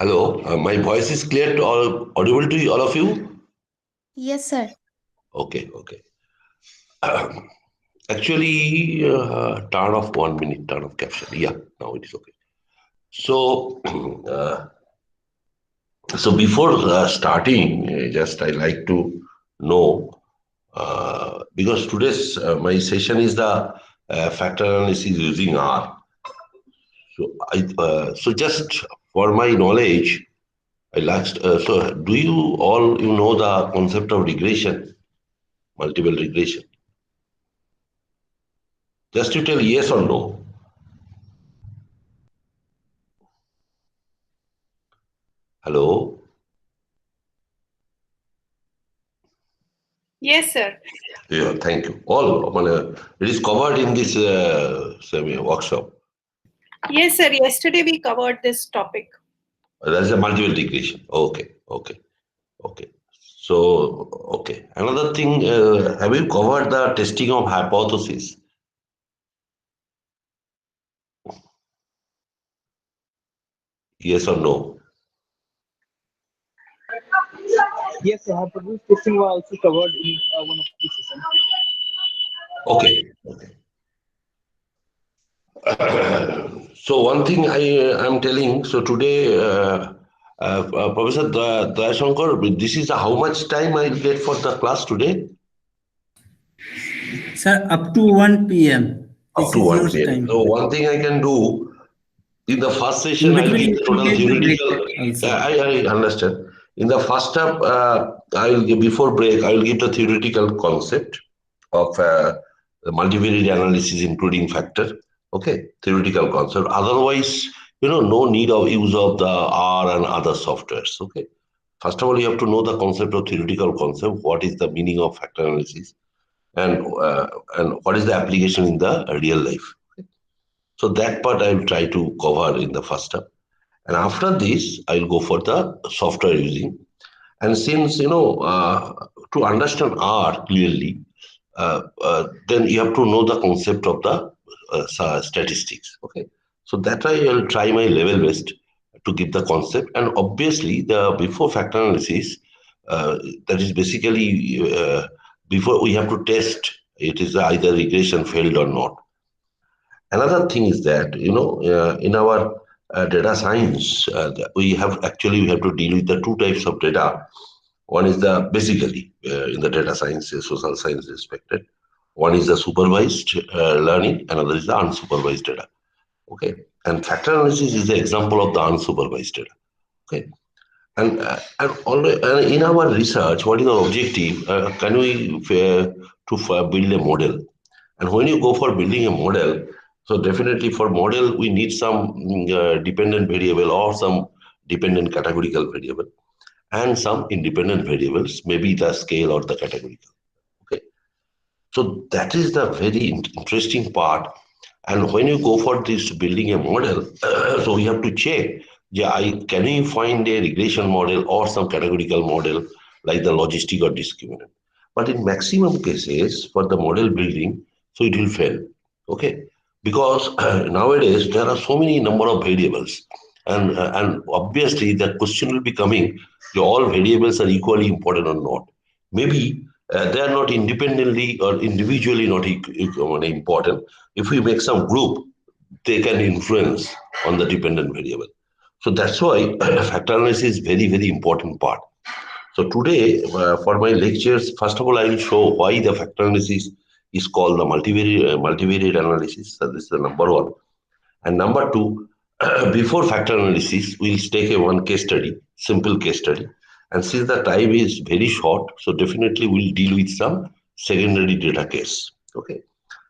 Hello, my voice is clear to all, audible to all of you? Yes, sir. Okay, okay. Actually, turn off 1 minute, turn off caption. Yeah, now it is okay. So, uh, so before starting, just I like to know because today's my session is the factor analysis using R. So just for my knowledge, I like. So, do you all you know the concept of regression? Multiple regression. Just to tell yes or no. Hello. Yes, sir. Yeah, thank you. All it is covered in this workshop. Yes, sir. Yesterday we covered this topic. That's a multiple regression. Okay, okay, okay. So, okay. Another thing, have you covered the testing of hypothesis? Yes or no? Yes, hypothesis testing was also covered in one of the sessions. Okay. So one thing I am telling. So today, Professor Dayashankar, this is how much time I will get for the class today? Sir, up to 1 p.m. Up This to is your 1 p.m. time. So one thing I can do in the first In session, I'll between, give you the can total take the break theoretical. also. I understand. In the first step, I will give before break. I will give the theoretical concept of the multivariate analysis, including factor. Okay, theoretical concept. Otherwise, no need of use of the R and other softwares. Okay. First of all, you have to know the concept of theoretical concept. What is the meaning of factor analysis, and and what is the application in the real life. So that part I will try to cover in the first step. And after this, I will go for the software using. And since, to understand R clearly, then you have to know the concept of the statistics. Okay. So that I will try my level best to give the concept. And obviously, the before factor analysis, that is basically before we have to test it is either regression failed or not. Another thing is that in our data science, we have to deal with the two types of data. One is the basically in the data science, social science respected. One is the supervised learning, another is the unsupervised data. Okay, and factor analysis is the example of the unsupervised data. Okay, and in our research, what is our objective? Can we build a model? And when you go for building a model, so definitely for model we need some dependent variable or some dependent categorical variable and some independent variables, maybe the scale or the categorical. Okay, so that is the very interesting part. And when you go for this building a model, so we have to check, yeah, can you find a regression model or some categorical model like the logistic or discriminant. But in maximum cases for the model building, so it will fail. Okay, because nowadays there are so many number of variables, and obviously the question will be coming: all variables are equally important or not? Maybe they are not independently or individually not important. If we make some group, they can influence on the dependent variable. So that's why factor analysis is very, very important part. So today, for my lectures, first of all, I will show why the factor analysis is called the multivariate analysis. So this is the number one. And number two, before factor analysis, we'll take a one case study, simple case study. And since the time is very short, so definitely we'll deal with some secondary data case. Okay.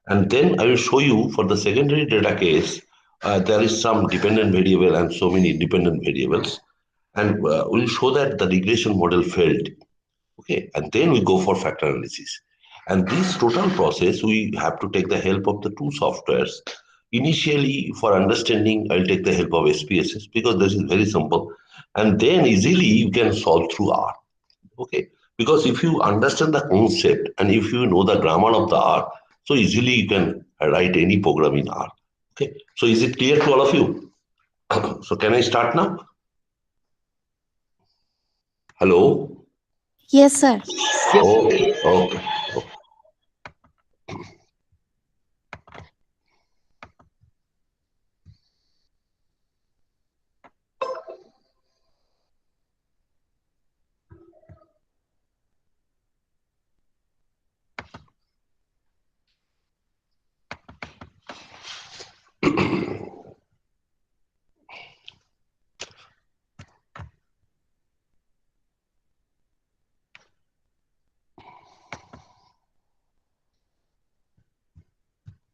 And then I will show you for the secondary data case, there is some dependent variable and so many independent variables. And we'll show that the regression model failed. Okay. And then we go for factor analysis. And this total process, we have to take the help of the two softwares. Initially, for understanding, I'll take the help of SPSS because this is very simple. And then easily you can solve through R. Okay. Because if you understand the concept and if you know the grammar of the R, so easily you can write any program in R. Okay. So is it clear to all of you? So can I start now? Hello? Yes, sir. Yes, sir. Okay, okay.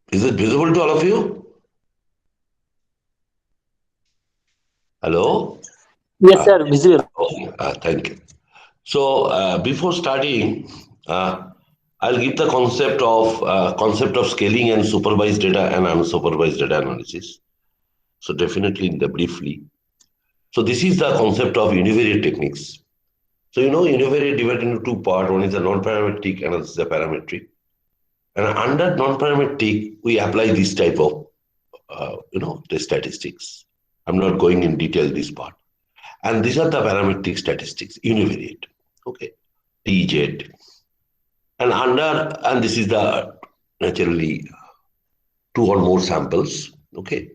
Is it visible to all of you? Hello? Yes, sir. Visible. Okay, thank you. So before starting, I'll give the concept of scaling and supervised data and unsupervised data analysis. So definitely in the briefly. So this is the concept of univariate techniques. So univariate divided into two parts. One is the non-parametric and another is the parametric. And under non-parametric, we apply this type of the statistics. I'm not going in detail this part. And these are the parametric statistics, univariate. Okay, TZ. And this is the naturally two or more samples. Okay.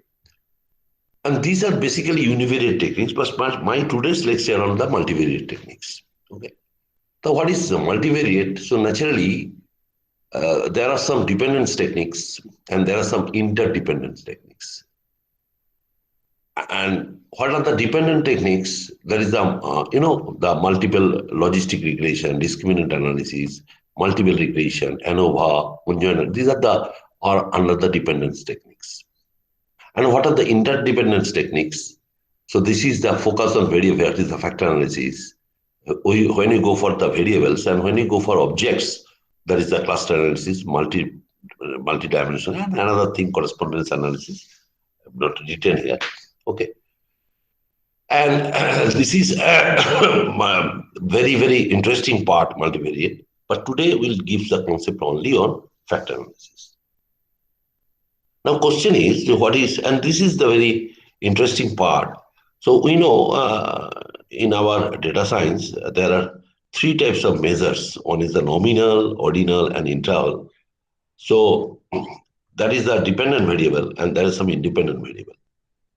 And these are basically univariate techniques, but my today's lecture on the multivariate techniques. Okay. So what is multivariate? So naturally, there are some dependence techniques and there are some interdependence techniques. And what are the dependent techniques? There is the multiple logistic regression, discriminant analysis, multiple regression, ANOVA, conjoint. These are under the dependence techniques. And what are the interdependence techniques? So this is the focus on variable, that is the factor analysis. When you go for the variables and when you go for objects, that is the cluster analysis, multi-dimensional, and another thing, correspondence analysis. Not written here. Okay. And this is a very, very interesting part, multivariate. But today we'll give the concept only on factor analysis. Now, question is, what is, and this is the very interesting part. So we know in our data science, there are three types of measures. One is the nominal, ordinal, and interval. So that is the dependent variable, and there is some independent variable.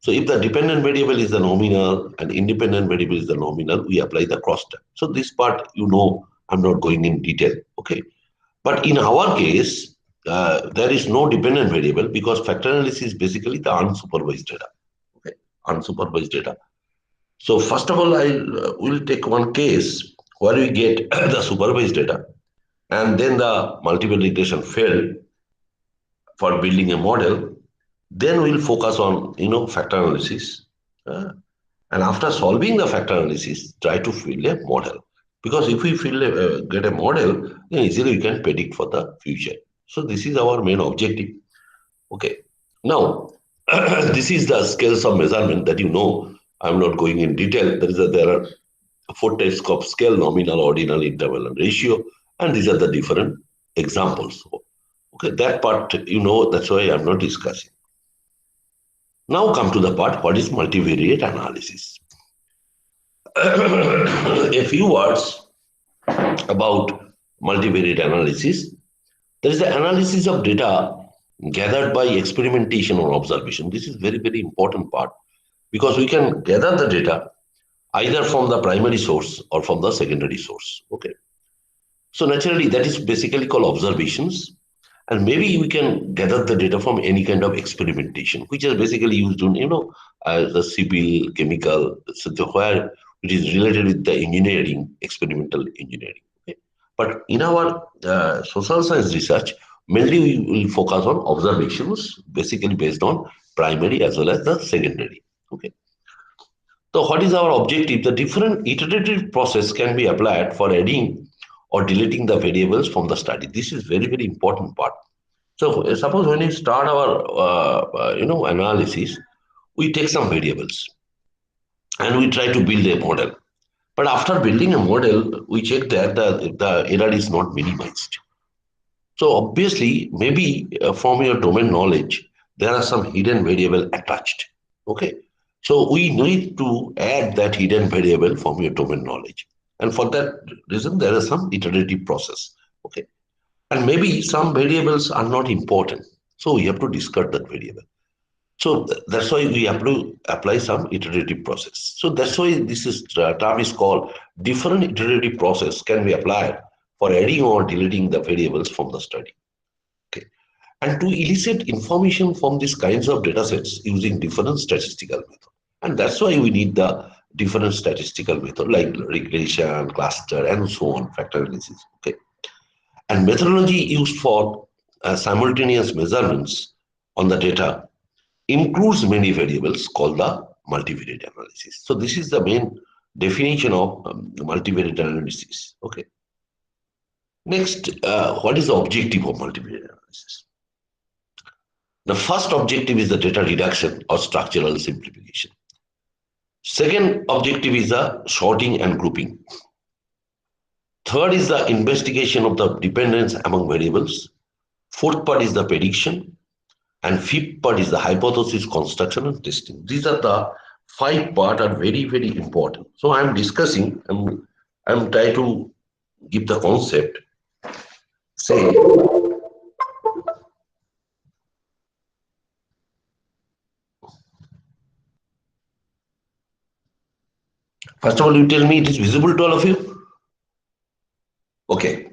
So if the dependent variable is the nominal and independent variable is the nominal, we apply the cross term. So this part, I'm not going in detail. Okay. But in our case, there is no dependent variable because factor analysis is basically the unsupervised data. Okay. Unsupervised data. So first of all, I will take one case where we get the supervised data and then the multiple regression failed for building a model. Then we'll focus on, factor analysis. And after solving the factor analysis, try to build a model. Because if we get a model, then easily we can predict for the future. So this is our main objective. Okay. Now, this is the scales of measurement that I'm not going in detail. There are four types of scale: nominal, ordinal, interval, and ratio. And these are the different examples. Okay, that part, that's why I'm not discussing. Now come to the part, what is multivariate analysis? A few words about multivariate analysis. There is the analysis of data gathered by experimentation or observation. This is very, very important part because we can gather the data either from the primary source or from the secondary source. Okay. So naturally, that is basically called observations. And maybe we can gather the data from any kind of experimentation, which is basically used in, the civil, chemical, so where it is related with the engineering, experimental engineering. Okay? But in our social science research, mainly we will focus on observations, basically based on primary as well as the secondary. Okay. So what is our objective? The different iterative process can be applied for adding or deleting the variables from the study. This is very, very important part. So suppose when we start our analysis, we take some variables and we try to build a model. But after building a model, we check that the error is not minimized. So obviously, maybe from your domain knowledge, there are some hidden variable attached. Okay. So we need to add that hidden variable from your domain knowledge. And for that reason, there is some iterative process. Okay. And maybe some variables are not important. So we have to discard that variable. So that's why we have to apply some iterative process. So that's why this is term is called different iterative process can be applied for adding or deleting the variables from the study. Okay. And to elicit information from these kinds of data sets using different statistical method. And that's why we need the different statistical method like regression, cluster, and so on, factor analysis. Okay. And methodology used for simultaneous measurements on the data includes many variables called the multivariate analysis. So this is the main definition of multivariate analysis. Okay. Next, what is the objective of multivariate analysis? The first objective is the data reduction or structural simplification. Second objective is the sorting and grouping. Third is the investigation of the dependence among variables. Fourth part is the prediction. And fifth part is the hypothesis construction and testing. These are the 5 parts are very, very important. So I'm discussing, I'm trying to give the concept. Say, first of all, you tell me it is visible to all of you? Okay.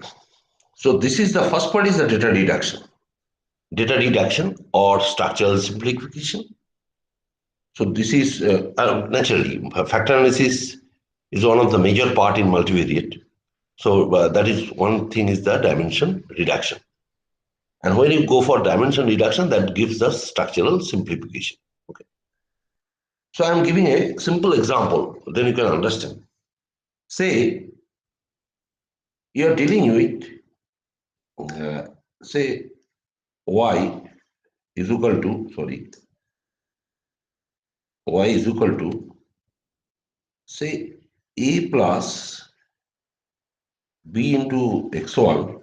So this is the first part is the data reduction. Data reduction or structural simplification. So this is naturally factor analysis is one of the major part in multivariate. So that is one thing is the dimension reduction. And when you go for dimension reduction, that gives us structural simplification. Okay. So I'm giving a simple example, then you can understand. Say you are dealing with, say y is equal to, y is equal to, say a plus b into x1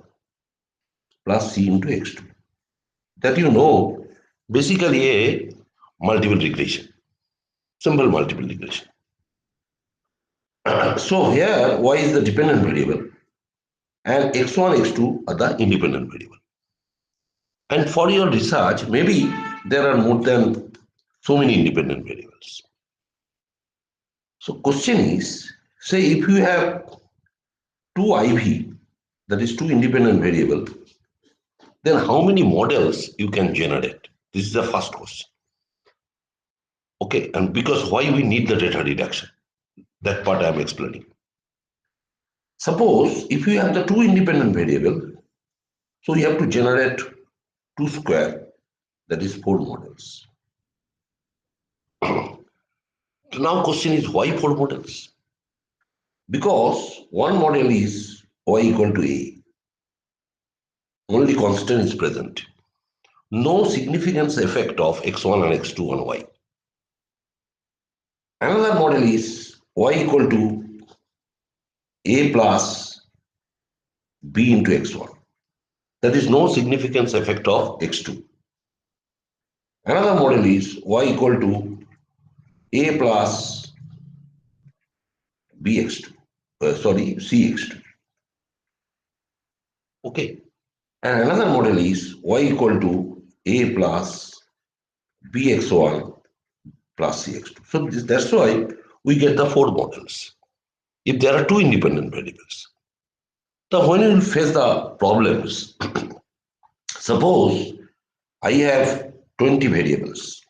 plus c into x2. That you know, basically a multiple regression, simple multiple regression. So here y is the dependent variable and x1, x2 are the independent variable. And for your research, maybe there are more than so many independent variables. So question is, say if you have two IV, that is two independent variable, then how many models you can generate? This is the first question. Okay, and because why we need the data reduction? That part I am explaining. Suppose if you have the two independent variable, so you have to generate 2 square, that is 4 models. Now question is why 4 models? Because one model is y equal to a. Only constant is present. No significance effect of x1 and x2 on y. Another model is y equal to a plus b into x1. That is no significance effect of x2. Another model is y equal to a plus bx2. Cx2. Okay. And another model is y equal to a plus bx1 plus cx2. So that's why we get the 4 models. If there are 2 independent variables. So when you will face the problems, suppose I have 20 variables,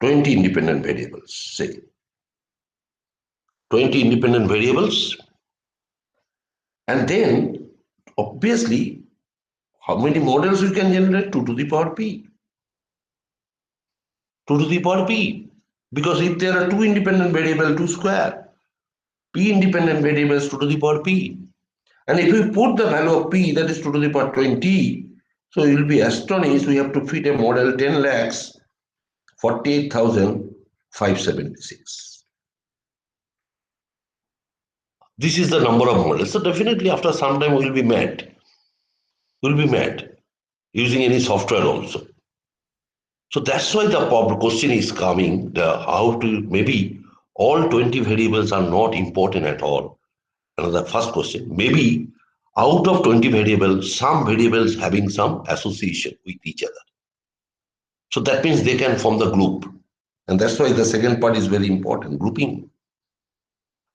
20 independent variables, say 20 independent variables, and then obviously how many models you can generate? 2 to the power p. 2 to the power p. Because if there are 2 independent variables, 2 square, p independent variables 2 to the power p. And if we put the value of p, that is 2 to the power 20, so you will be astonished. We have to fit a model 10 lakhs 48,576. This is the number of models. So definitely after some time we will be mad. We will be mad using any software also. So that's why the question is coming, how to maybe all 20 variables are not important at all? Another first question. Maybe out of 20 variables, some variables having some association with each other. So that means they can form the group. And that's why the second part is very important, grouping.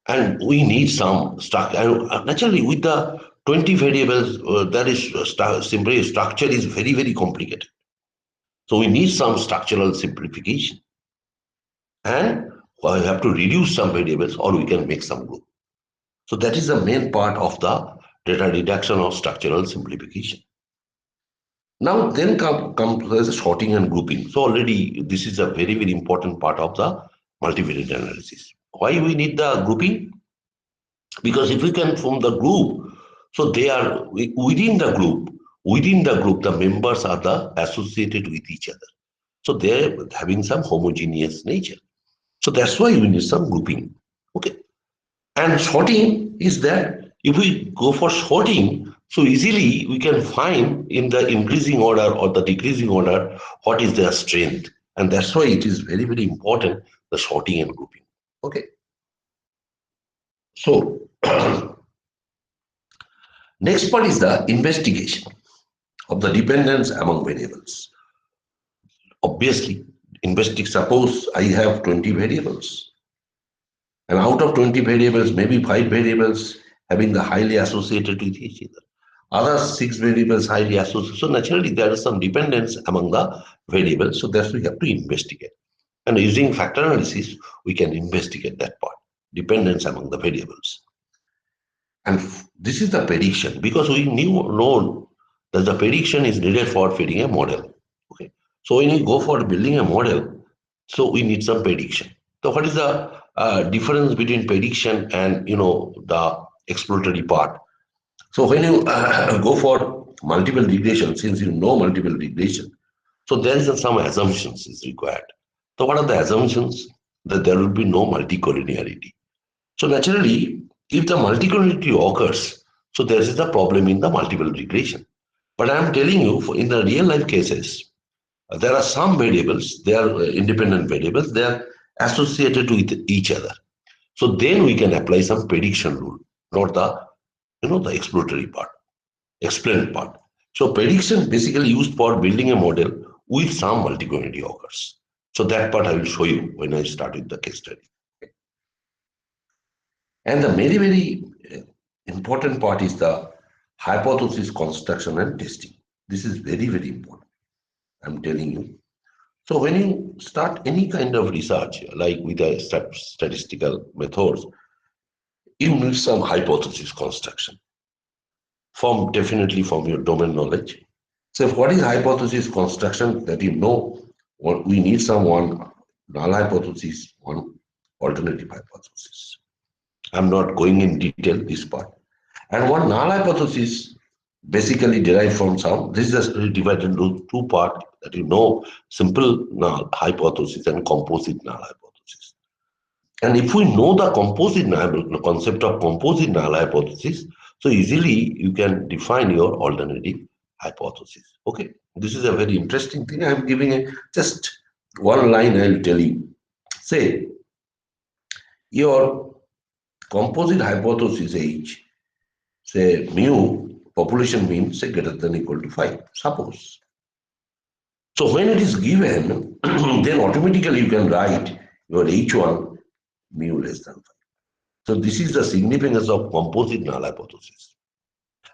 And we need some structure. And naturally, with the 20 variables, that is simply structure is very, very complicated. So we need some structural simplification. And we have to reduce some variables or we can make some group. So that is the main part of the data reduction or structural simplification. Now then comes the sorting and grouping. So already this is a very, very important part of the multivariate analysis. Why we need the grouping? Because if we can form the group, so they are within the group, the members are the associated with each other. So they're having some homogeneous nature. So that's why we need some grouping. Okay. And sorting is that if we go for sorting, so easily we can find in the increasing order or the decreasing order what is their strength. And that's why it is very, very important, the sorting and grouping. Okay. So next part is the investigation of the dependence among variables. Obviously, suppose I have 20 variables. And out of 20 variables, maybe 5 variables having the highly associated with each other. Other 6 variables highly associated. So naturally, there is some dependence among the variables. So that's we have to investigate. And using factor analysis, we can investigate that part, dependence among the variables. And this is the prediction, because we know that the prediction is needed for fitting a model. Okay. So when you go for building a model, so we need some prediction. So what is the difference between prediction and the exploratory part? So when you go for multiple regression, since you know multiple regression, so there is some assumptions is required. So what are the assumptions? That there will be no multicollinearity. So naturally, if the multicollinearity occurs, so there is a problem in the multiple regression. But I am telling you, in the real life cases, there are some variables, they are independent variables, they are associated with each other. So then we can apply some prediction rule, not the exploratory part, explained part. So prediction basically used for building a model with some multicollinearity occurs. So that part I will show you when I start with the case study. And the very, very important part is the hypothesis construction and testing. This is very, very important, I'm telling you. So when you start any kind of research, like with the statistical methods, you need some hypothesis construction, definitely from your domain knowledge. So what is hypothesis construction? That we need one null hypothesis, one alternative hypothesis. I'm not going in detail this part. And one null hypothesis basically derived from this is divided into 2 parts that simple null hypothesis and composite null hypothesis. And if we know the concept of composite null hypothesis, so easily you can define your alternative hypothesis. Okay, this is a very interesting thing. I'm giving just one line. I'll tell you. Say your composite hypothesis H, say mu population mean, say greater than equal to 5, suppose. So when it is given, then automatically you can write your H1 mu less than 5. So this is the significance of composite null hypothesis.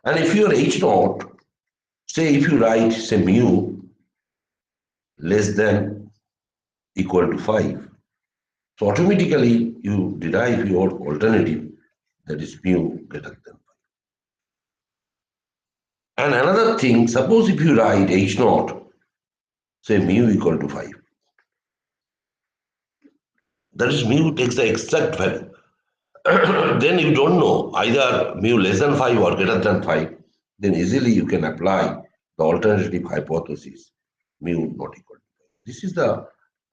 And if your H0, say if you write, say mu less than equal to 5, so automatically you derive your alternative, that is mu greater than 5. And another thing, suppose if you write H0, say mu equal to 5, that is mu takes the exact value. Then you don't know either mu less than 5 or greater than 5, then easily you can apply the alternative hypothesis, mu not equal to 5. This is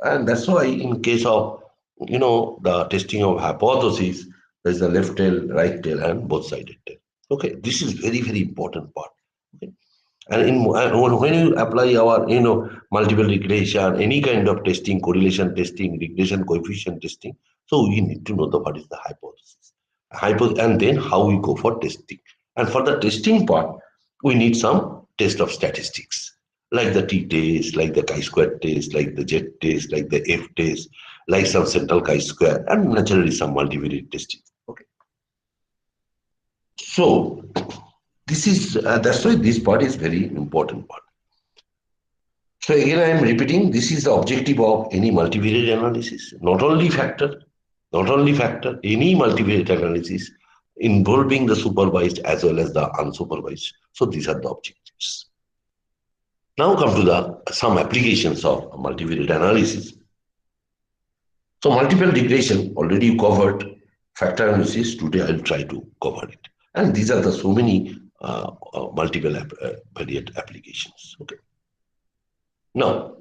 and that's why in case of, the testing of hypothesis, there is a left tail, right tail, and both sided tail. Okay, this is very, very important part. Okay. And when you apply our, multiple regression, any kind of testing, correlation testing, regression coefficient testing, so we need to know what is the hypothesis. And then how we go for testing. And for the testing part, we need some test of statistics, like the t-test, like the chi-square test, like the z-test, like the f-test, like some central chi-square, and naturally some multivariate testing. Okay. So this is that's why this part is very important part. So again, I am repeating, this is the objective of any multivariate analysis, not only factor, any multivariate analysis involving the supervised as well as the unsupervised. So these are the objectives. Now come to some applications of multivariate analysis. So multiple regression already covered, factor analysis today I'll try to cover it. And these are the so many multiple variate applications. Okay. Now,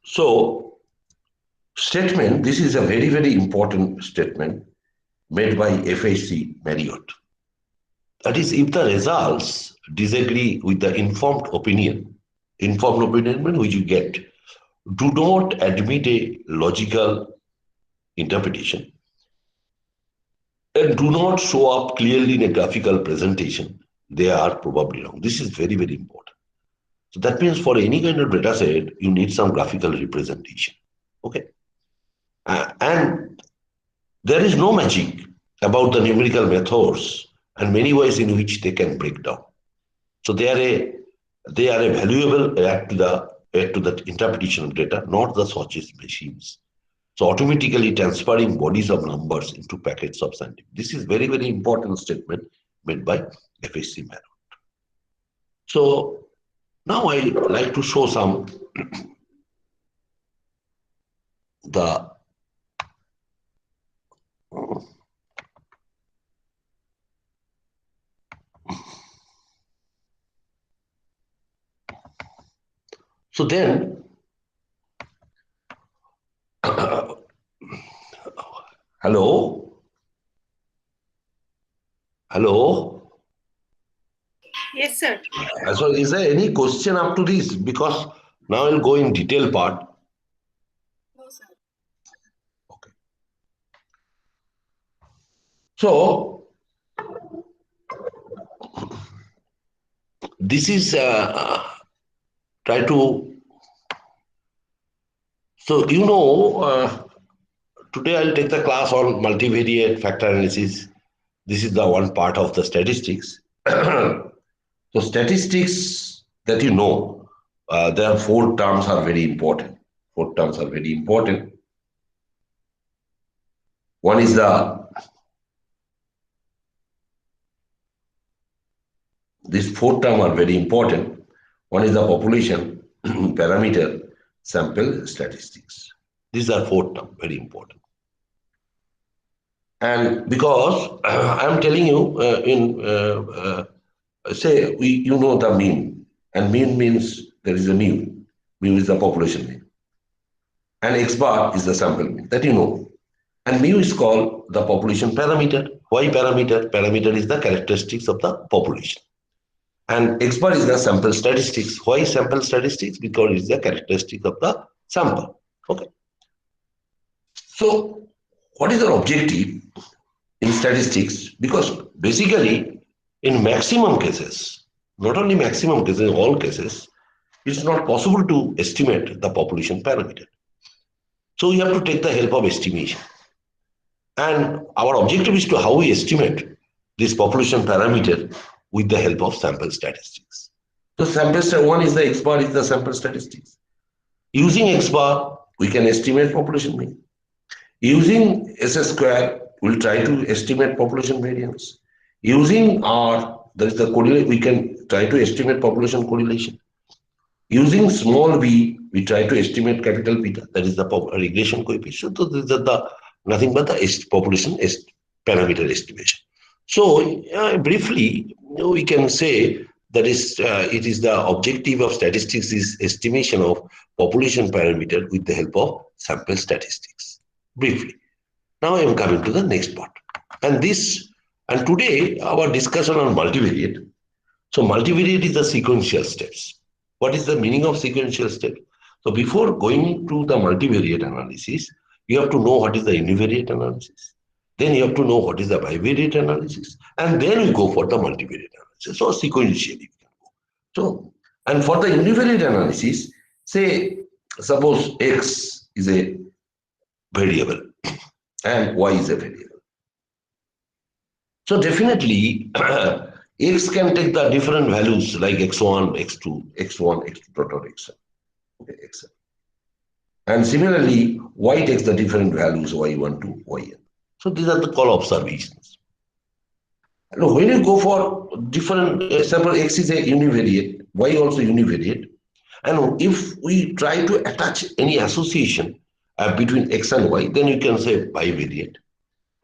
so statement, this is a very, very important statement made by FAC Marriott. That is, if the results disagree with the informed opinion which you get, do not admit a logical interpretation and do not show up clearly in a graphical presentation, they are probably wrong. This is very, very important. So that means for any kind of data set, you need some graphical representation. Okay. And there is no magic about the numerical methods and many ways in which they can break down. So they are a valuable add to the interpretation of data, not the search machines. So automatically transferring bodies of numbers into packets of scientific. This is very, very important statement made by FAC Marriott. So now I like to show some so then hello. Yes, sir. So is there any question up to this? Because now I'll go in detail part. No, sir. Okay. So this is try to. So today I'll take the class on multivariate factor analysis. This is the one part of the statistics. So statistics that there are four terms are very important. One is these four terms are very important. One is the population, parameter, sample, statistics. These are four terms, very important. And because I'm telling you, say the mean, and mean means there is a mu. Mu is the population mean. And x bar is the sample mean, that you know. And mu is called the population parameter. Why parameter? Parameter is the characteristics of the population. And x bar is the sample statistics. Why sample statistics? Because it's the characteristic of the sample. Okay. So what is the objective in statistics? Because basically in maximum cases, not only maximum cases, in all cases, it's not possible to estimate the population parameter. So you have to take the help of estimation. And our objective is to how we estimate this population parameter with the help of sample statistics. So one is the x bar is the sample statistics. Using x bar, we can estimate population mean. Using S square, we'll try to estimate population variance. Using R, that is the correlation, we can try to estimate population correlation. Using small b, we try to estimate capital beta, that is the regression coefficient. So these are nothing but the population parameter estimation. So briefly, we can say that it is the objective of statistics is estimation of population parameter with the help of sample statistics. Briefly. Now I am coming to the next part. And today our discussion on multivariate. So multivariate is the sequential steps. What is the meaning of sequential step? So before going to the multivariate analysis, you have to know what is the univariate analysis. Then you have to know what is the bivariate analysis. And then we go for the multivariate analysis. So sequentially we can go. So, and for the univariate analysis, say, suppose X is a variable and Y is a variable. So definitely, X can take the different values like x1, x2, x1, x2 dot dot xn. Okay, xn. And similarly, Y takes the different values y1 to yn. So these are the call observations. Now, when you go for different, example, X is a univariate, Y also univariate, and if we try to attach any association between X and Y, then you can say bivariate.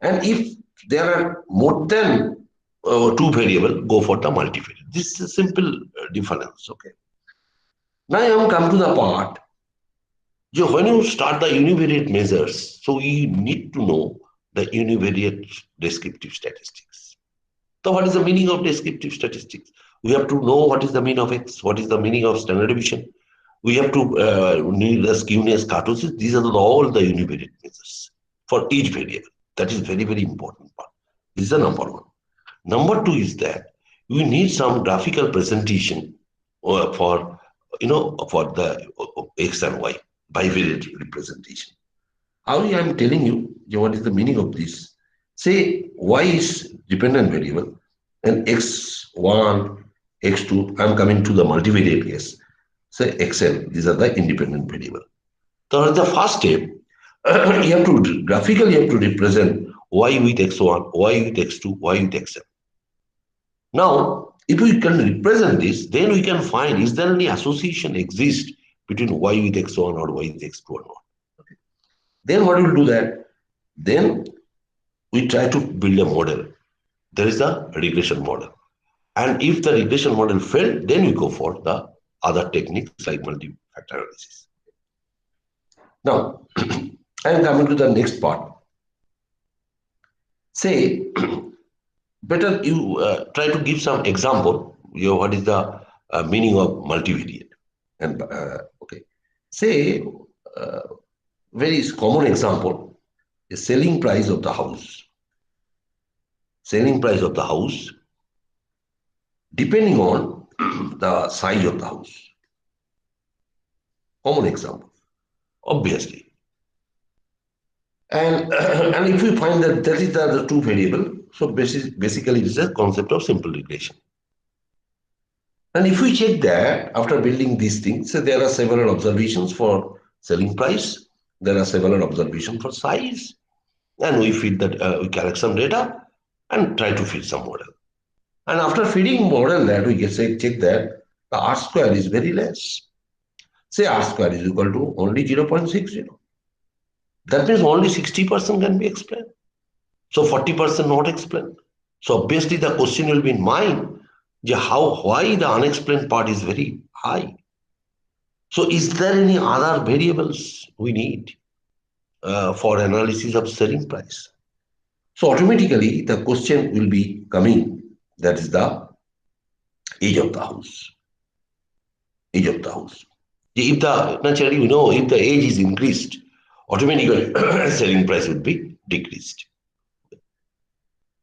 And if there are more than two variable, go for the multivariate. This is a simple difference. Okay. Now I am come to the part. When you start the univariate measures, so we need to know the univariate descriptive statistics. So what is the meaning of descriptive statistics? We have to know what is the mean of X, what is the meaning of standard deviation. We have to need the skewness, kurtosis. These are all the univariate measures for each variable. That is very, very important part. This is the number one. Number two is that we need some graphical presentation for the X and Y bivariate representation. How I am telling you what is the meaning of this? Say Y is dependent variable and X1, X2. I am coming to the multivariate case. Say Xn. These are the independent variable. So the first step, you have to graphically represent Y with X1, Y with X2, Y with Xn. Now, if we can represent this, then we can find is there any association exist between Y with X1 or Y with X2 or not. Okay. Then what we will do that? Then we try to build a model. There is a regression model. And if the regression model failed, then we go for the other techniques like multi-factor analysis. Now, I am coming to the next part. Say, better you try to give some example. What is the meaning of multivariate? And okay, say very common example is selling price of the house. Selling price of the house depending on the size of the house. Common example, obviously. And if we find that is the two variable, so basically it is a concept of simple regression. And if we check that after building these things, so there are several observations for selling price, there are several observations for size, and we feed that we collect some data and try to feed some model. And after feeding model that we can say check that the R square is very less. Say R square is equal to only 0.60. That means only 60% can be explained. So 40% not explained. So obviously the question will be in mind, why the unexplained part is very high. So is there any other variables we need for analysis of selling price? So automatically the question will be coming, that is the age of the house. Age of the house. If naturally we know if the age is increased, automatically selling price would be decreased.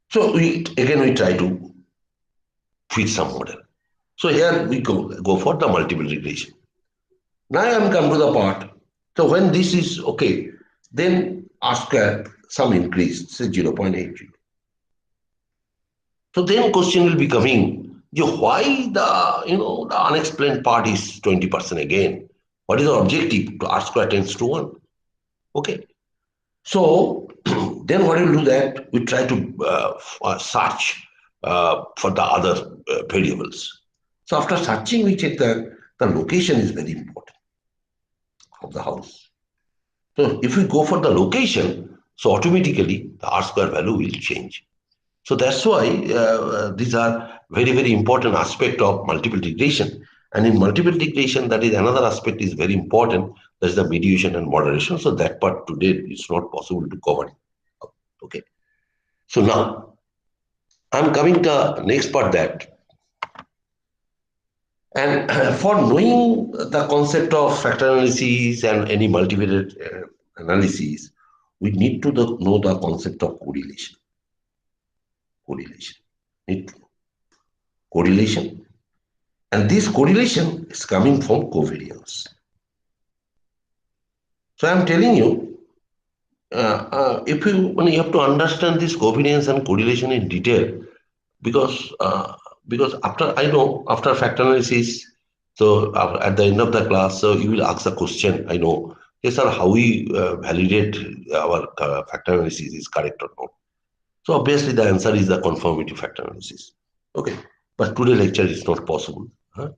So we try to fit some model. So here we go for the multiple regression. Now I am come to the part. So when this is okay, then R square some increase, say 0.80. So then question will be coming, why the unexplained part is 20% again? What is the objective? To R square tends to 1. Okay. So then what we will do that? We try to search for the other variables. So after searching, we check that the location is very important of the house. So if we go for the location, so automatically the R square value will change. So that's why these are very, very important aspect of multiple regression. And in multiple regression, that is another aspect is very important. That's the mediation and moderation. So that part today is not possible to cover. Okay. So now I'm coming to the next part that And for knowing the concept of factor analysis and any multivariate analysis, we need to know the concept of correlation. Correlation. Need to know. Correlation. And this correlation is coming from covariance. So I'm telling you, if you have to understand this covariance and correlation in detail, because after I know after factor analysis, so at the end of the class, so you will ask a question. I know, yes sir, how we validate our factor analysis is correct or not. So obviously the answer is the conformity factor analysis. Okay, but today lecture is not possible. Huh?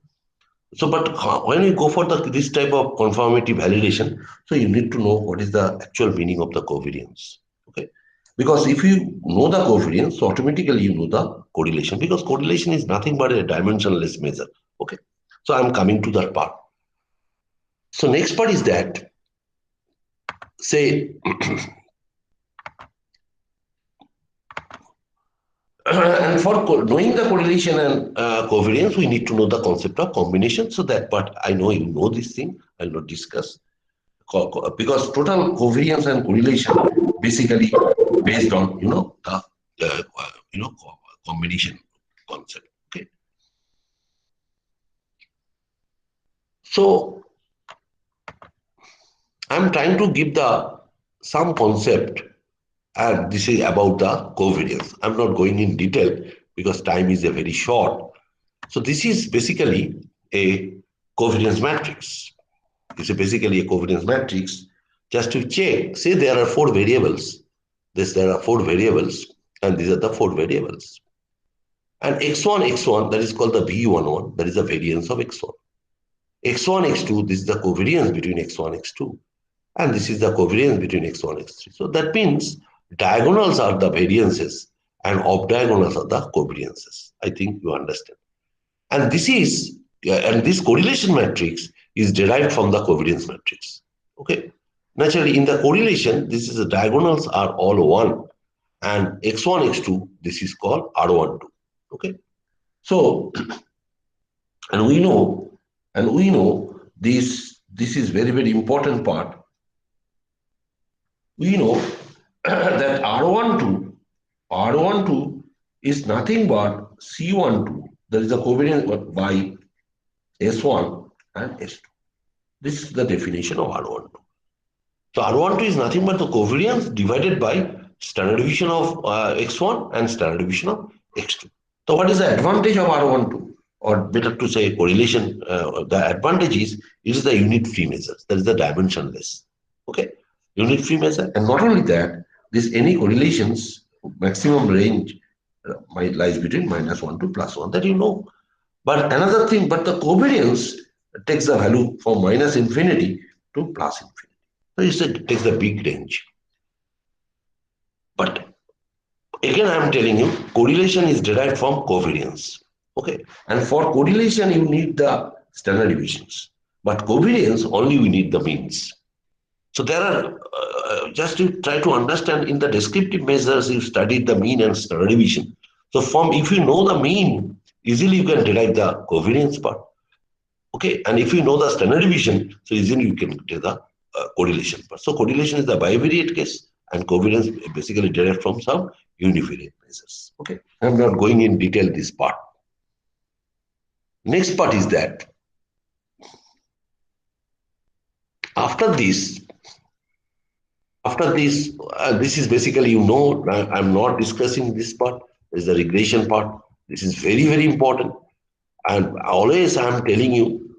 So, but when you go for this type of conformity validation, so you need to know what is the actual meaning of the covariance. Okay, because if you know the covariance, so automatically you know the correlation, because correlation is nothing but a dimensionless measure. Okay, so I'm coming to that part. So next part is that, say, and for knowing the correlation and covariance, we need to know the concept of combination. So that part I know you know this thing. I'll not discuss. Because total covariance and correlation basically based on the combination concept. Okay, so I'm trying to give the some concept, and this is about the covariance. I'm not going in detail because time is a very short. So this is basically a covariance matrix. It's basically a covariance matrix. Just to check, say there are four variables. There are four variables, and these are the four variables. And x1, that is called the V11, that is the variance of x1. x1, x2, this is the covariance between x1, x2. And this is the covariance between x1, x3. So that means diagonals are the variances and off diagonals are the covariances. I think you understand. And this correlation matrix is derived from the covariance matrix. Okay. Naturally, in the correlation, this is the diagonals are all 1, and x1, x2, this is called R12. Okay. So, and we know this is very, very important part. We know that R12 is nothing but C12. That is the covariance by S1 and S2. This is the definition of R12. So R12 is nothing but the covariance divided by standard deviation of x1 and standard deviation of x2. So what is the advantage of R12? Or better to say correlation, the advantage is it is the unit free measure. That is the dimensionless. Okay, unit free measure. And not only that, this any correlations maximum range lies between -1 to +1, that you know. But another thing, but the covariance takes the value from -infinity to +infinity. So it takes the big range. But again, I am telling you, correlation is derived from covariance. Okay, and for correlation, you need the standard deviations. But covariance, only we need the means. So there are, just to try to understand, in the descriptive measures, you studied the mean and standard deviation. So if you know the mean, easily you can derive the covariance part. Okay, and if you know the standard deviation, so easily you can get the correlation part. So correlation is the bivariate case, and covariance basically derived from some univariate measures. Okay, I'm not going in detail this part. Next part is that after this, this is basically, I'm not discussing this part. Is the regression part. This is very, very important. And always I'm telling you,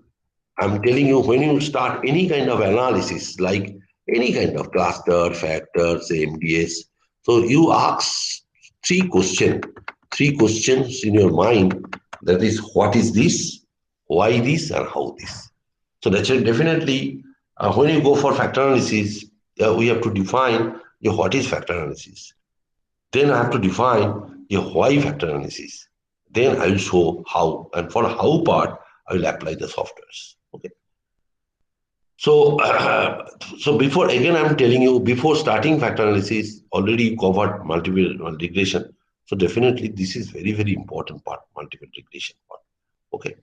when you start any kind of analysis, like any kind of cluster, factors, MDS, so you ask three questions in your mind. That is, what is this, why this, and how this. So that's definitely when you go for factor analysis, we have to define what is factor analysis. Then I have to define why factor analysis. Then I will show how, and for how part I will apply the softwares. Okay. So, so before, again, I'm telling you, before starting factor analysis, already covered multiple regression. So definitely this is very, very important part, multiple regression part. Okay.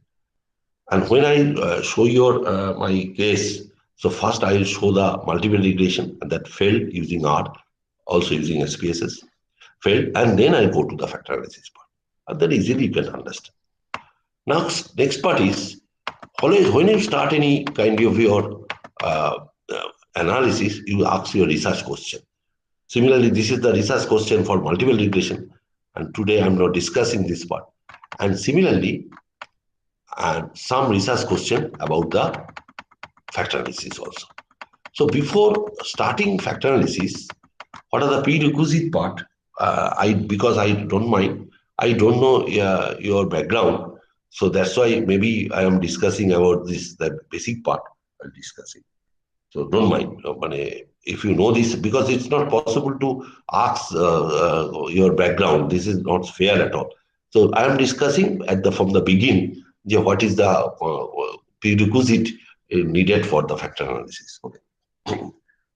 And when I show your my case, so first I will show the multiple regression and that failed using R, also using SPSS, failed, and then I go to the factor analysis part. And then easily you can understand. Next part is always when you start any kind of your analysis, you ask your research question. Similarly, this is the research question for multiple regression, and today I'm not discussing this part. And similarly, some research question about the factor analysis also. So before starting factor analysis, what are the prerequisite part? Because I don't mind, I don't know your background, so that's why maybe I am discussing about this that basic part. I'm discussing. So don't mind. If you know this, because it's not possible to ask your background. This is not fair at all. So I am discussing from the beginning. What is the prerequisite needed for the factor analysis? Okay.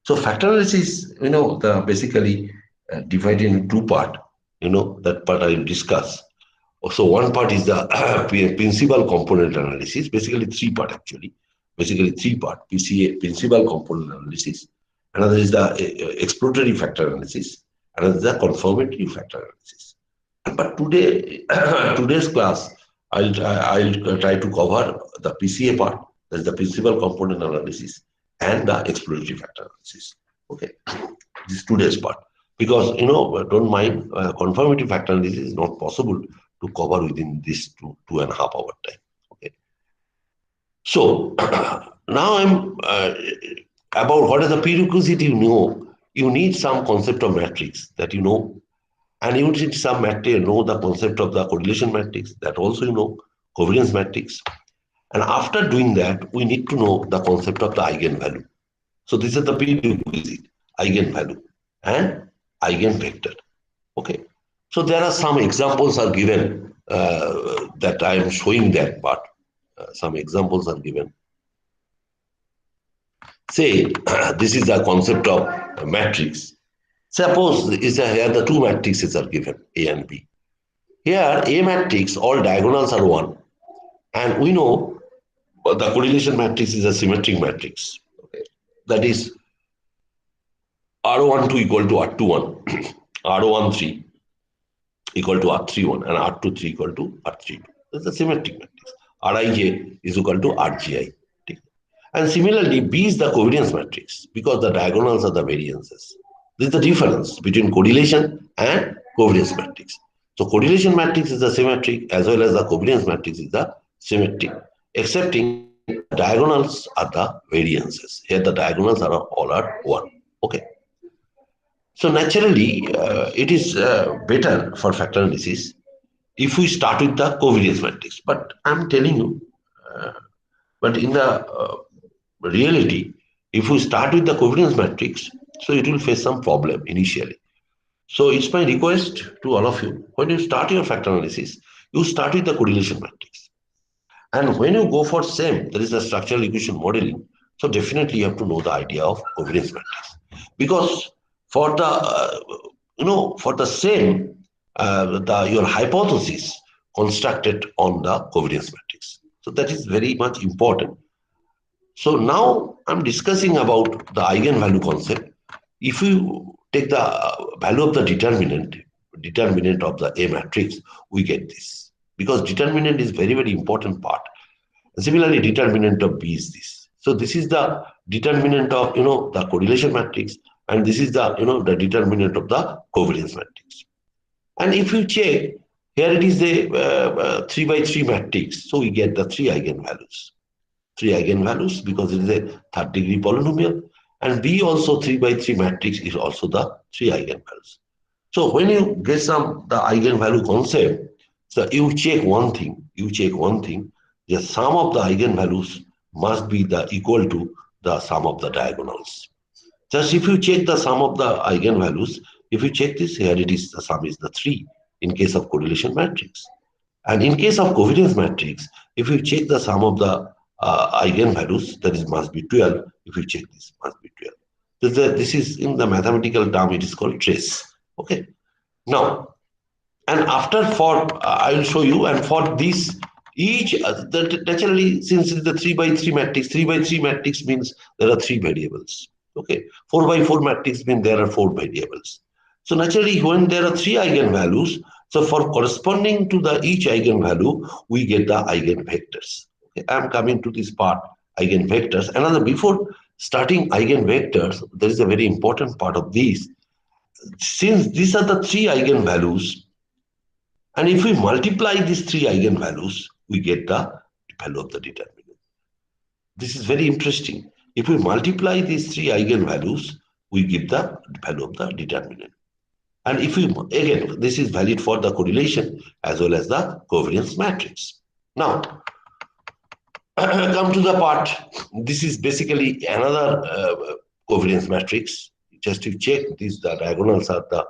So factor analysis, the basically divided in two part. That part I will discuss. So one part is the principal component analysis. Basically three part actually. Basically three part: PCA, principal component analysis. Another is the exploratory factor analysis. Another is the confirmatory factor analysis. But today's class, I'll try to cover the PCA part, that's the principal component analysis, and the exploratory factor analysis. Okay, this is today's part, because don't mind, confirmatory factor analysis is not possible to cover within this 2.5 hour time. Okay, so now I'm about what is the prerequisite. You need some concept of matrix that and you need some matrix, the concept of the correlation matrix, that also covariance matrix. And after doing that, we need to know the concept of the eigenvalue. So this is the prerequisite: eigenvalue and eigenvector. Okay. So there are some examples are given that I am showing that part. Some examples are given. Say this is the concept of matrix. Suppose here the two matrices are given, A and B. Here A matrix, all diagonals are 1, and we know the correlation matrix is a symmetric matrix. Okay. That is R12 equal to R21, R13 equal to R31, and R23 equal to R32. That's a symmetric matrix. Rij is equal to Rgi. And similarly, B is the covariance matrix because the diagonals are the variances. This is the difference between correlation and covariance matrix. So correlation matrix is the symmetric as well as the covariance matrix is the symmetric, excepting diagonals are the variances. Here the diagonals are all are 1. Okay. So naturally, it is better for factor analysis if we start with the covariance matrix. But I'm telling you, but in the reality, if we start with the covariance matrix, so it will face some problem initially. So it's my request to all of you, when you start your factor analysis, you start with the correlation matrix. And when you go for same, there is a structural equation modeling. So definitely you have to know the idea of covariance matrix. Because for the, for the same, your hypothesis constructed on the covariance matrix. So that is very much important. So now I'm discussing about the eigenvalue concept. If you take the value of the determinant of the A matrix, we get this. Because determinant is very, very important part. And similarly, determinant of B is this. So this is the determinant of, the correlation matrix. And this is the, the determinant of the covariance matrix. And if you check, here it is a 3 by 3 matrix. So we get the 3 eigenvalues. 3 eigenvalues because it is a third degree polynomial, and B also 3 by 3 matrix is also the 3 eigenvalues. So when you get the eigenvalue concept, so you check one thing, the sum of the eigenvalues must be equal to the sum of the diagonals. Just if you check the sum of the eigenvalues, if you check this, here it is, the sum is the 3 in case of correlation matrix. And in case of covariance matrix, if you check the sum of the eigenvalues, that is must be 12. If you check this, must be 12. This is in the mathematical term, it is called trace. Okay. Now, and after I will show you, and for this, Naturally, since it's the 3 by 3 matrix, 3 by 3 matrix means there are 3 variables. Okay, 4 by 4 matrix means there are 4 variables. So naturally, when there are 3 eigenvalues, so for corresponding to the each eigenvalue, we get the eigenvectors. Okay, I'm coming to this part, eigenvectors. Another, before starting eigenvectors, there is a very important part of this. Since these are the 3 eigenvalues, and if we multiply these 3 eigenvalues, we get the value of the determinant. This is very interesting. If we multiply these 3 eigenvalues, we give the value of the determinant. And if we, again, this is valid for the correlation as well as the covariance matrix. Now, come to the part, this is basically another covariance matrix. Just to check, these the diagonals are the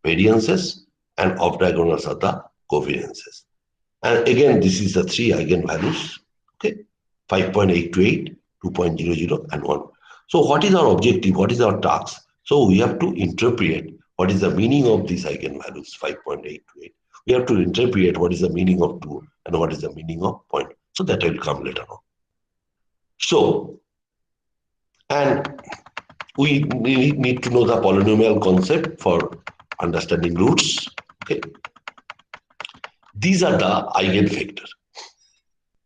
variances and off diagonals are the covariances. And again, this is the 3 eigenvalues, okay, 5.828, 2.00, and 1. So what is our objective? What is our task? So we have to interpret what is the meaning of these eigenvalues, 5.828. We have to interpret what is the meaning of 2 and what is the meaning of point. So that will come later on. So, and we need to know the polynomial concept for understanding roots. Okay. These are the eigenvector.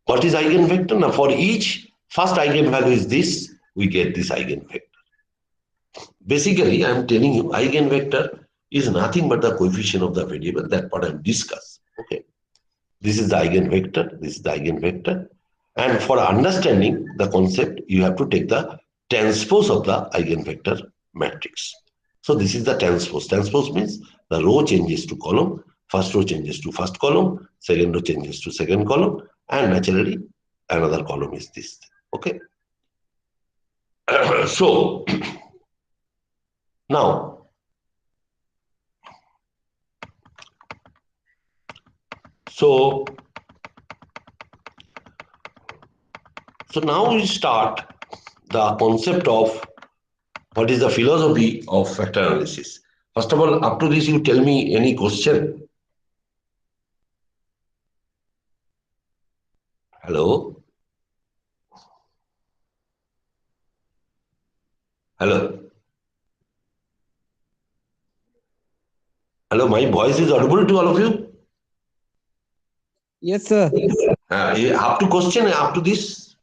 What is eigenvector? Now for each first eigenvalue is this, we get this eigenvector. Basically, I am telling you, eigenvector is nothing but the coefficient of the variable. That's what I have discussed. Okay. This is the eigenvector. This is the eigenvector. And for understanding the concept, you have to take the transpose of the eigenvector matrix. So this is the transpose. Transpose means the row changes to column. First row changes to first column. Second row changes to second column. And naturally, another column is this. Okay. So now, so now we start the concept of what is the philosophy of factor analysis. First of all, up to this, you tell me any question. Hello? Hello? Hello, my voice is audible to all of you? Yes, sir. Up to question, up to this?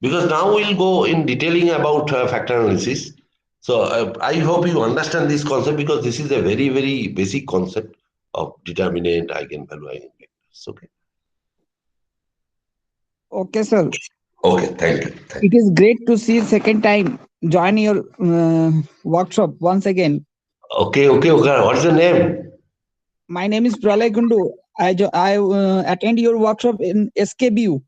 Because now we'll go in detailing about factor analysis. So I hope you understand this concept because this is a very, very basic concept of determinant, eigenvalue, eigenvectors. Okay. Okay, sir. Okay, thank you. It is great to see second time join your workshop once again. Okay. What is your name? My name is Pralay Kundu. I attend your workshop in SKBU.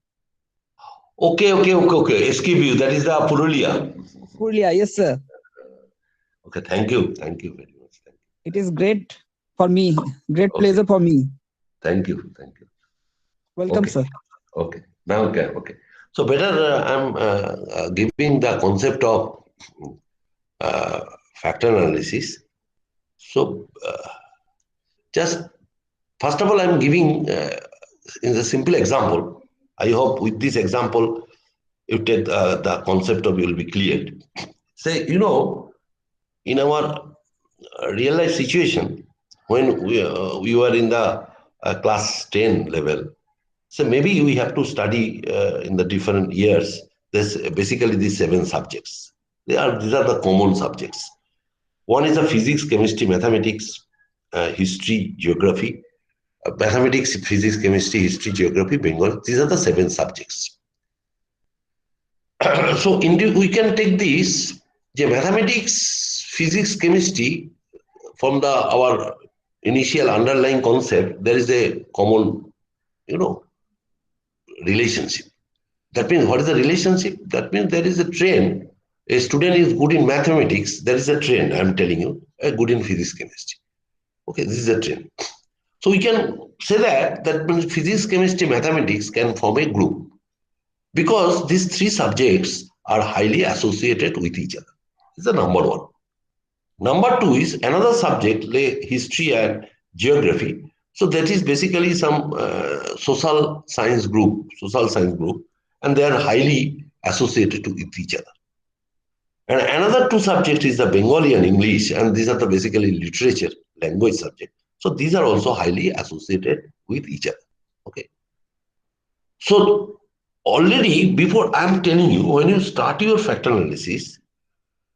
Okay. SKBU, that is the Purulia. Purulia, yes, sir. Okay, thank you very much. Thank you. It is great for me. Great pleasure for me. Thank you. Welcome, Okay. sir. Okay. Now, okay. So better I'm giving the concept of factor analysis. So just first of all, I'm giving in a simple example. I hope with this example, you take the concept of will be cleared. Say, in our real life situation, when we were in the class 10 level, so maybe we have to study in the different years. There's basically these 7 subjects. These are the common subjects. One is the physics, chemistry, mathematics, history, geography. Mathematics, physics, chemistry, history, geography, Bengal. These are the 7 subjects. So we can take these, the mathematics, physics, chemistry, from our initial underlying concept, there is a common, relationship. That means what is the relationship? That means there is a trend. A student is good in mathematics, there is a trend, I'm telling you, good in physics, chemistry. Okay, this is a trend. So we can say that means physics, chemistry, mathematics can form a group because these 3 subjects are highly associated with each other. This is the number 1. Number 2 is another subject, like history and geography. So that is basically some social science group, and they are highly associated with each other. And another two subjects is the Bengali and English, and these are the basically literature, language subject. So these are also highly associated with each other. Okay. So already before I'm telling you, when you start your factor analysis,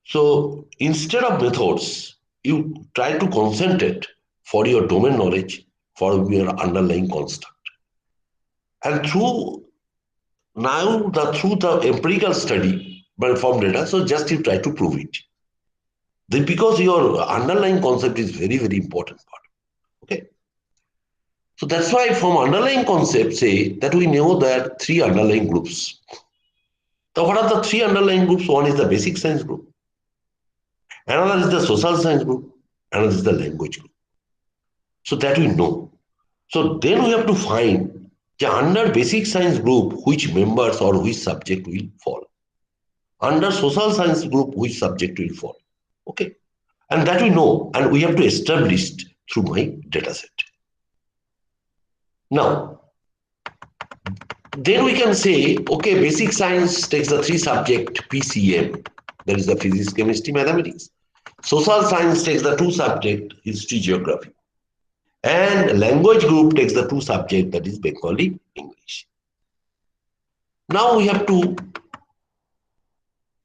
so instead of methods, you try to concentrate for your domain knowledge for your underlying construct. And through the empirical study from data, so just you try to prove it. Because your underlying concept is very, very important part. Okay. So that's why from underlying concept say that we know that three underlying groups. So what are the three underlying groups? One is the basic science group. Another is the social science group. Another is the language group. So that we know. So then we have to find the under basic science group which members or which subject will fall. Under social science group which subject will fall. Okay. And that we know, and we have to establish through my data set. Now, then we can say, okay, basic science takes the three subject PCM, that is the physics, chemistry, mathematics. Social science takes the two subject, history, geography. And language group takes the two subject, that is Bengali, English. Now we have to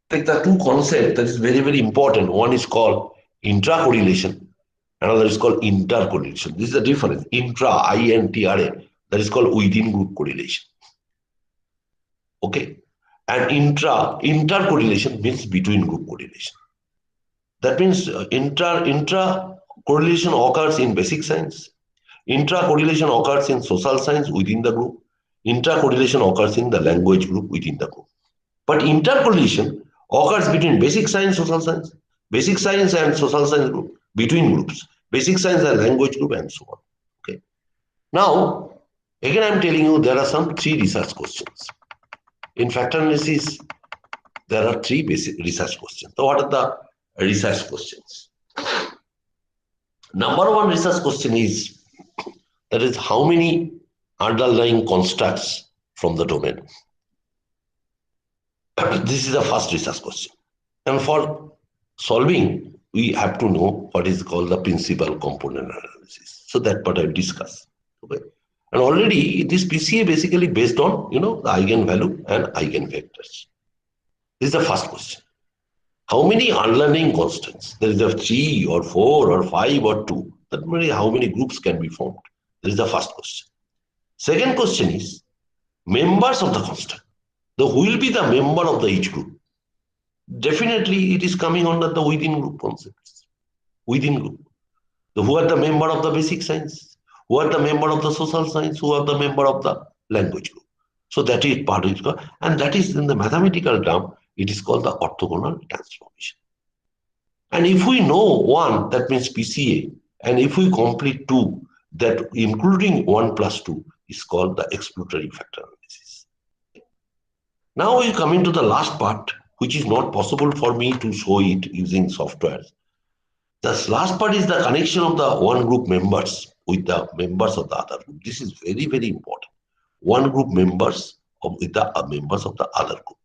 take the two concepts that is very, very important. One is called intra-correlation. Another is called intercorrelation. This is the difference. Intra, I-N-T-R-A, that is called within group correlation. Okay. And intercorrelation means between group correlation. That means intra correlation occurs in basic science. Intra-correlation occurs in social science within the group. Intra-correlation occurs in the language group within the group. But intercorrelation occurs between basic science, social science, basic science and social science group, between groups, basic science and language group, and so on. Okay. Now, again, I'm telling you there are some three research questions. In factor analysis, there are three basic research questions. So, what are the research questions? Number one research question is that is how many underlying constructs from the domain. This is the first research question. And for solving, we have to know what is called the principal component analysis. So that part I will discuss. Okay. And already this PCA basically based on the eigenvalue and eigenvectors. This is the first question. How many underlying constants? There is a 3 or 4 or 5 or 2. That means how many groups can be formed? This is the first question. Second question is members of the constant. Who will be the member of the each group? Definitely it is coming under the within group concepts. Within group. Who are the member of the basic science? Who are the member of the social science? Who are the member of the language group? So that is part of it. And that is in the mathematical term, it is called the orthogonal transformation. And if we know 1, that means PCA. And if we complete 2, that including 1 plus 2 is called the exploratory factor analysis. Now we come into the last part, which is not possible for me to show it using software. The last part is the connection of the one group members with the members of the other group. This is very, very important. One group members with the members of the other group.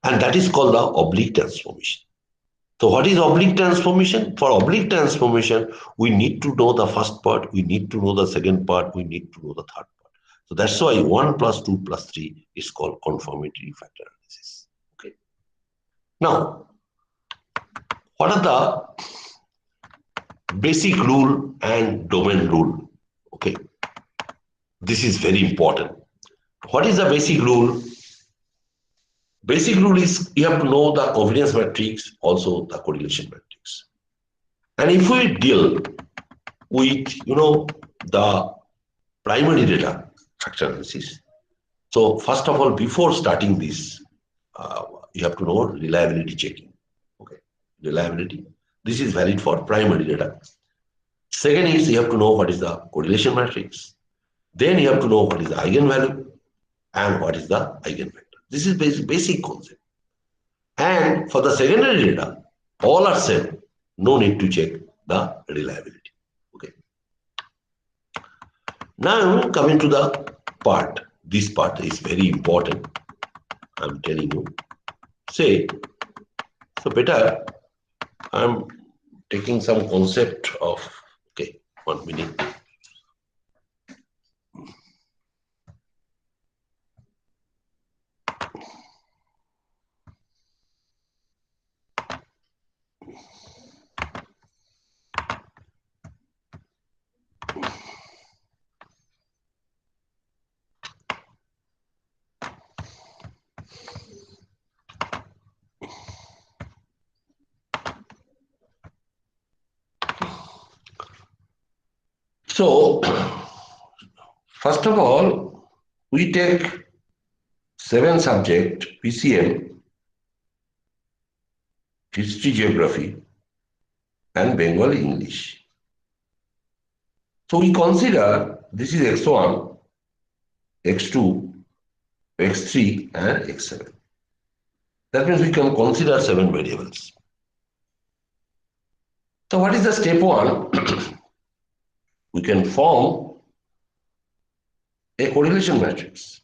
And that is called the oblique transformation. So what is oblique transformation? For oblique transformation, we need to know the first part, we need to know the second part, we need to know the third part. So that's why 1 plus 2 plus 3 is called conformity factor analysis. Okay. Now, what are the basic rule and domain rule? Okay. This is very important. What is the basic rule? Basic rule is you have to know the covariance matrix, also the correlation matrix. And if we deal with, the primary data factor analysis. So first of all, before starting this, you have to know reliability checking. Okay, reliability. This is valid for primary data. Second is you have to know what is the correlation matrix. Then you have to know what is the eigenvalue and what is the eigenvector. This is basic concept. And for the secondary data, all are same. No need to check the reliability. Okay. Now coming to the part. This part is very important. I'm telling you. Say, so better I'm taking some concept of, okay, 1 minute. So, first of all, we take 7 subject PCM, History, Geography, and Bengali English. So we consider this is X1, X2, X3, and X7. That means we can consider 7 variables. So what is the step 1? We can form a correlation matrix.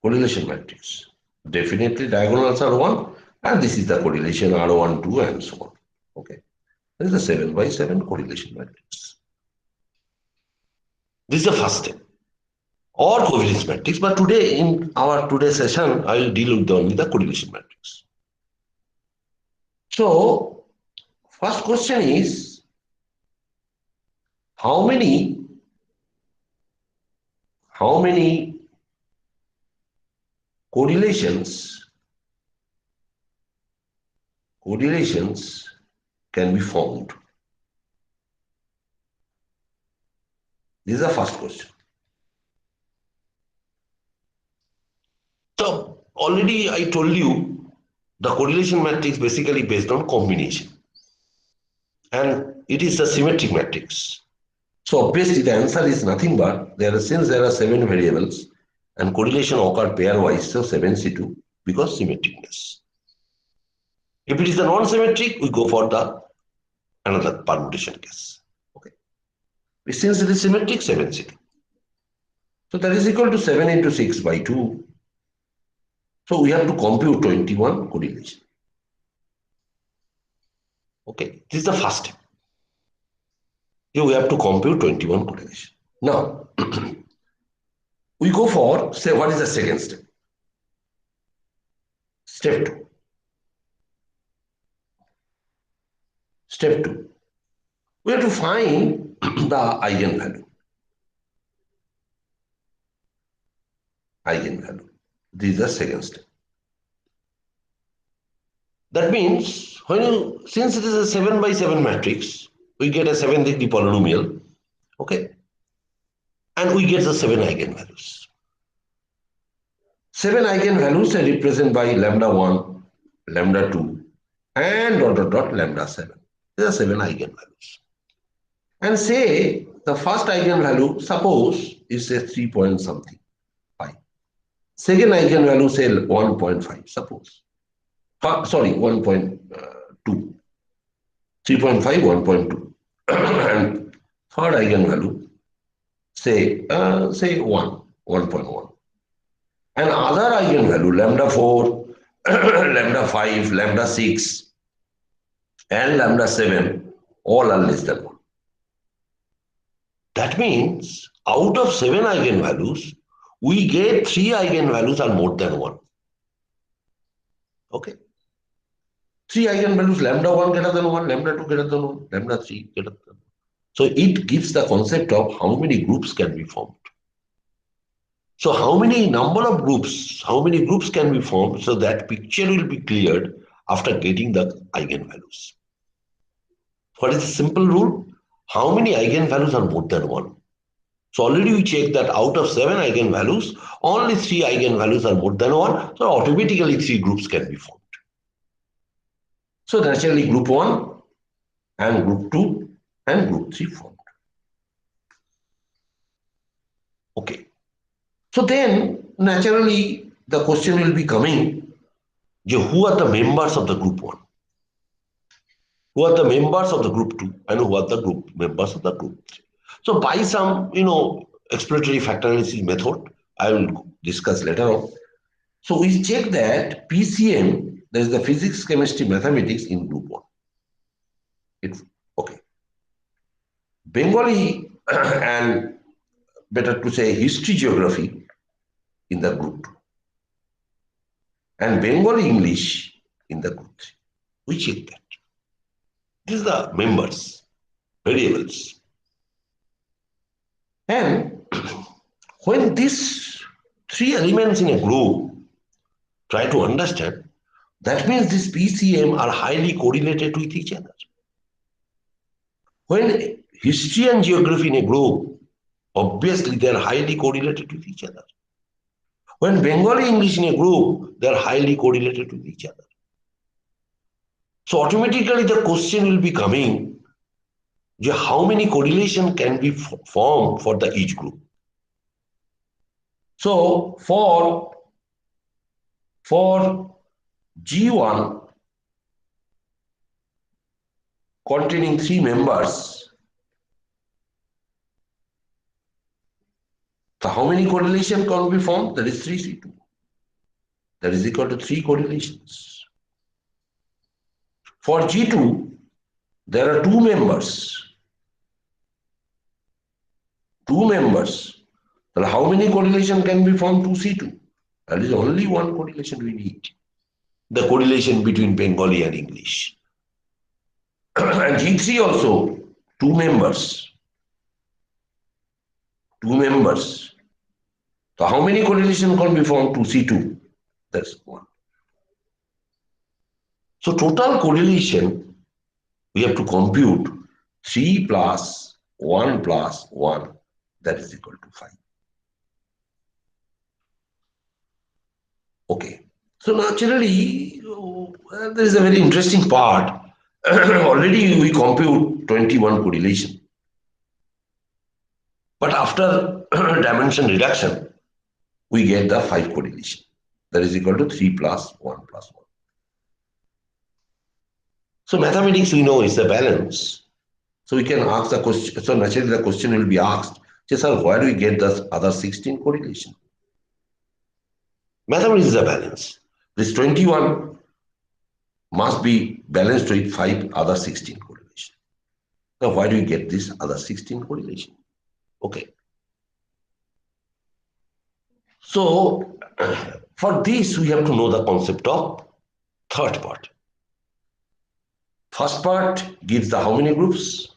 Correlation matrix. Definitely diagonals are 1, and this is the correlation R1, 2, and so on. Okay. This is a 7 by 7 correlation matrix. This is the first step. Or covariance matrix, but today in our today's session, I will deal with only the correlation matrix. So, first question is, how many correlations can be formed? This is the first question. So already I told you the correlation matrix basically based on combination, and it is a symmetric matrix. So obviously the answer is nothing but since there are 7 variables and correlation occur pairwise, so 7C2 because symmetricness. If it is a non-symmetric, we go for the another permutation case. Okay. Since it is symmetric, 7C2. So that is equal to 7 into 6 by 2. So we have to compute 21 correlation. Okay, this is the first step. Here we have to compute 21 correlation. Now, we go for, say, what is the second step? Step 2. Step 2. We have to find the eigenvalue. Eigenvalue. This is the second step. That means, since it is a 7 by 7 matrix, we get a 7-degree polynomial, okay? And we get the 7 eigenvalues. 7 eigenvalues are represented by lambda 1, lambda 2, and lambda 7. These are 7 eigenvalues. And say the first eigenvalue, suppose, is say 3 point something, 5. Second eigenvalue, say 1.5, suppose. Sorry, 1.2. 3.5, 1.2. And third eigenvalue, say 1, 1.1. And other eigenvalue, lambda 4, lambda 5, lambda 6, and lambda 7, all are less than 1. That means out of 7 eigenvalues, we get 3 eigenvalues are more than 1. Okay. 3 eigenvalues, lambda 1 greater than 1, lambda 2 greater than 1, lambda 3 greater than 1. So it gives the concept of how many groups can be formed. So how many groups can be formed, so that picture will be cleared after getting the eigenvalues. What is the simple rule? How many eigenvalues are more than 1? So already we checked that out of 7 eigenvalues, only 3 eigenvalues are more than 1. So automatically 3 groups can be formed. So naturally group 1 and group 2 and group 3 formed. Okay. So then naturally the question will be coming, who are the members of the group 1? who are the members of the group 2 and who are the group members of the group 3. So by some, exploratory factor analysis method, I will discuss later on. So we check that PCM, there is the physics, chemistry, mathematics in group 1. It's okay. Bengali and better to say history, geography in the group 2. And Bengali English in the group 3. We check that. These are the members, variables. And when these 3 elements in a group try to understand, that means these PCM are highly correlated with each other. When history and geography in a group, obviously they are highly correlated with each other. When Bengali English in a group, they are highly correlated with each other. So automatically the question will be coming, how many correlation can be formed for the each group? So for G1 containing 3 members, so how many correlation can be formed? That is 3C2. That is equal to 3 correlations. For G2, there are 2 members. 2 members. Well, how many correlation can be formed? 2C2. That is only 1 correlation we need. The correlation between Bengali and English. And G3 also, 2 members. 2 members. So how many correlation can be formed? 2C2. That's 1. So total correlation, we have to compute 3 plus 1 plus 1, that is equal to 5. Okay. So naturally, there is a very interesting part. Already we compute 21 correlation. But after dimension reduction, we get the 5 correlation. That is equal to 3 plus 1 plus 1. So mathematics we know is the balance. So we can ask the question, so naturally the question will be asked, sir, where do we get the other 16 correlation? Mathematics is a balance. This 21 must be balanced with 5 other 16 correlation. Now why do we get this other 16 correlation? Okay. So for this we have to know the concept of third part. First part gives the how many groups.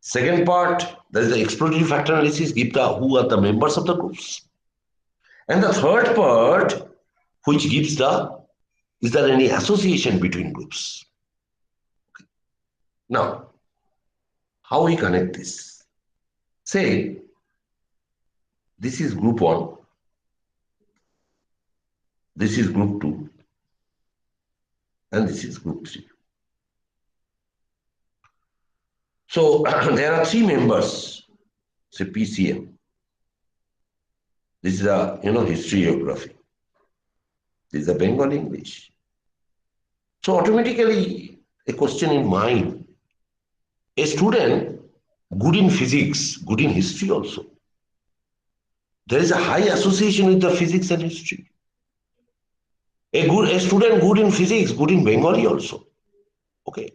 Second part, there is the exploratory factor analysis, give the who are the members of the groups. And the third part, which gives the, is there any association between groups? Okay. Now, how we connect this? Say, this is group 1, this is group 2, and this is group 3. So there are 3 members, say PCM. This is a history geography. This is a Bengali English. So automatically a question in mind, a student good in physics, good in history also. There is a high association with the physics and history. A student good in physics, good in Bengali also. Okay.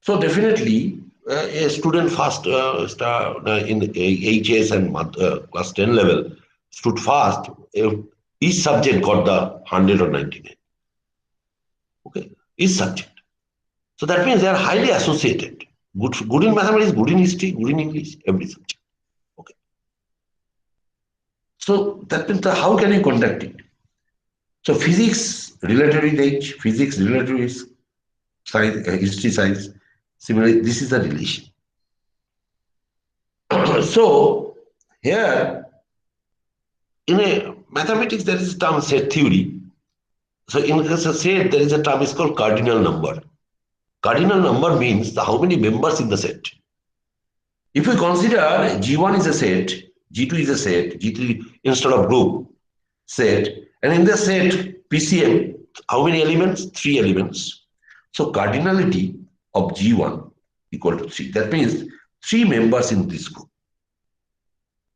So definitely a student fast in HS and class 10 level stood fast. Each subject got the 100 or 99. Okay, each subject. So that means they are highly associated. Good in mathematics, good in history, good in English, every subject. Okay. So that means how can you conduct it? So physics, relativity age, physics, relativity science, history science. Similarly, this is the relation. So here, in a mathematics, there is a term set theory. So in case of set, there is a term is called cardinal number. Cardinal number means how many members in the set. If we consider G1 is a set, G2 is a set, G3 instead of group set, and in the set PCM, how many elements? 3 elements. So cardinality of G1 equal to 3. That means 3 members in this group.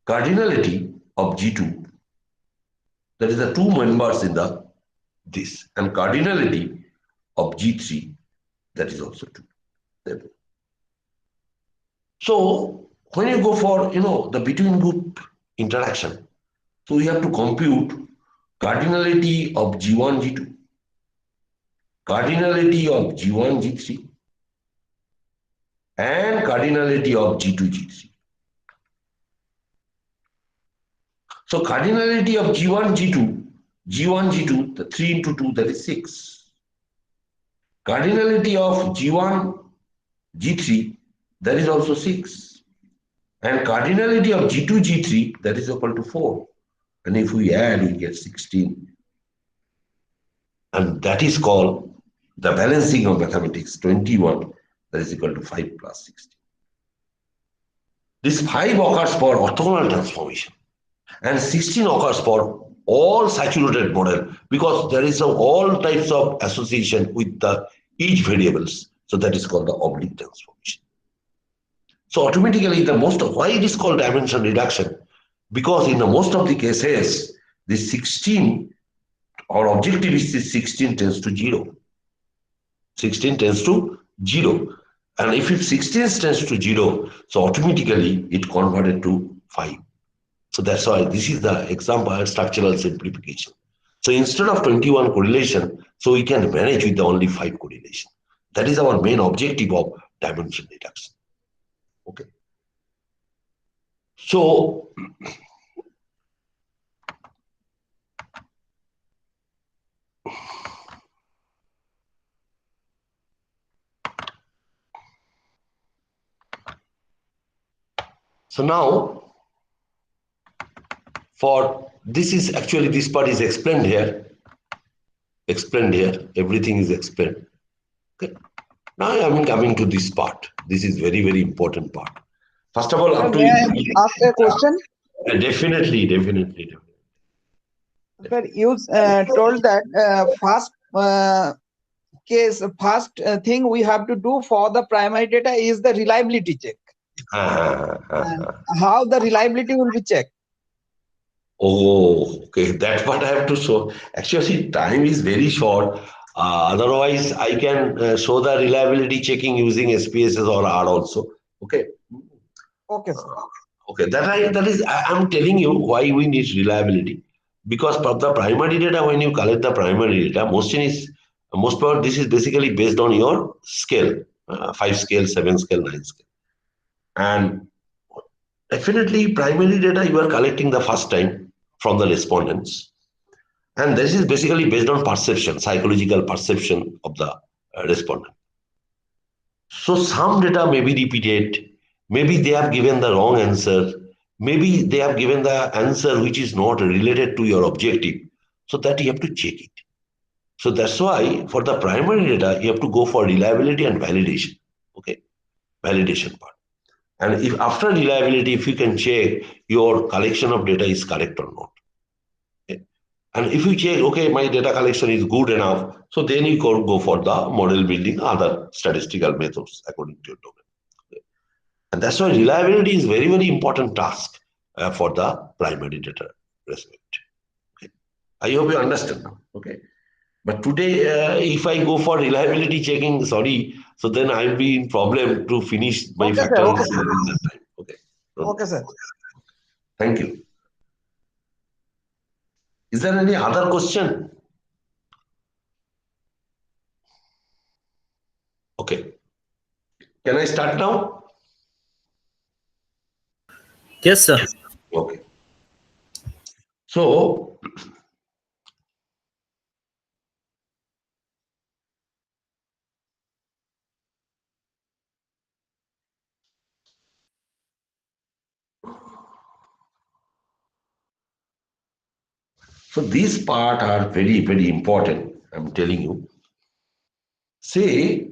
Cardinality of G2, that is the 2 members in the this, and cardinality of G3, that is also 2. So when you go for the between group interaction, so we have to compute cardinality of G1, G2, cardinality of G1, G3, and cardinality of G2, G3. So cardinality of G1, G2, the 3 into 2, that is 6. Cardinality of G1, G3, that is also 6. And cardinality of G2, G3, that is equal to 4. And if we add, we get 16. And that is called the balancing of mathematics, 21, that is equal to 5 plus 16. This 5 occurs for orthogonal transformation, and 16 occurs for all saturated model, because there is all types of association with the each variables. So that is called the oblique transformation. So automatically why it is called dimension reduction? Because in the most of the cases, the 16, our objective is this 16 tends to 0. 16 tends to 0. And if 16 tends to 0, so automatically it converted to 5. So that's why this is the example structural simplification. So instead of 21 correlation, so we can manage with the only 5 correlation. That is our main objective of dimension reduction. Okay. So now for this is actually this part is explained here. Everything is explained. Okay. Now I am coming to this part. This is very, very important part. First of all, Sir, up to may I ask a question? Definitely. Sir, you told that first thing we have to do for the primary data is the reliability check. And how the reliability will be checked? Oh, okay. That's what I have to show. Actually, time is very short. Otherwise, I can show the reliability checking using SPSS or R also. Okay. Okay, sir. Okay. I'm telling you why we need reliability. Because for the primary data, when you collect the primary data, most part this is basically based on your scale, 5 scale, 7 scale, 9 scale. And definitely primary data you are collecting the first time from the respondents. And this is basically based on perception, psychological perception of the respondent. So some data may be repeated. Maybe they have given the wrong answer. Maybe they have given the answer which is not related to your objective. So that you have to check it. So that's why for the primary data, you have to go for reliability and validation. Okay, validation part. And if after reliability, if you can check your collection of data is correct or not. Okay. And if you check, okay, my data collection is good enough, so then you can go for the model building, other statistical methods according to your domain. Okay. And that's why reliability is very, very important task for the primary data respect. Okay. I hope you understand now. Okay. But today, if I go for reliability checking, sorry, so then I'll be in problem to finish my Okay, sir. factorial in that time. Okay. Okay, sir. Thank you. Is there any other question? Okay. Can I start now? Yes, sir. Okay. So, these part are very, very important. I'm telling you. Say,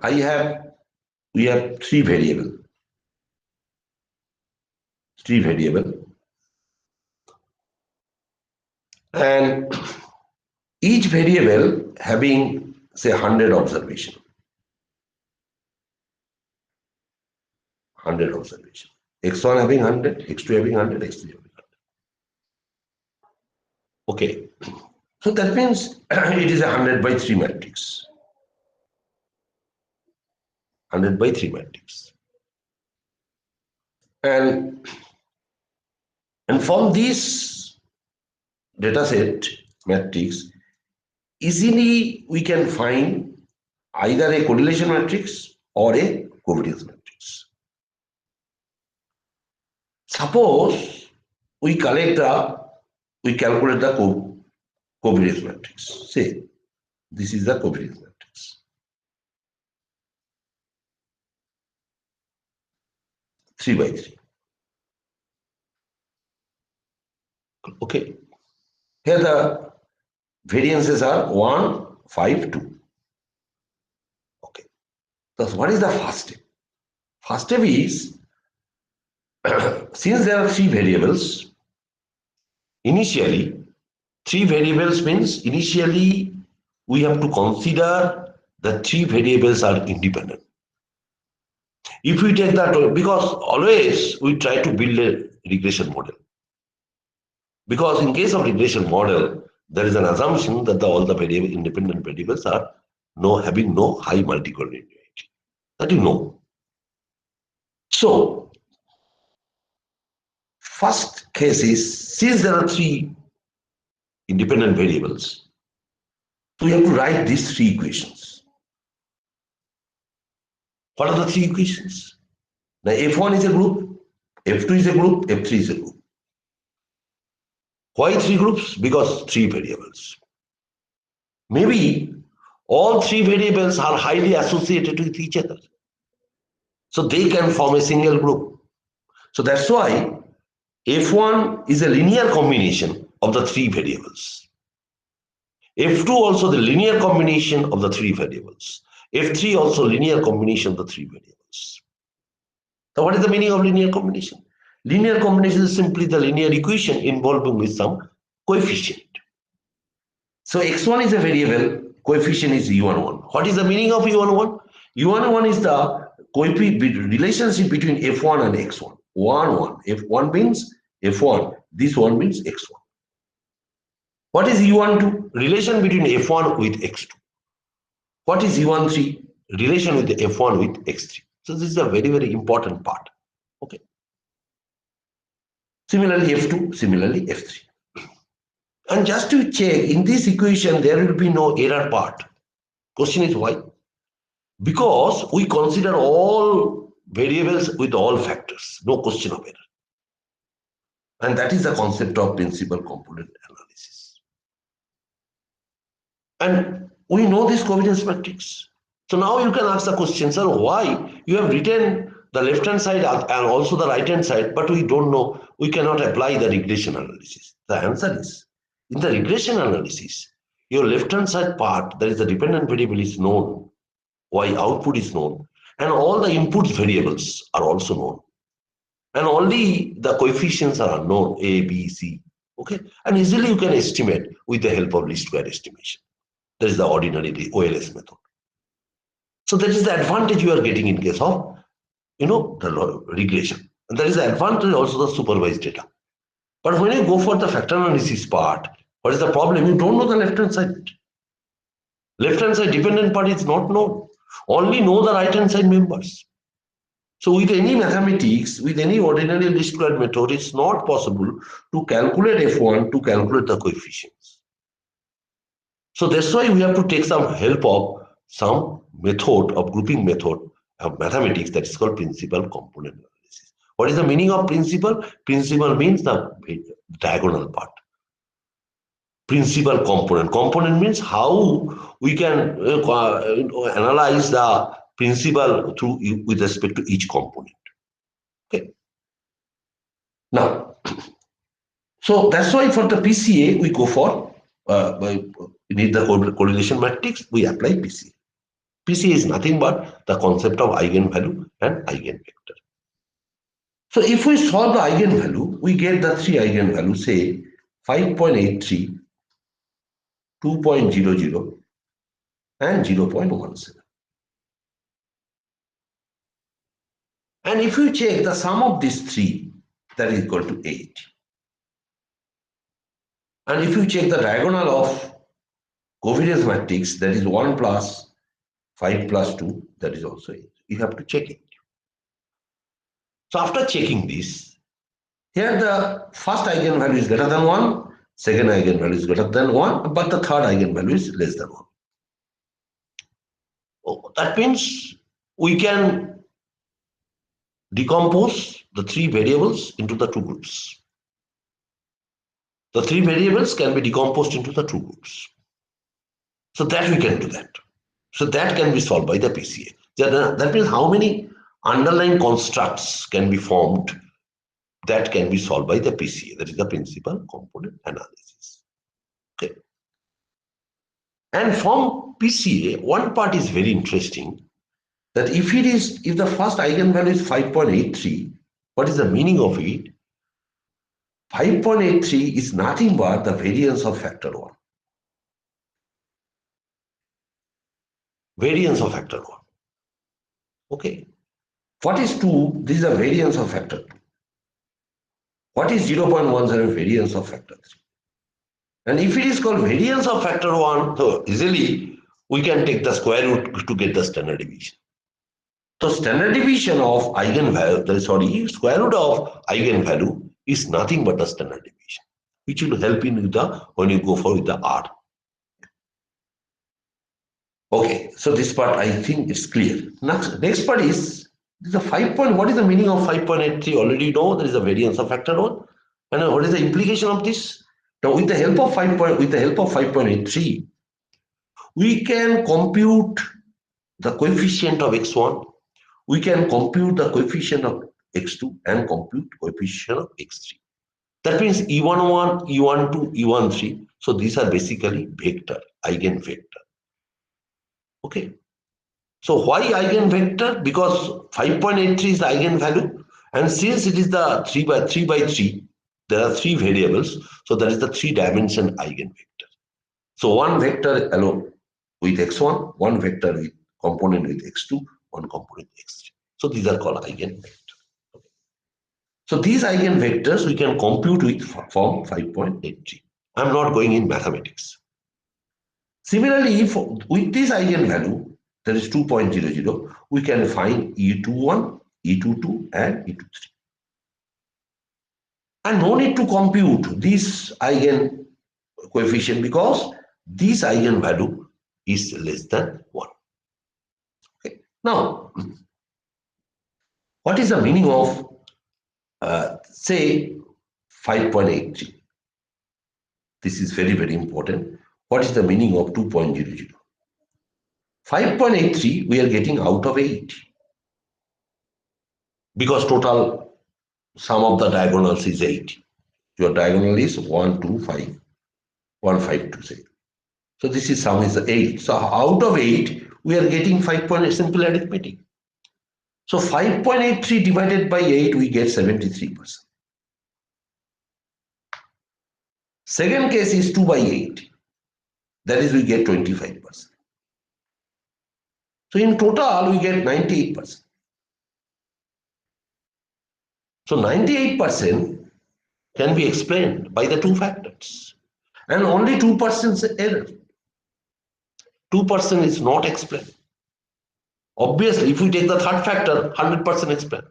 we have three variable, and each variable having say 100 observation. 100 observation. X1 having 100, X2 having 100, X3 having 100. Okay. So that means it is a 100 by 3 matrix. 100 by 3 matrix. And from this data set matrix, easily we can find either a correlation matrix or a covariance matrix. Suppose we calculate the covariance matrix. Say this is the covariance matrix. 3 by 3. Okay. Here the variances are 1, 5, 2. Okay. Thus, what is the first step? First step is, since there are 3 variables, initially, 3 variables means initially we have to consider the 3 variables are independent. If we take that, because always we try to build a regression model. Because in case of regression model, there is an assumption that all the independent variables are having no high multicollinearity. That you know. So, first case is, since there are 3 independent variables, we have to write these 3 equations. What are the 3 equations? Now, F1 is a group, F2 is a group, F3 is a group. Why 3 groups? Because 3 variables. Maybe all 3 variables are highly associated with each other. So they can form a single group. So that's why F1 is a linear combination of the 3 variables. F2 also the linear combination of the 3 variables. F3 also linear combination of the 3 variables. So what is the meaning of linear combination? Linear combination is simply the linear equation involving with some coefficient. So x1 is a variable, coefficient is u11. What is the meaning of u11? u11 is the relationship between f1 and x1. 1, 1. F1 means f1. This one means x1. What is u12? Relation between f1 with x2. What is u13? Relation with the f1 with x3. So this is a very, very important part. Okay. Similarly f2, similarly f3. And just to check, in this equation there will be no error part. Question is why? Because we consider all variables with all factors, no question of error. And that is the concept of principal component analysis. And we know this covariance matrix. So now you can ask the question, sir, why you have written the left hand side and also the right hand side, but we don't know, we cannot apply the regression analysis. The answer is, in the regression analysis, your left hand side part, there is a dependent variable is known, y output is known, and all the input variables are also known. And only the coefficients are unknown, A, B, C. Okay, and easily you can estimate with the help of least square estimation. That is the ordinary OLS method. So that is the advantage you are getting in case of, the regression. And that is the advantage also the supervised data. But when you go for the factor analysis part, what is the problem? You don't know the left hand side. Left hand side dependent part is not known. Only know the right hand side members. So with any mathematics, with any ordinary least square method, it's not possible to calculate F1 to calculate the coefficients. So that's why we have to take some help of some method of grouping method of mathematics that is called principal component analysis. What is the meaning of principal? Principal means the diagonal part. Principal component. Component means how we can analyze the principal with respect to each component. Okay. Now, so that's why for the PCA we go for we need the correlation matrix. We apply PCA. PCA is nothing but the concept of eigenvalue and eigenvector. So if we solve the eigenvalue, we get the 3 eigenvalues, say 5.83, 2.00, and 0.17. And if you check the sum of these three, that is equal to 8. And if you check the diagonal of covariance matrix, that is 1 plus 5 plus 2, that is also 8. You have to check it. So after checking this, here the first eigenvalue is greater than 1, second eigenvalue is greater than 1, but the third eigenvalue is less than 1. Oh, that means we can decompose the three variables into the two groups. The three variables can be decomposed into the two groups. So that we can do that. So that can be solved by the PCA. That means how many underlying constructs can be formed that can be solved by the PCA. That is the principal component analysis. Okay. And from PCA, one part is very interesting, that if the first eigenvalue is 5.83, what is the meaning of it? 5.83 is nothing but the variance of factor 1. Variance of factor 1. Okay. What is 2? This is a variance of factor 2. What is 0.17? Variance of factor 3. And if it is called variance of factor 1, so easily we can take the square root to get the standard deviation. So standard deviation of eigenvalue, square root of eigenvalue is nothing but the standard deviation, which will help in with when you go for with the R. Okay, so this part I think it's clear. Next part is the 5 point. What is the meaning of 5.83? Already you know there is a variance of factor 1. And what is the implication of this? Now with the help of 5.83, we can compute the coefficient of x1. We can compute the coefficient of x2 and compute coefficient of x3. That means e11, e12, e13. So these are basically vector, eigenvector. Okay. So why eigenvector? Because 5.83 is the eigenvalue, and since it is the 3 by 3, there are three variables. So that is the 3-dimension eigenvector. So one vector alone with x1, one vector with component with x2, one component with x3. So these are called eigenvectors. Okay. So these eigenvectors we can compute with form 5.83. I'm not going in mathematics. Similarly, if with this eigenvalue, that is 2.00, we can find E21, E22, and E23. And no need to compute this eigen coefficient because this eigenvalue is less than 1. Okay. Now, what is the meaning of say 5.83? This is very, very important. What is the meaning of 2.00? 5.83 we are getting out of 8 because total sum of the diagonals is 8. Your diagonal is 1, 2, 5, 1, 5, 2, 6. So this is sum is 8. So out of 8 we are getting 5.8, simple arithmetic. So 5.83 divided by 8 we get 73%. Second case is 2 by 8. That is we get 25%. So in total we get 98%. So 98% can be explained by the two factors. And only 2% error. 2% is not explained. Obviously, if we take the third factor, 100% explained.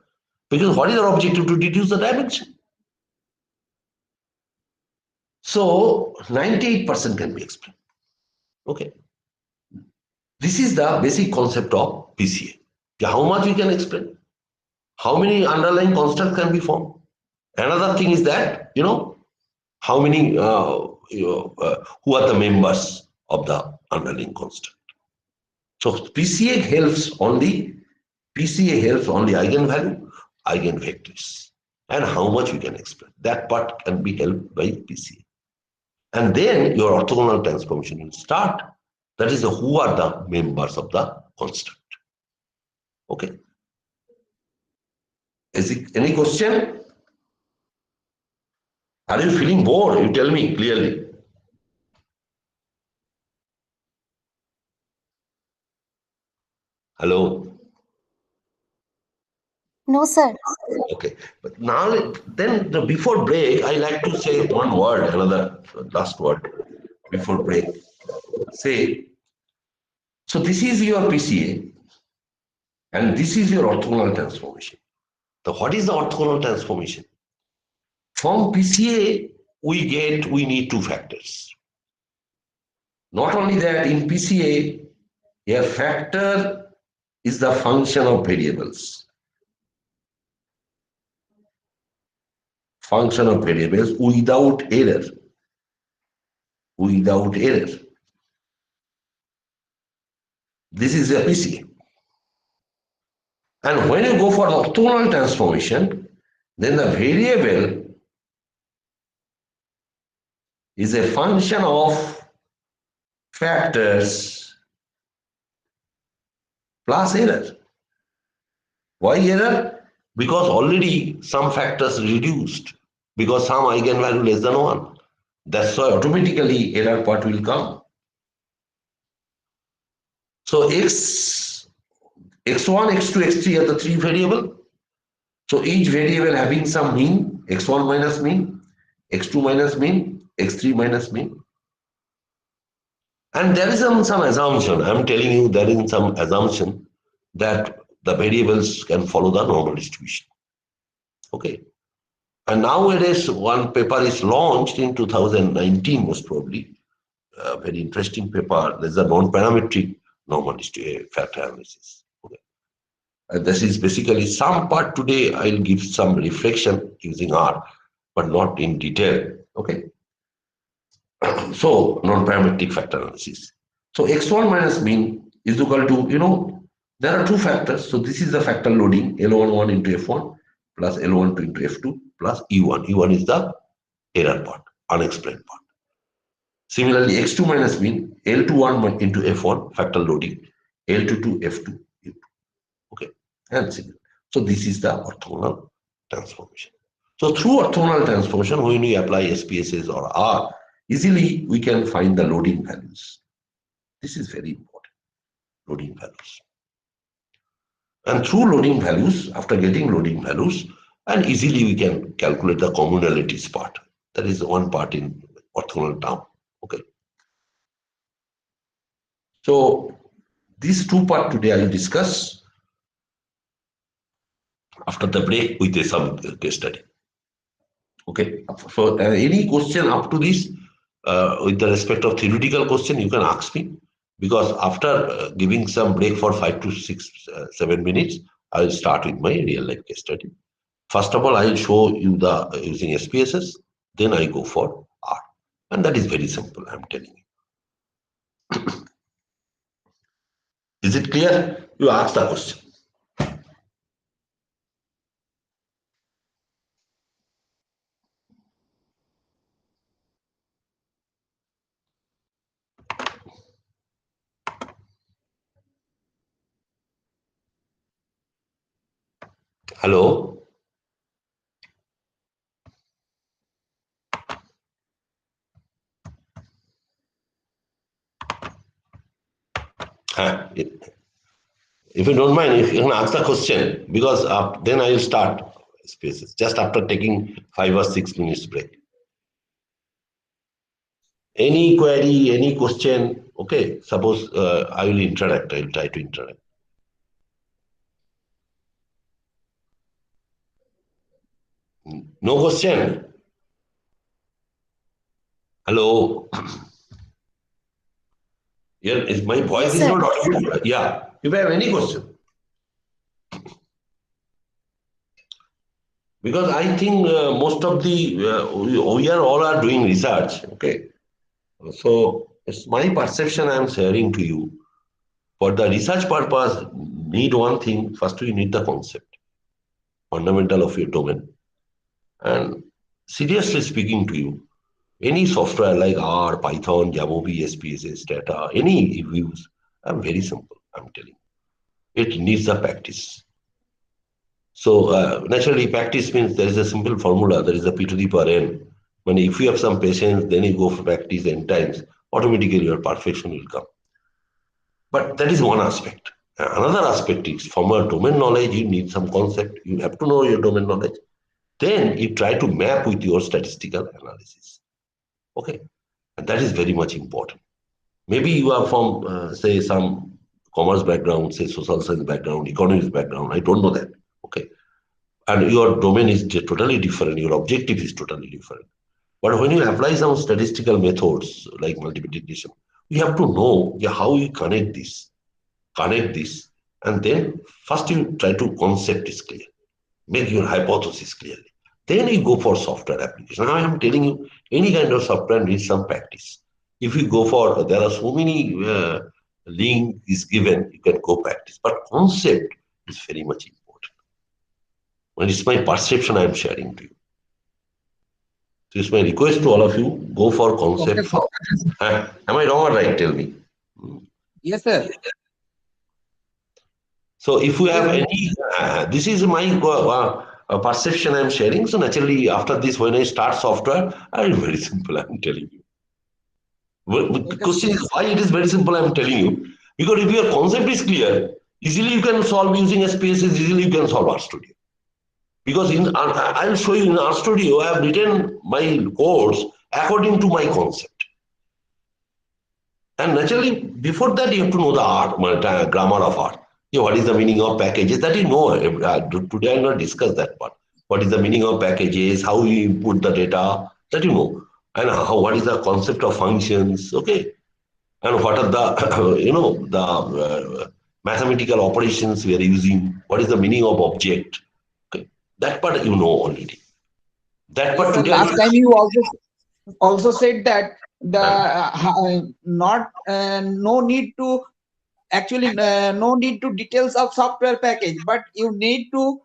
Because what is our objective? To reduce the dimension. So 98% can be explained. Okay. This is the basic concept of PCA. How much we can explain? How many underlying constructs can be formed? Another thing is that, how many, who are the members of the underlying construct. So PCA helps only eigenvalue, eigenvectors, and how much we can explain. That part can be helped by PCA. And then your orthogonal transformation will start. That is who are the members of the construct. Okay. Any question? Are you feeling bored? You tell me clearly. Hello? No, sir. Okay. But now, then before break, I like to say one word, another last word before break. Say, so this is your PCA and this is your orthogonal transformation. So what is the orthogonal transformation? From PCA, we need two factors. Not only that, in PCA, a factor is the function of variables. Function of variables without error. Without error. This is a PCA. And when you go for orthogonal transformation, then the variable is a function of factors plus error. Why error? Because already some factors reduced, because some eigenvalue less than 1. That's why automatically error part will come. So x1, x2, x3 are the three variables. So each variable having some mean, x1 minus mean, x2 minus mean, x3 minus mean. And there is some assumption, I'm telling you, there is some assumption that the variables can follow the normal distribution. Okay. And nowadays, one paper is launched in 2019, most probably. A very interesting paper. There's a non-parametric normal factor analysis. Okay. And this is basically some part today. I'll give some reflection using R, but not in detail. Okay. So, non-parametric factor analysis. So, x1 minus mean is equal to, there are two factors. So, this is the factor loading L11 into F1 plus L12 into F2 plus E1. E1 is the error part, unexplained part. Similarly, x2 minus mean L21 into F1 factor loading L2 to F2. Okay, and similar. So, this is the orthogonal transformation. So, through orthogonal transformation, when we apply SPSS or R, easily we can find the loading values. This is very important, loading values. And through loading values, after getting loading values, and easily we can calculate the communalities part. That is one part in orthogonal term. Okay. So these two parts today I will discuss after the break with some case study. Okay. So any question up to this with the respect of theoretical question, you can ask me, because after giving some break for 5 to 6, 7 minutes, I will start with my real life case study. First of all, I will show you the using SPSS, then I go for R. And that is very simple, I'm telling you. Is it clear? You ask the question. Hello? If you don't mind, if you can ask the question, because then I will start spaces just after taking 5 or 6 minutes break. Any query, any question? Okay, suppose I will interact. I will try to interact. No question? Hello? Yeah, my voice Yes, is not audible. Yeah, if you have any question. Because I think most of the, we are all are doing research, okay? So it's my perception I am sharing to you. For the research purpose, need one thing. First, you need the concept, fundamental of your domain. And seriously speaking to you, any software like R, Python, Jamovi, SPSS, data, any views, I'm very simple, I'm telling you. It needs a practice. So naturally, practice means there is a simple formula, there is a P to the power n. When if you have some patience, then you go for practice n times, automatically your perfection will come. But that is one aspect. Another aspect is from a domain knowledge, you need some concept. You have to know your domain knowledge. Then you try to map with your statistical analysis. Okay. And that is very much important. Maybe you are from, say, some commerce background, say, social science background, economics background. I don't know that. Okay. And your domain is totally different. Your objective is totally different. But when you apply some statistical methods like multiplication, you have to know how you connect this, and then first you try to concept is clear, make your hypothesis clearly. Then you go for software application. Now I am telling you, any kind of software needs some practice. If you go for, there are so many link is given, you can go practice. But concept is very much important. And it's my perception I am sharing to you. So it's my request to all of you, go for concept Okay, first. Am I wrong or right? Tell me. yes, sir. So if you have Yes. any, this is my perception I'm sharing. So naturally, after this, when I start software, I'm very simple. I'm telling you. Well, the Okay, question sir. is why it is very simple. I'm telling you because if your concept is clear, easily you can solve using SPSS. Easily you can solve RStudio. Because I'll show you in RStudio, I have written my codes according to my concept. And naturally, before that, you have to know the art, grammar of art. What is the meaning of packages? That you know. Today, I will not discuss that part. What is the meaning of packages? How you input the data? That you know. And what is the concept of functions? Okay. And what are the, mathematical operations we are using? What is the meaning of object? Okay. That part you know already. That Yes, part sir. today, Last time you also said that the not no need to actually no need to details of software package, but you need to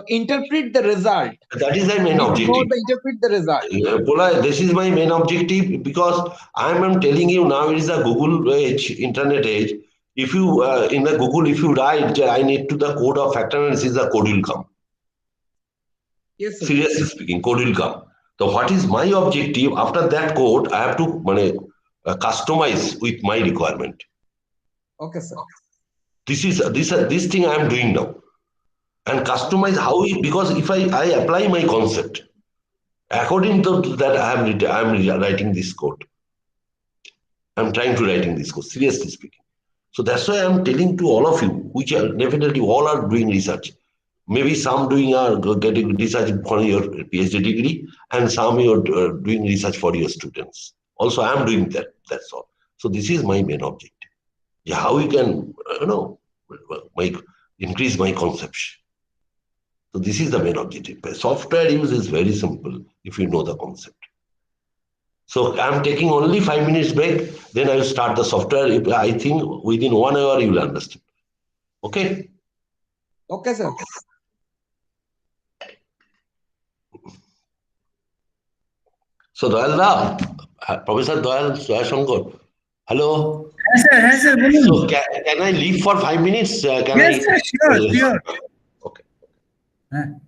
interpret the result. that is the main Need to know objective. the interpret the result. Pola, this is my main objective because I am telling you now it is a Google age, internet age. If you in the Google, if you write, I need to the code of factor analysis, the code will come. Yes, sir. Seriously speaking, code will come. So what is my objective? After that code, I have to customize with my requirement. Okay, sir. This thing I am doing now, and customize how because if I apply my concept according to that I am writing this code. I'm trying to writing this code, seriously speaking. So that's why I'm telling to all of you, which are definitely all are doing research. Maybe some doing are getting research for your PhD degree, and some you're doing research for your students. Also, I'm doing that. That's all. So this is my main objective. Yeah, how we can, make increase my conception. So this is the main objective. Software use is very simple if you know the concept. So I'm taking only 5 minutes break. Then I will start the software. I think within 1 hour you will understand. Okay. Okay, sir. So Doyal Professor Doyal Shankar. Hello. Yes, sir, So बोलून. can I leave for 5 minutes? Can Yes, I? sir, sure. Okay. हाँ.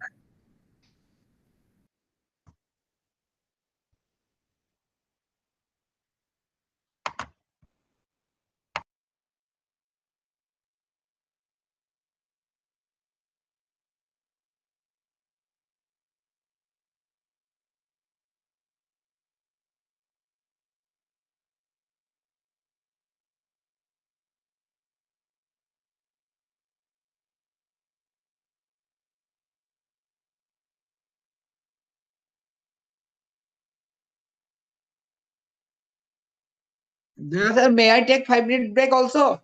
Sir, may I take 5 minute break also?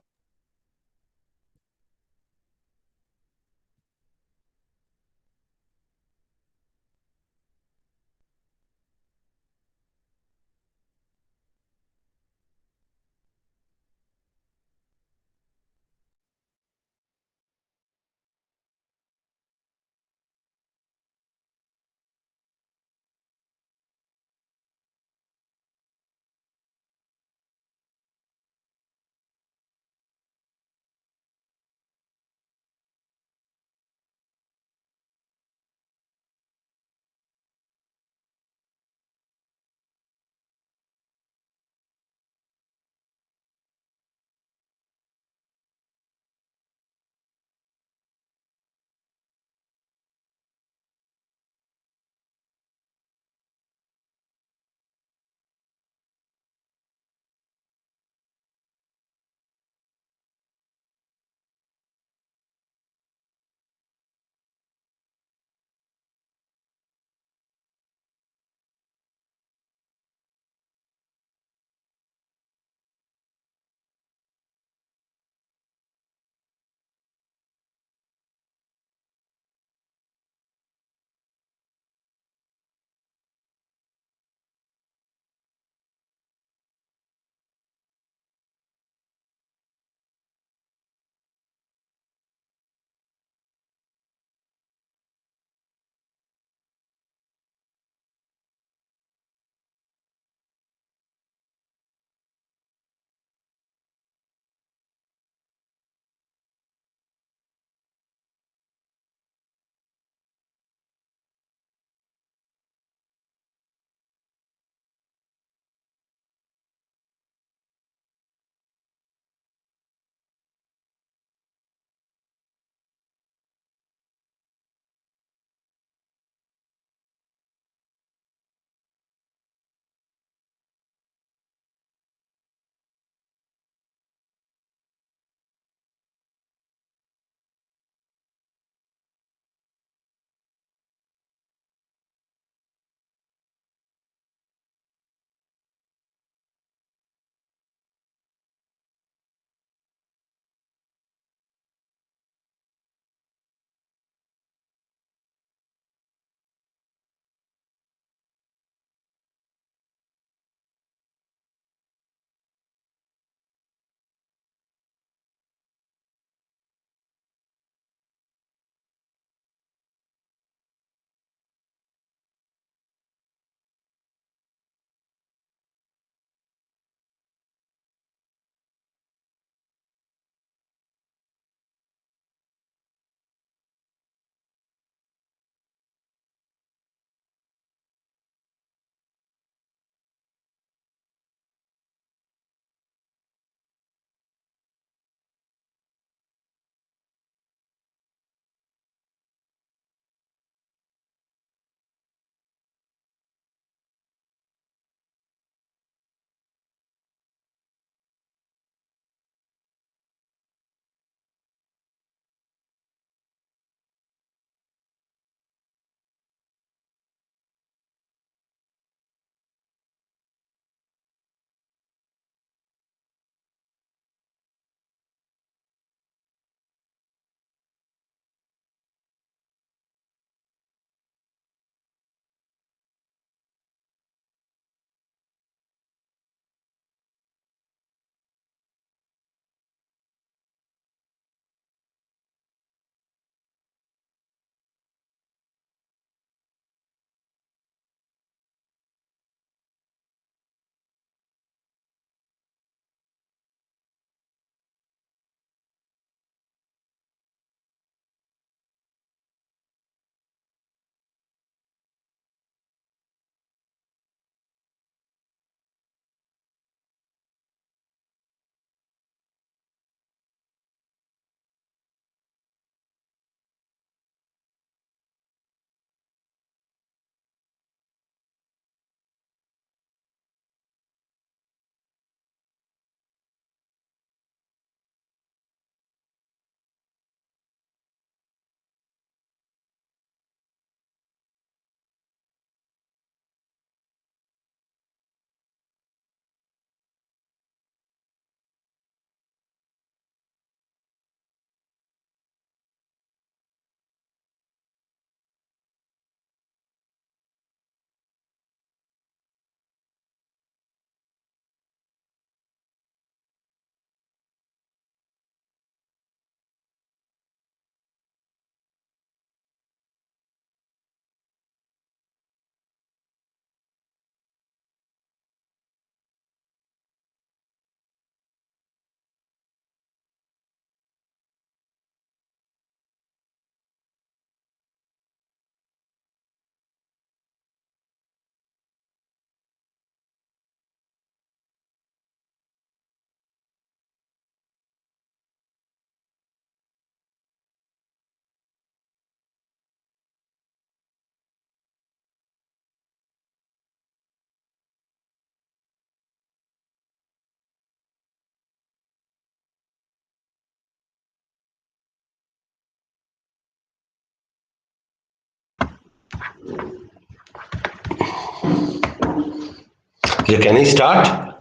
Yeah, can I start?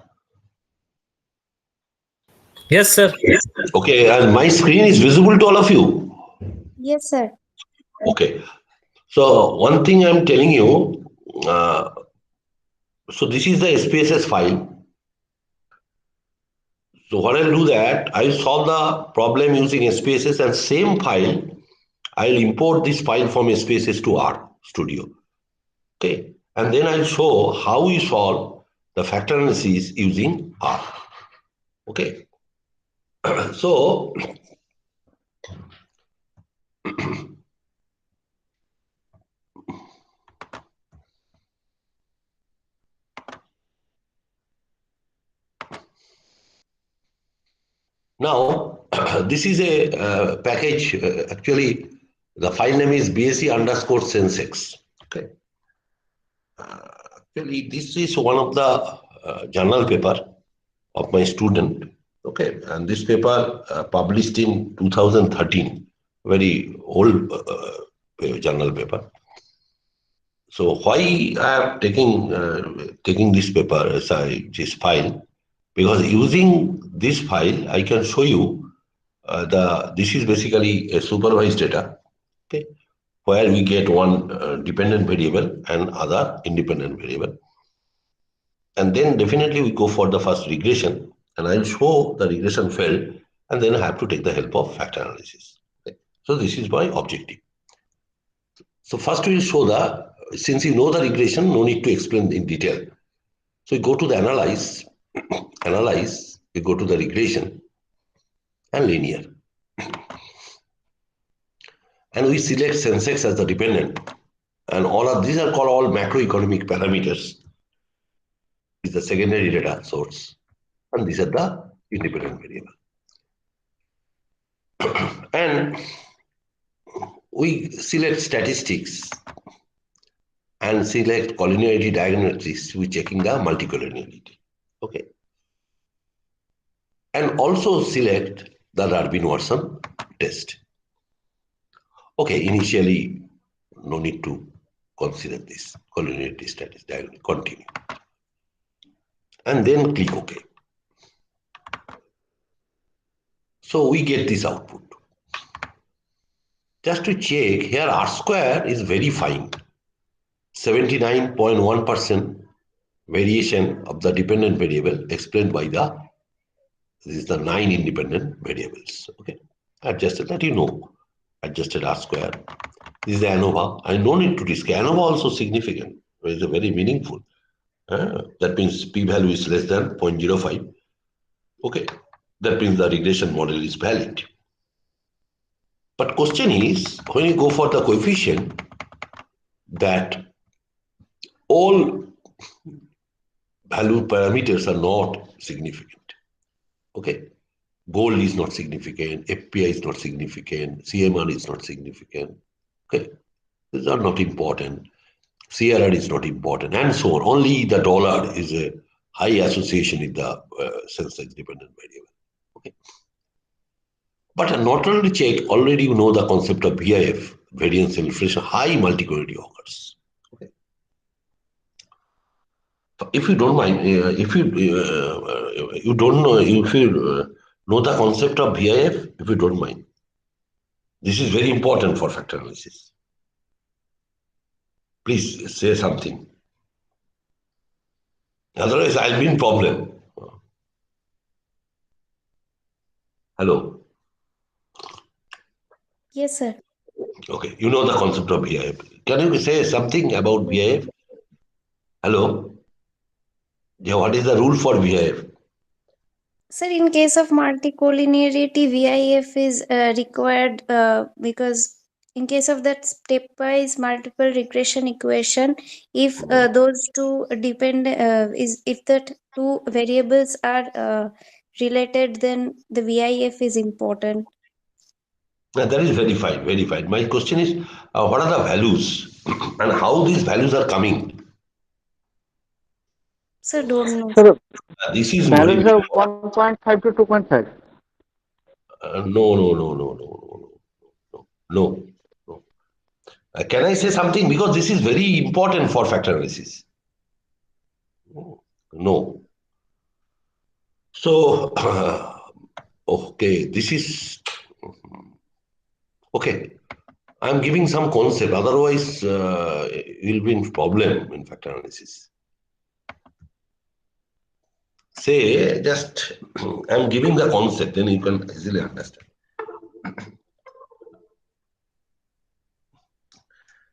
Yes, sir. Okay, and my screen is visible to all of you. Yes, sir. Okay, so one thing I'm telling you, so this is the SPSS file. So what I'll do that, I'll solve the problem using SPSS and same file, I'll import this file from SPSS to R Studio. Okay, and then I'll show how we solve the factor analysis using R. Okay, so now this is a package. Actually, the file name is BSc underscore sensex. Okay, actually, this is one of the journal paper of my student. Okay, and this paper published in 2013, very old journal paper. So why I am taking this paper, this file, because using this file I can show you this is basically a supervised data, okay, where we get one dependent variable and other independent variable, and then definitely we go for the first regression, and I'll show the regression failed, and then I have to take the help of factor analysis. Okay. So this is my objective. So first we will show since you know the regression, no need to explain in detail. So you go to the analyze, we go to the regression and linear. And we select sensex as the dependent. And all of these are called all macroeconomic parameters. Is the secondary data source. And these are the independent variable. And we select statistics and select collinearity diagnostics, we checking the multicollinearity. Okay. And also select the Darwin-Watson test. Okay, initially, no need to consider this collinearity status diagram. Continue. And then click OK. So we get this output. Just to check, here R square is very fine. 79.1% variation of the dependent variable explained by this is the 9 independent variables. Okay, adjusted that you know. Adjusted R square. This is the ANOVA. I no need to discuss. ANOVA also significant. It is very meaningful. That means p-value is less than 0.05. Okay, that means the regression model is valid. But question is, when you go for the coefficient, that all value parameters are not significant. Okay, gold is not significant, FPI is not significant, CMR is not significant. Okay, these are not important. CRR is not important, and so on. Only the dollar is a high association with the sensex dependent variable. Okay. But not only check, already you know the concept of VIF, variance inflation, high multicollinearity occurs. Okay. If you don't mind, if you don't know, if you know the concept of VIF, if you don't mind, this is very important for factor analysis. Please say something. Otherwise, I'll be in problem. Hello. Yes, sir. Okay, you know the concept of VIF. Can you say something about VIF? Hello? Yeah, what is the rule for VIF? Sir, in case of multicollinearity, VIF is required because in case of that stepwise multiple regression equation, if those two depend if the two variables are related, then the VIF is important. Yeah, that is very fine, very fine. My question is, what are the values and how these values are coming? Sir, don't know. Sir, This is values are motivated. 1.5 to 2.5. No, no, no, no, no, no, no, no. Can I say something? Because this is very important for factor analysis. No. So, okay, this is, okay. I'm giving some concept, otherwise you'll be in problem in factor analysis. Say, just, I'm giving the concept, then you can easily understand.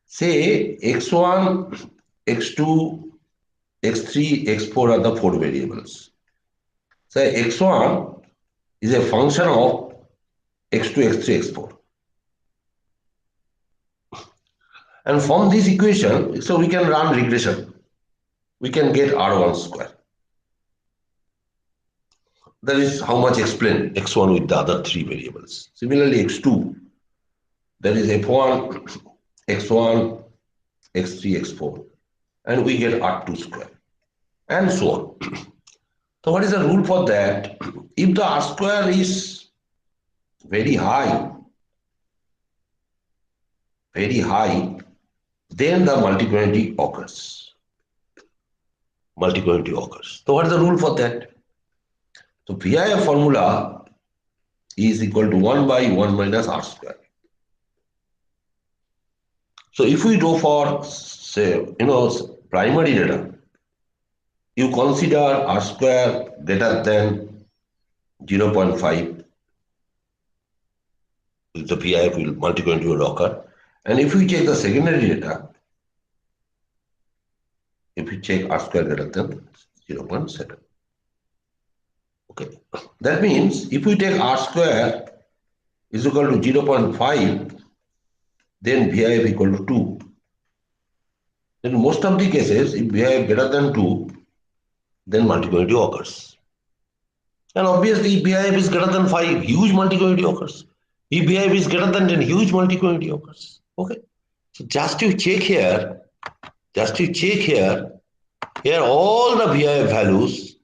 Say, x1, x2, x3, x4 are the 4 variables. Say, x1 is a function of x2, x3, x4. And from this equation, so we can run regression. We can get R1 square. That is how much explain x1 with the other 3 variables. Similarly, x2, that is f1, x1, x3, x4. And we get R2 square. And so on. So what is the rule for that? If the R square is very high, then the multiplicity occurs. So what is the rule for that? So VIF formula is equal to 1 by 1 minus R square. So if we go for, say, primary data, you consider R square greater than 0.5, the VIF will multiplicity will occur. And if we check the secondary data, if we check R square greater than 0.7. Okay, that means if we take R square is equal to 0.5, then VIF equal to 2. In most of the cases, if VIF greater than 2, then multiplicity occurs. And obviously, if VIF is greater than 5, huge multiplicity occurs. If VIF is greater than 10, huge multiplicity occurs. Okay, so just to check here, here all the VIF values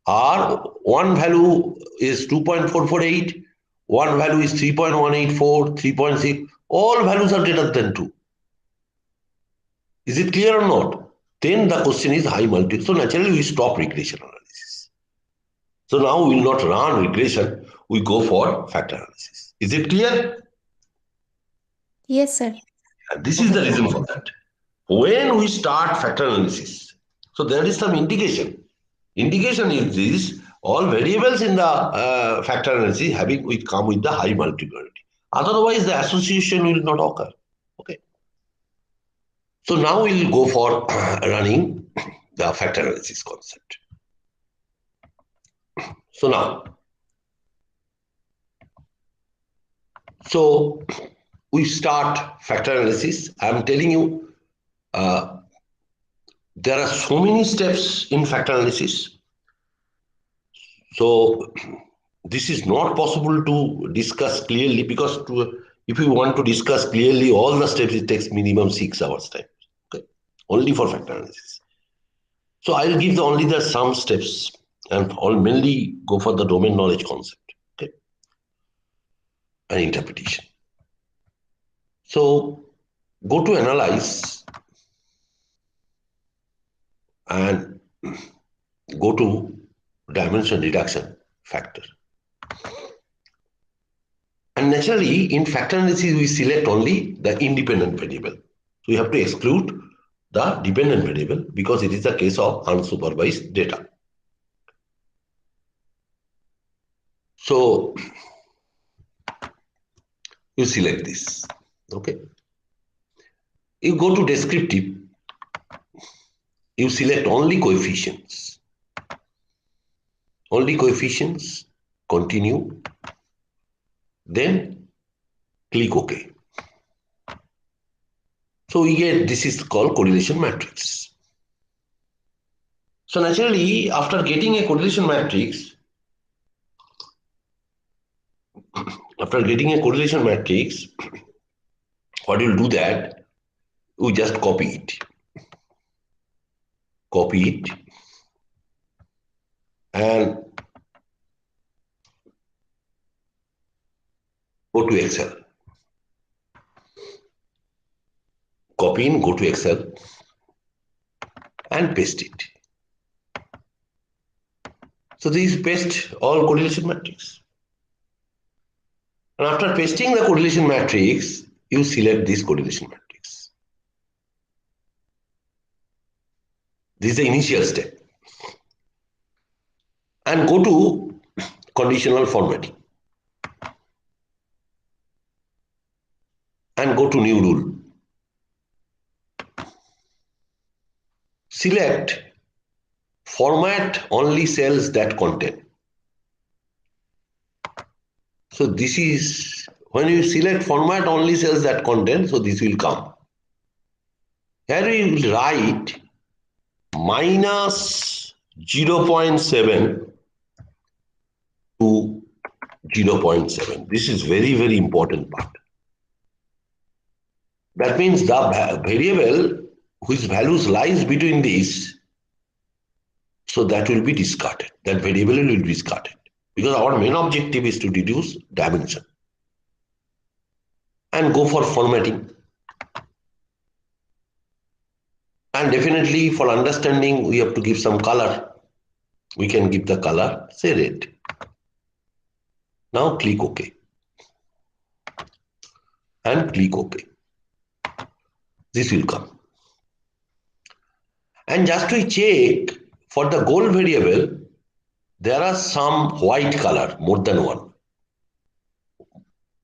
are, one value is 2.448, one value is 3.184, 3.6, all values are greater than 2. Is it clear or not? Then the question is high multiplicity. So naturally we stop regression analysis. So now we will not run regression, we go for factor analysis. Is it clear? Yes, sir. And this is the reason for that. When we start factor analysis, so there is some indication. Indication is this, all variables in the factor analysis come with the high multiplicity. Otherwise, the association will not occur. Okay. So now we'll go for running the factor analysis concept. So now, so we start factor analysis. I'm telling you, there are so many steps in factor analysis. So this is not possible to discuss clearly, because if you want to discuss clearly all the steps, it takes minimum 6 hours time. Okay, only for factor analysis. So I'll give only the some steps, and I'll mainly go for the domain knowledge concept, okay, and interpretation. So go to analyze and go to dimension reduction factor. And naturally, in factor analysis, we select only the independent variable. So we have to exclude the dependent variable because it is a case of unsupervised data. So you select this, okay. You go to descriptive, you select only coefficients, continue, then click OK. So we get, this is called correlation matrix. So naturally, after getting a correlation matrix, what you'll do that, you just copy it, and go to Excel. Copy in, go to Excel and paste it. So these paste all correlation matrix. And after pasting the correlation matrix, you select this correlation matrix. This is the initial step. And go to conditional formatting. And go to new rule. Select format only cells that contain. So this is, when you select format only cells that contain, so this will come. Here we will write minus 0.7 to 0.7. This is very, very important part. That means the variable whose values lies between these, so that will be discarded. That variable will be discarded. Because our main objective is to reduce dimension. And go for formatting. And definitely for understanding, we have to give some color. We can give the color, say red. Now click OK. And click OK. This will come. And just to check, for the goal variable, there are some white color, more than one.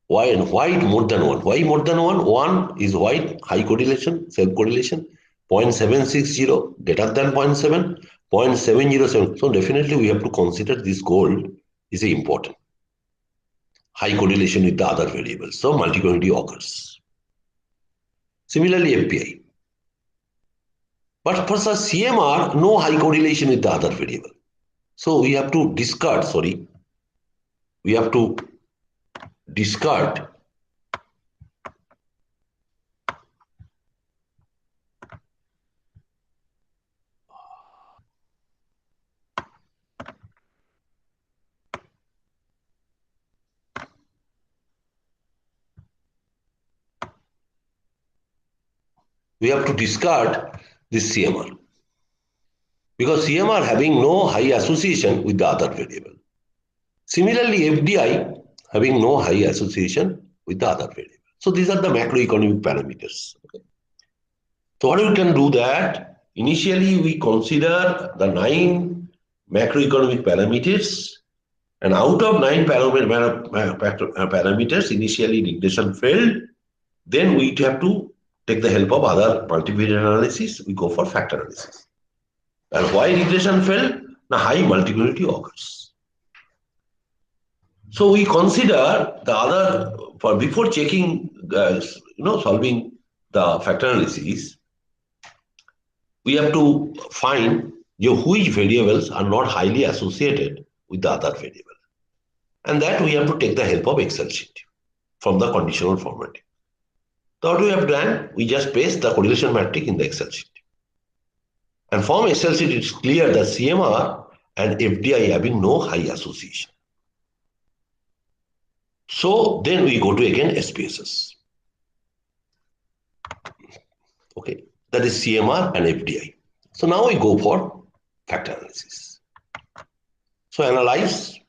Why and white more than one? Why more than one? One is white, high correlation, self-correlation, 0.760, greater than 0.7, 0.707. So definitely we have to consider this gold is important. High correlation with the other variables. So multi-quantity occurs. Similarly, FPI. But for the CMR, no high correlation with the other variable. So we have to discard, we have to discard this CMR. Because CMR having no high association with the other variable. Similarly, FDI having no high association with the other variable. So these are the macroeconomic parameters. Okay. So what we can do that, initially we consider the 9 macroeconomic parameters, and out of 9 parameters, initially regression failed, then we have to take the help of other multivariate analysis, we go for factor analysis. And why regression failed? Now high multivariate occurs. So we consider the other, before checking, solving the factor analysis, we have to find which variables are not highly associated with the other variable. And that we have to take the help of Excel sheet from the conditional formatting. So what we have done, we just paste the correlation matrix in the Excel sheet. And from Excel sheet, it's clear that CMR and FDI having no high association. So then we go to again SPSS. Okay, that is CMR and FDI. So now we go for factor analysis. So analyze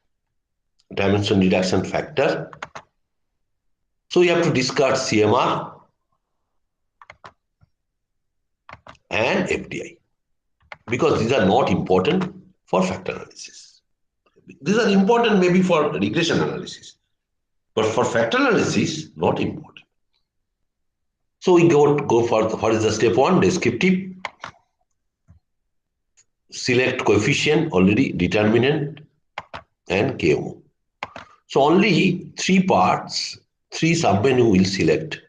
dimension reduction factor. So you have to discard CMR and FDI because these are not important for factor analysis. These are important maybe for regression analysis, but for factor analysis, not important. So we go for what is the step 1? Descriptive. Select coefficient, already determinant, and KMO. So only 3 parts, 3 submenu will select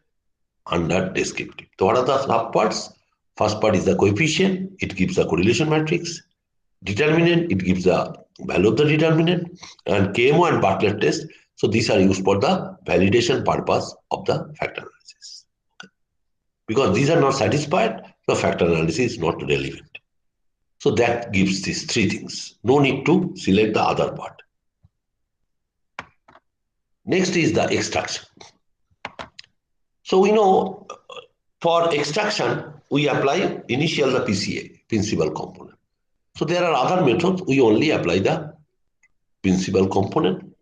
under descriptive. So what are the subparts? First part is the coefficient, it gives the correlation matrix. Determinant, it gives the value of the determinant. And KMO and Bartlett test, so these are used for the validation purpose of the factor analysis. Okay. Because these are not satisfied, the factor analysis is not relevant. So that gives these 3 things. No need to select the other part. Next is the extraction. So we know for extraction, we apply initial the PCA, principal component. So there are other methods, we only apply the principal component,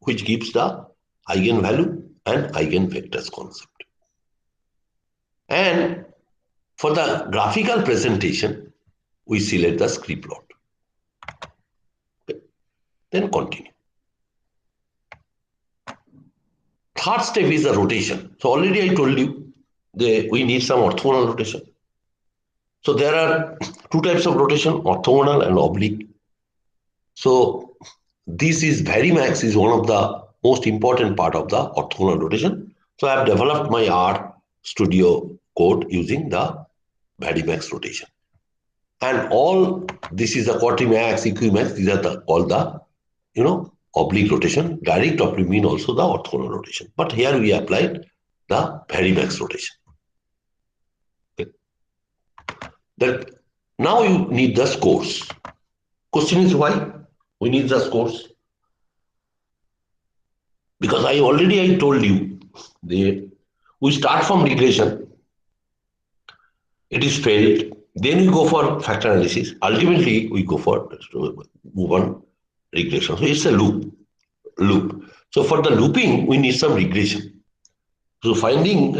which gives the eigenvalue and eigenvectors concept. And for the graphical presentation, we select the script plot. Okay. Then continue. Third step is the rotation. So already I told you we need some orthogonal rotation. So there are two types of rotation, orthogonal and oblique. So this is Varimax is one of the most important part of the orthogonal rotation. So I have developed my R Studio code using the Varimax rotation. And all this is the Quatrimax, Equimax, these are all the oblique rotation. Direct oblique mean also the orthogonal rotation. But here we applied the Varimax rotation. Okay. That now you need the scores. Question is why we need the scores? Because I told you we start from regression. It is failed. Then we go for factor analysis. Ultimately, we go for move on regression. So it's a loop. So for the looping, we need some regression. So finding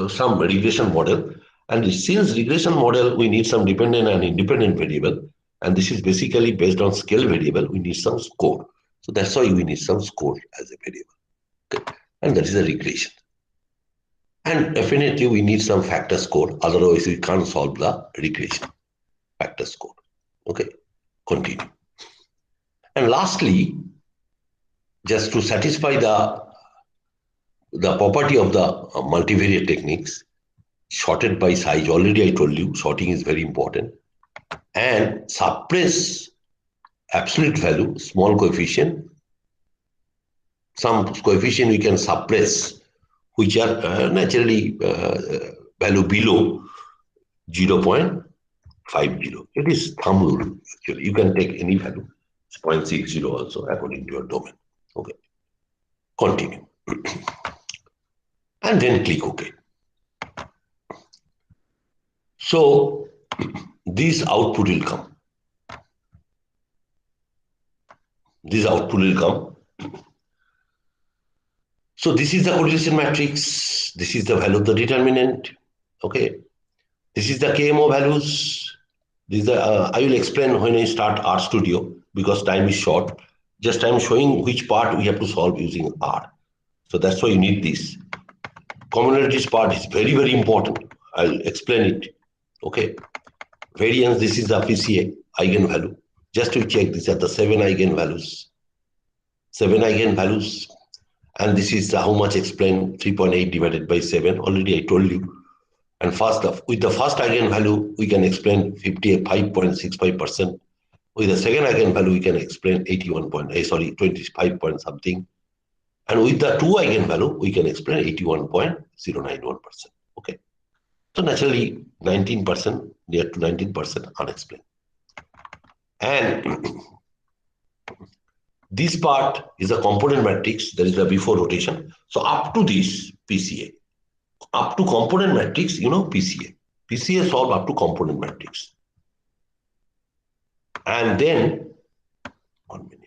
some regression model, and since regression model, we need some dependent and independent variable, and this is basically based on scale variable. We need some score. So that's why we need some score as a variable. Okay. And that is a regression. And definitely we need some factor score, otherwise we can't solve the regression factor score. Okay, continue. And lastly, just to satisfy the property of the multivariate techniques, sorted by size, already I told you, sorting is very important. And suppress absolute value, small coefficient. Some coefficient we can suppress, which are naturally value below 0.50. It is thumb rule, actually. You can take any value, 0.60 also, according to your domain. Okay. Continue. And then click OK. So this output will come. So this is the correlation matrix. This is the value of the determinant. Okay. This is the KMO values. This is I will explain when I start R Studio because time is short. Just I'm showing which part we have to solve using R. So that's why you need this. Commonalities part is very, very important. I'll explain it. Okay. Variance, this is the PCA eigenvalue. Just to check, these are the 7 eigenvalues. 7 eigenvalues. And this is how much explained 3.8 divided by 7. Already I told you. And with the first eigenvalue, we can explain 55.65%. With the second eigenvalue, we can explain 25 point something. And with the 2 eigenvalue, we can explain 81.091%. Okay. So naturally, 19%, near to 19% unexplained. And this part is a component matrix. There is a before rotation. So up to this PCA. Up to component matrix, PCA. PCA solve up to component matrix. And then, 1 minute.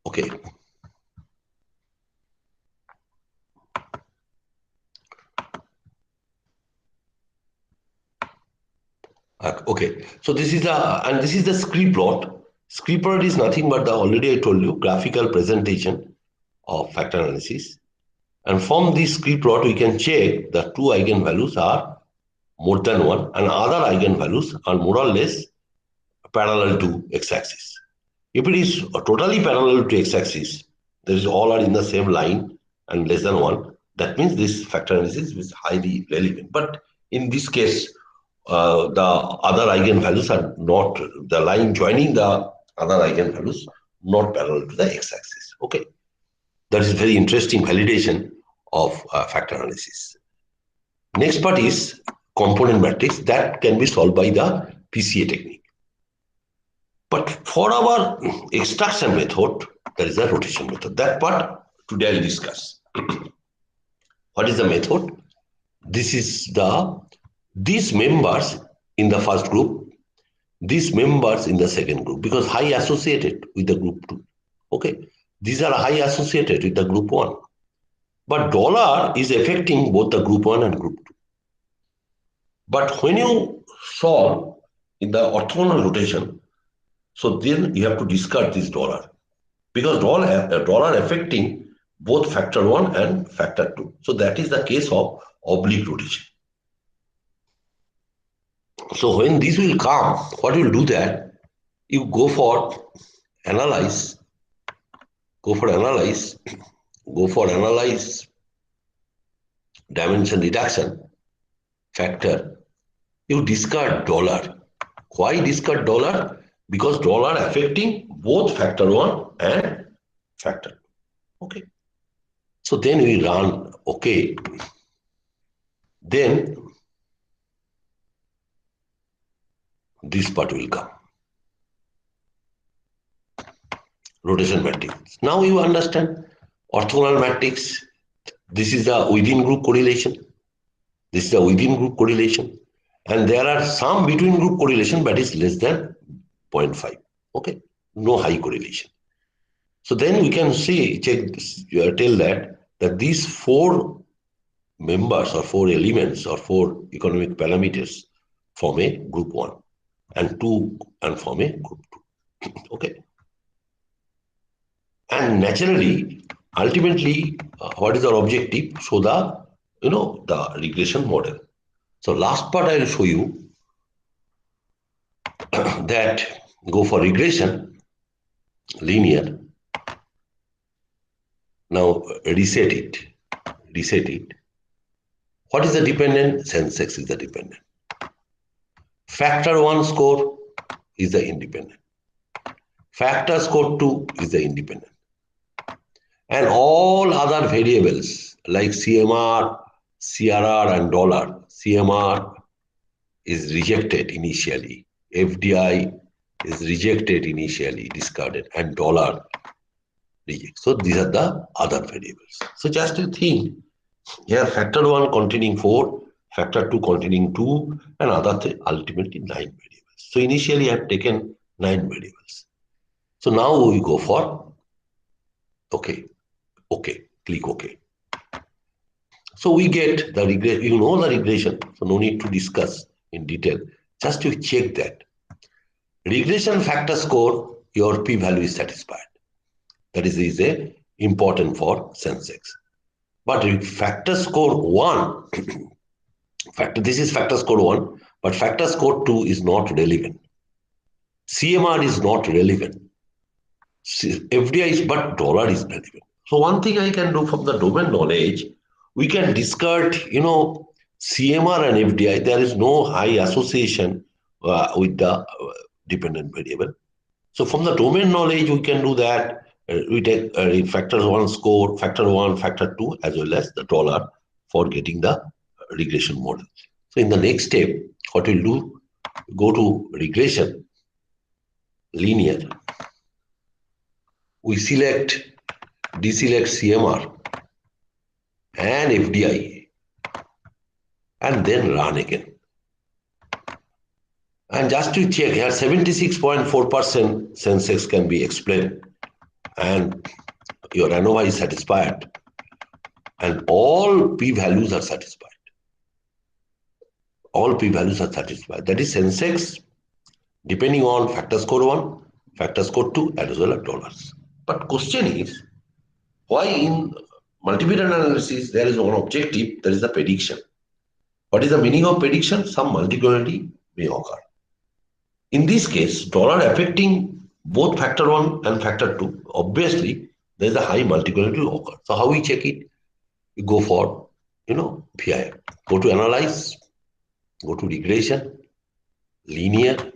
Okay. Okay. So this is the script plot. Script plot is nothing but already I told you, graphical presentation of factor analysis. And from this script plot, we can check the 2 eigenvalues are more than 1 and other eigenvalues are more or less parallel to x-axis. If it is totally parallel to x-axis, there is all are in the same line and less than 1, that means this factor analysis is highly relevant. But in this case, the other eigenvalues are not, the line joining the other eigenvalues not parallel to the x-axis. Okay. That is very interesting validation of factor analysis. Next part is component matrix that can be solved by the PCA technique. But for our extraction method, there is a rotation method. That part today I'll discuss. What is the method? this is these members in the first group, these members in the second group, because high associated with the group 2. Okay, these are high associated with the group 1. But dollar is affecting both the group 1 and group 2. But when you solve in the orthogonal rotation, so then you have to discard this dollar, because dollar affecting both factor 1 and factor 2. So that is the case of oblique rotation. So when this will come, what you will do that? You go for analyze, go for analyze dimension reduction factor. You discard dollar. Why discard dollar? Because dollar affecting both factor 1 and factor 2. Okay. So then we run, okay. Then this part will come. Rotation matrix. Now you understand orthogonal matrix. This is the within group correlation. This is the within group correlation. And there are some between group correlation, but is less than 0.5. Okay. No high correlation. So then we can see, tell that these 4 members or 4 elements or 4 economic parameters form a group 1 and 2 and form a group 2. Okay. And naturally, ultimately, what is our objective? So the regression model. So last part I will show you that go for regression, linear. Now reset it. What is the dependent? Sense X is the dependent. Factor 1 score is the independent. Factor score 2 is the independent. And all other variables like CMR, CRR and dollar. CMR is rejected initially. FDI is rejected initially, discarded, and dollar rejected. So these are the other variables. So just to think, here factor 1 containing 4, factor 2 containing 2, and other ultimately 9 variables. So initially I have taken 9 variables. So now we go for okay, click OK. So we get the regression, you know the regression, so no need to discuss in detail. Just to check that. Regression factor score, your p-value is satisfied. That is a important for sense X. But if factor score 1, this is factor score 1, but factor score 2 is not relevant. CMR is not relevant. FDI is, but dollar is relevant. So one thing I can do from the domain knowledge, we can discard, CMR and FDI. There is no high association with the dependent variable. So from the domain knowledge, we can do that. We take factor 1 score, factor 1, factor 2, as well as the dollar for getting the regression model. So in the next step, what we'll do, go to regression, linear. We deselect CMR and FDI and then run again. And just to check here, 76.4% sense X can be explained and your ANOVA is satisfied and all p-values are satisfied. All p-values are satisfied. That is sense X depending on factor score 1, factor score 2 as well as dollars. But question is, why in multivariate analysis there is one objective, that is the prediction. What is the meaning of prediction? Some multicollinearity may occur. In this case, dollar affecting both factor 1 and factor 2, obviously there is a high multicollinearity occur. So how we check it? You go for, VI. Go to analyze, go to regression, linear,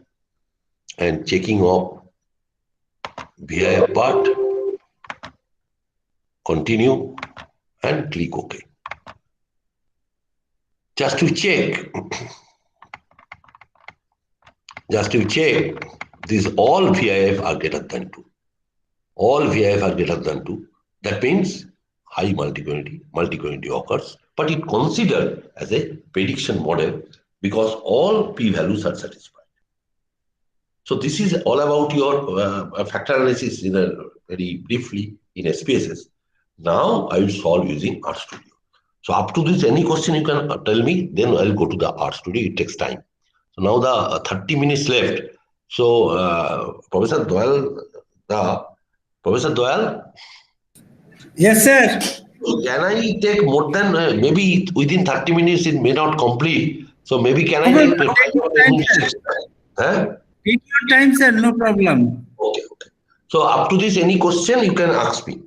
and checking of VI part, continue, and click OK. Just to check, these all VIF are greater than 2. All VIF are greater than 2. That means high multicollinearity occurs but it considered as a prediction model because all p-values are satisfied. So this is all about your factor analysis in a very briefly in SPSS. Now I will solve using RStudio. So up to this, any question you can tell me, then I'll go to the RStudio. It takes time. So now the 30 minutes left. So Professor Doyle, Yes, sir. can I take more than maybe within 30 minutes? It may not complete. So maybe can I No take problem. 5 Take or your 10 time, sir. minutes? Huh? Take your time, sir. No problem. Okay. So up to this, any question you can ask me.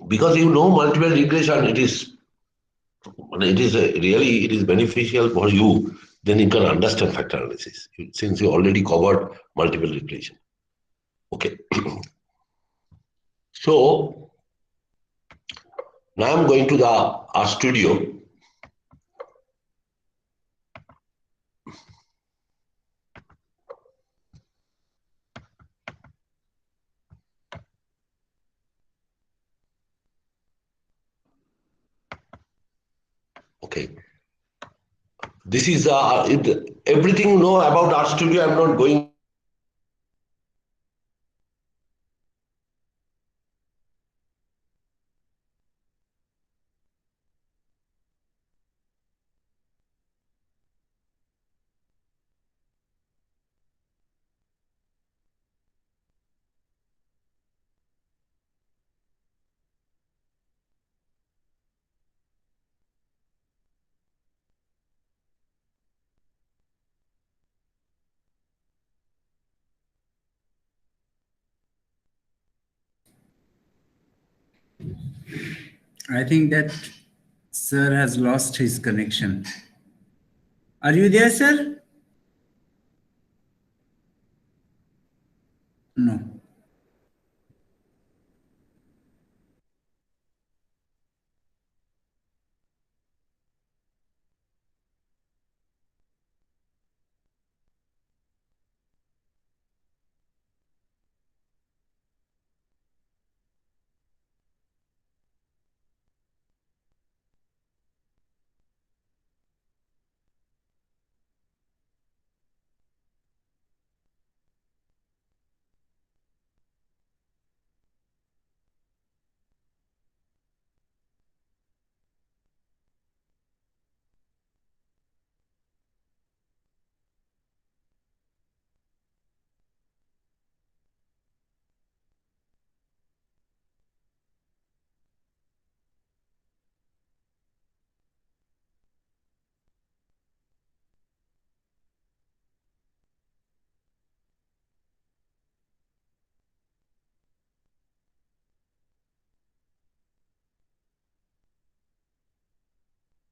Because you know multiple regression, it is really it is beneficial for you. Then you can understand factor analysis since you already covered multiple regression. Okay. So now I'm going to the RStudio. Okay. This is everything you know about RStudio. I'm not going. I think that sir has lost his connection. Are you there, sir? No.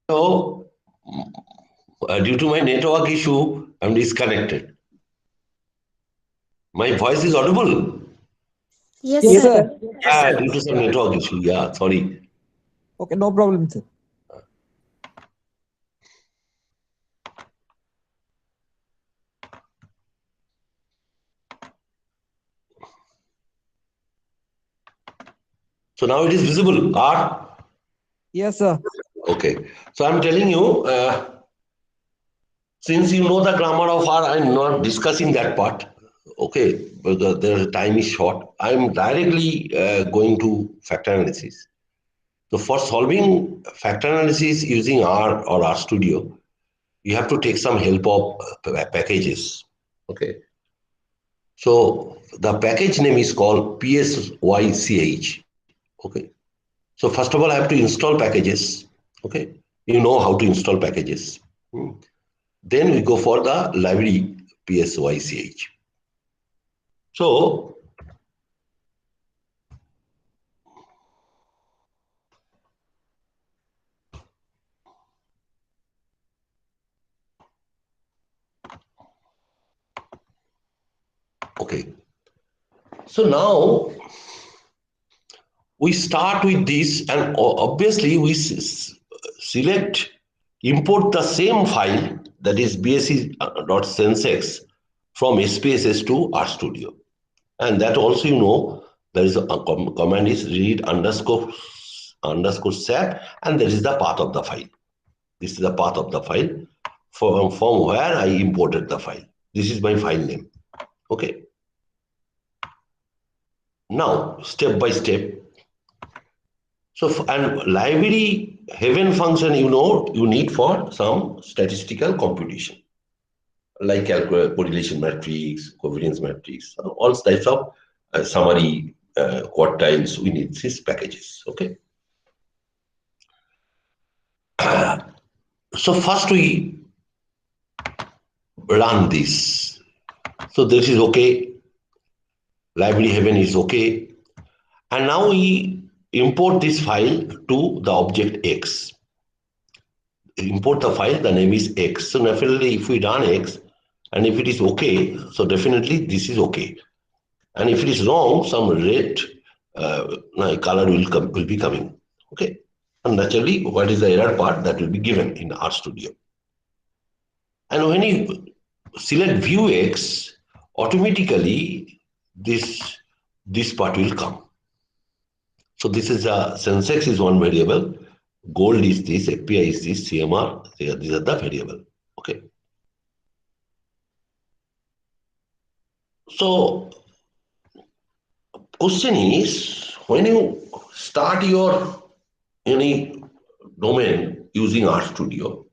So due to my network issue, I'm disconnected. My voice is audible. Yes, Yes, sir. sir. Due to some network issue. Yeah, sorry. Okay, no problem, sir. So now it is visible. R. Yes, sir. Okay. So I'm telling you, since you know the grammar of R, I'm not discussing that part. Okay, but the time is short. I'm directly going to factor analysis. So for solving factor analysis using R or RStudio, you have to take some help of packages. Okay. So the package name is called PSYCH. Okay. So first of all, I have to install packages. Okay. You know how to install packages. Then we go for the library PSYCH. So okay. So now we start with this, and obviously we select, import the same file, that is bsc.sensex from SPSS to RStudio. And that also you know There is a command is read underscore sap, and there is the path of the file. This is the path of the file from where I imported the file. This is my file name. Okay. Now, step by step. So, and library heaven function, you need for some statistical computation, like correlation matrix, covariance matrix, all types of summary quartiles. We need these packages. Okay. So first we run this. So this is okay. Library heaven is okay. And now we import this file to the object X. Import the file, the name is X. So definitely if we run X, and if it is okay, so definitely this is okay. And if it is wrong, some red color will be coming. Okay. And naturally, what is the error part that will be given in RStudio. And when you select view X, automatically this part will come. So this is sensex is one variable, gold is this, API is this, CMR, these are the variable. Okay. So question is, when you start your any domain using RStudio,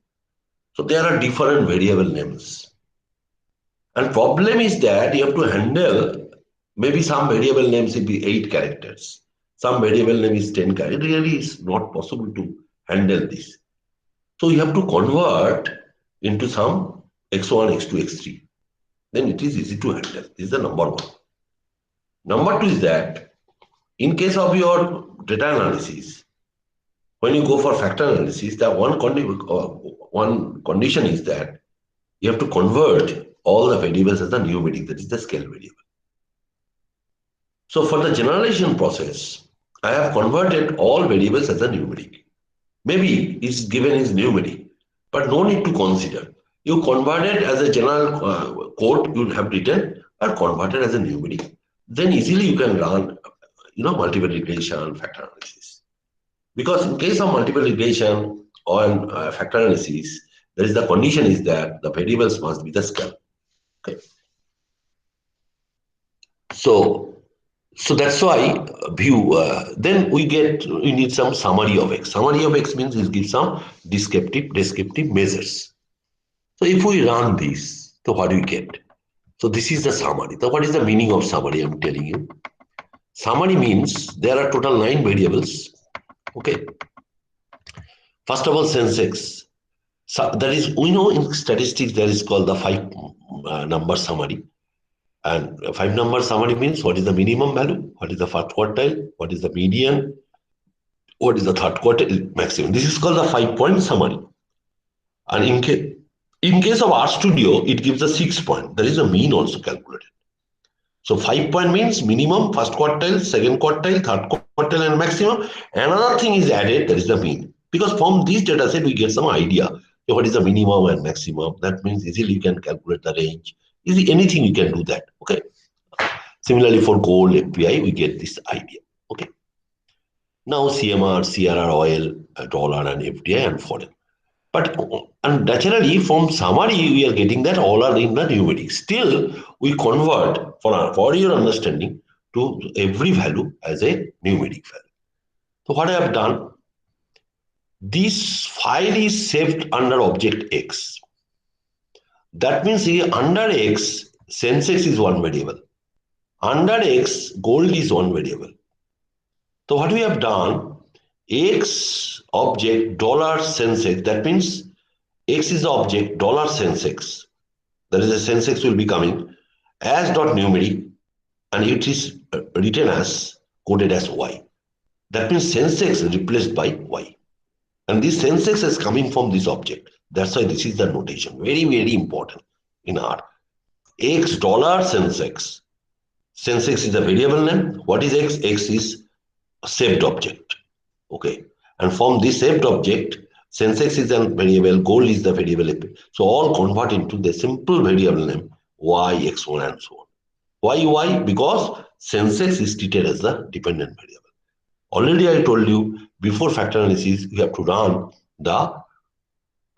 so there are different variable names. And problem is that you have to handle maybe some variable names will be 8 characters. Some variable name is 10 characters. It really is not possible to handle this. So you have to convert into some x1, x2, x3. Then it is easy to handle. This is the number one. Number two is that in case of your data analysis, when you go for factor analysis, the one condition is that you have to convert all the variables as the numeric, that is the scale variable. So for the generalization process, I have converted all variables as a numeric. Maybe it's given as numeric, but no need to consider. You convert it as a general code you have written or converted as a numeric. Then easily you can run, multiple regression, factor analysis. Because in case of multiple regression or factor analysis, there is the condition is that the variables must be the scale. Okay. So that's why view. Then we need some summary of X. Summary of X means it gives some descriptive measures. So if we run this, so what do we get? So this is the summary. So what is the meaning of summary? I'm telling you. Summary means there are total 9 variables. Okay. First of all, sensex. So that is, we know in statistics there is called the 5 number summary. And 5 number summary means what is the minimum value, what is the first quartile, what is the median, what is the third quartile maximum. This is called the 5-point summary. And in case of RStudio, it gives a 6-point. There is a mean also calculated. So 5-point means minimum, first quartile, second quartile, third quartile, and maximum. Another thing is added, that is the mean. Because from this data set, we get some idea what is the minimum and maximum. That means easily you can calculate the range. Easy, anything you can do that. Okay. Similarly, for gold API, we get this idea. Okay. Now CMR, CRR, oil, dollar, and FDI and foreign. But and naturally, from summary, we are getting that all are in the numeric. Still, we convert for your understanding to every value as a numeric value. So what I have done, this file is saved under object X. That means here under X, sensex is one variable. Under X, gold is one variable. So what we have done, X object dollar sensex, that means X is the object dollar sensex. That is a sensex will be coming as dot numeric, and it is written as coded as Y. That means sensex replaced by Y. And this sensex is coming from this object. That's why this is the notation. Very, very important in R. X dollar sensex. Sensex is a variable name. What is X? X is a saved object. Okay. And from this saved object, sensex is a variable, gold is the variable. So all convert into the simple variable name Y, X1, and so on. Why? Because Sensex is treated as the dependent variable. Already I told you, before factor analysis, you have to run the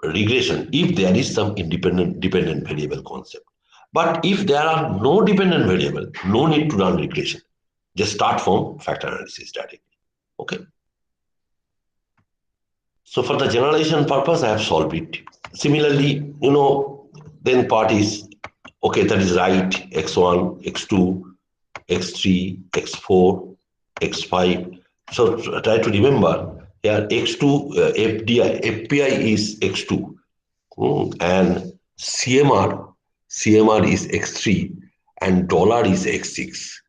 regression if there is some dependent variable concept. But if there are no dependent variable, no need to run regression. Just start from factor analysis directly. Okay. So for the generalization purpose, I have solved it. Similarly, then part is, okay, that is right, x1, x2, x3, x4, x5. So try to remember here x2, FPI is x2, and CMR is x3, and dollar is x6.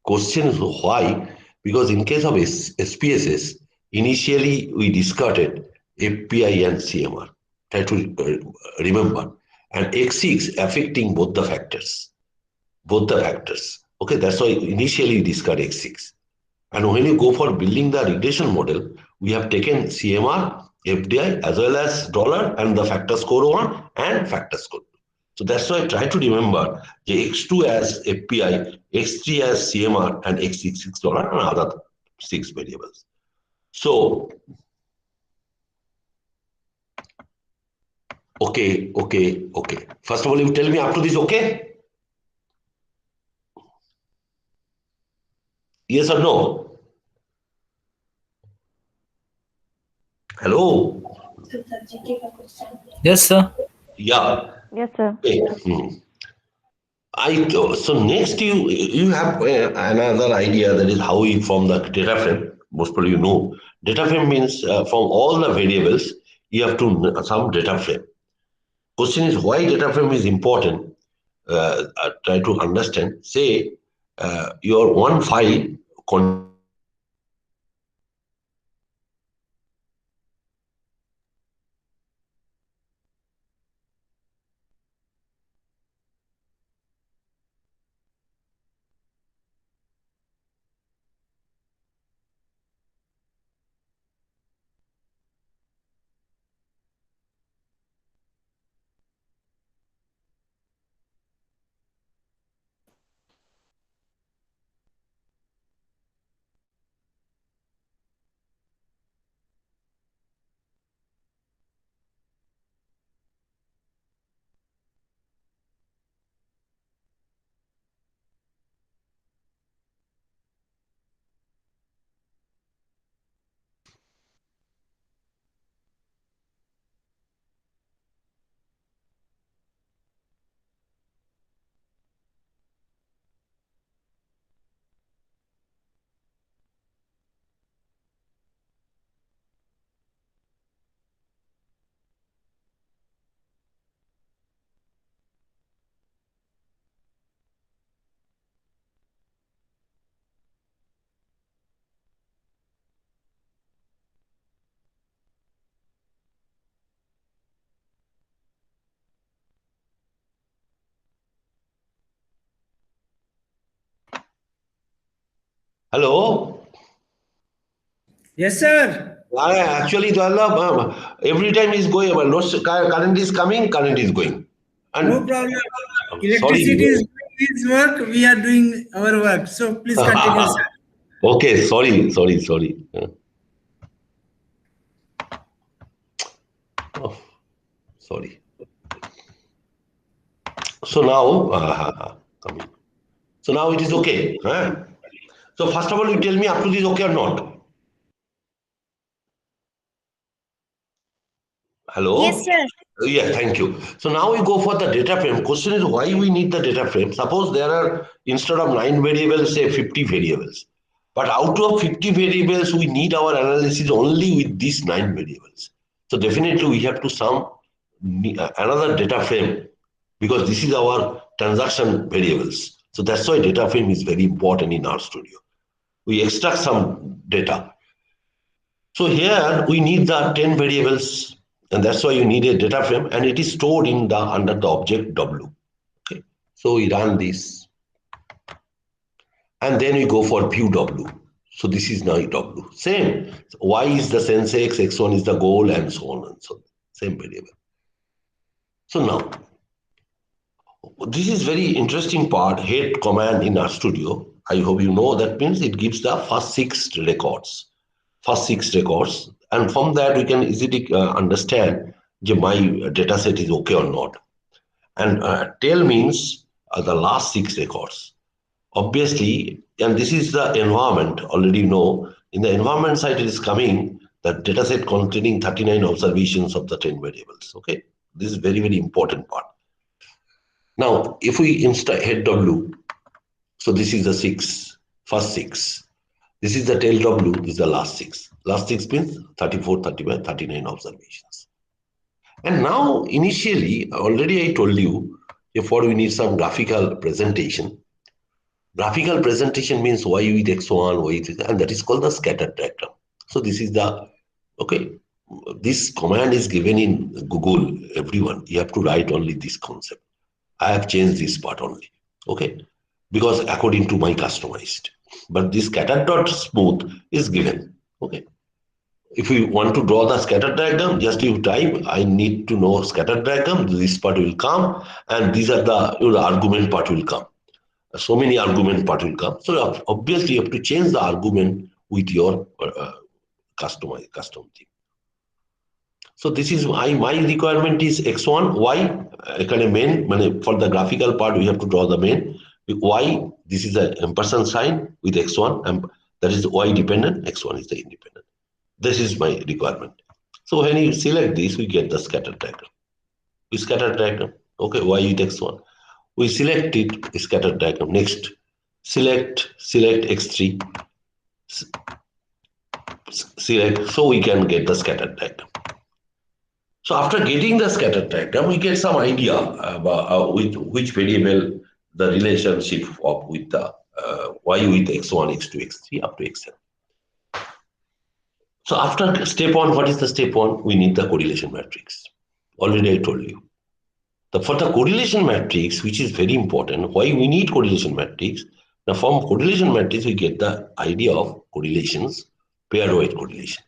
Question is why? Because in case of SPSS, initially we discarded FPI and CMR. Try to remember. And X6 affecting both the factors. Okay, that's why initially we discard X6. And when you go for building the regression model, we have taken CMR, FDI, as well as dollar and the factor score 1 and factor score 2. So that's why I try to remember the X2 as FPI, X3 as CMR, and X6 $6 and other 6 variables. So, okay. First of all, you tell me up to this, okay? Yes or no? Hello? Yes, sir. Yeah. Yes, sir. Okay. So next you have another idea, that is how we form the data frame. Most probably you know. Data frame means from all the variables, you have to some data frame. Question is why data frame is important. Try to understand. Say your one file Hello? Yes, sir. Actually, every time is going, current is coming, current is going. And No problem. sorry. Electricity is doing its work. We are doing our work. So please continue, sir. Okay, sorry. Oh, sorry. So now, coming. So now it is okay. Huh? So first of all, you tell me up to this okay or not? Hello? Yes, sir. Yeah, thank you. So now we go for the data frame. Question is why we need the data frame. Suppose there are, instead of 9 variables, say 50 variables. But out of 50 variables, we need our analysis only with these 9 variables. So definitely we have to sum another data frame, because this is our transaction variables. So that's why data frame is very important in RStudio. We extract some data. So here we need the 10 variables, and that's why you need a data frame, and it is stored in the under the object W. Okay. So we run this, and then we go for view W. So this is now W. Same. So Y is the sense X, X1 is the goal, and so on and so on. Same variable. So now, this is very interesting part, head command in RStudio. I hope you know that means it gives the first 6 records. And from that we can easily understand my data set is okay or not. And tail means the last 6 records. Obviously, and this is the environment, already you know, in the environment side it is coming the data set containing 39 observations of the 10 variables. Okay, this is very, very important part. Now, if we insert head W, so this is the first 6. This is the tail W, this is the last 6. Last 6 means 34, 35, 39 observations. And now, initially, already I told you, before we need some graphical presentation. Graphical presentation means Y with X1, Y with, and that is called the scatter diagram. So this is the, okay, this command is given in Google, everyone. You have to write only this concept. I have changed this part only, okay, because according to my customized. But this scatter dot smooth is given, okay. If you want to draw the scatter diagram, just you type, I need to know scatter diagram, this part will come, and these are the argument part will come. So many argument part will come. So obviously you have to change the argument with your custom thing. So this is my requirement is x1, y, kind of main, for the graphical part we have to draw the main. Y, this is the ampersand sign with x1, and that is y dependent, x1 is the independent. This is my requirement. So when you select this, we get the scatter diagram. We scatter diagram, okay, y with x1. We select it, scatter diagram. Next, select x3, select, so we can get the scatter diagram. So after getting the scatter diagram, we get some idea about with which variable the relationship of with the y with x1, x2, x3 up to xn. So after step 1, what is the step 1? We need the correlation matrix. Already I told you. For the correlation matrix, which is very important, why we need correlation matrix? Now from correlation matrix, we get the idea of correlations, pair-wise correlation.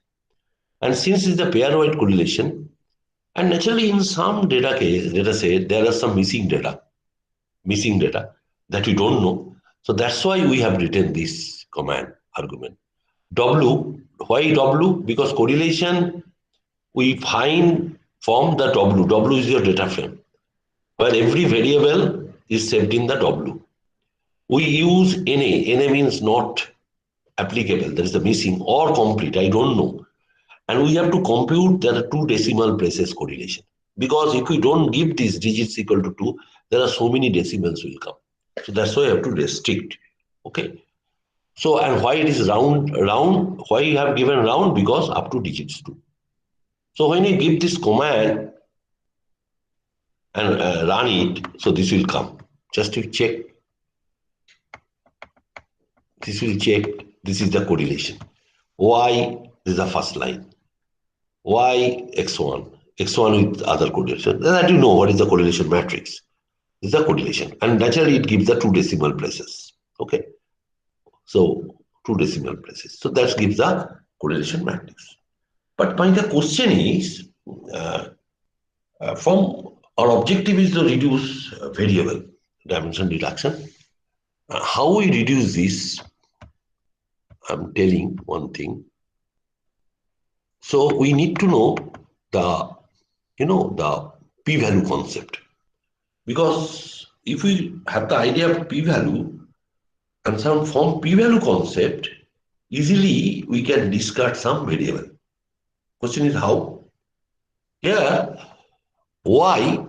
And since it's the pair-wise correlation, and naturally in some data set, there are some missing data that we don't know. So that's why we have written this command argument. W, why W? Because correlation we find from the W. W is your data frame, where every variable is saved in the W. We use NA. NA means not applicable. There is a missing or complete. I don't know. And we have to compute there are 2 decimal places correlation. Because if we don't give these digits equal to 2, there are so many decimals will come. So that's why you have to restrict. Okay. So, and why it is round, why you have given round? Because up to digits 2. So when you give this command and run it, so this will come. Just to check. This will check. This is the correlation. Y, this is the first line. Y, x1. X1 with other correlation. That you know what is the correlation matrix. This is the correlation. And naturally it gives the 2 decimal places. Okay. So 2 decimal places. So that gives the correlation matrix. But the question is, from our objective is to reduce variable dimension reduction. How we reduce this? I'm telling one thing. So we need to know the p-value concept, because if we have the idea of p-value and some from p-value concept, easily we can discard some variable. Question is how? Here, y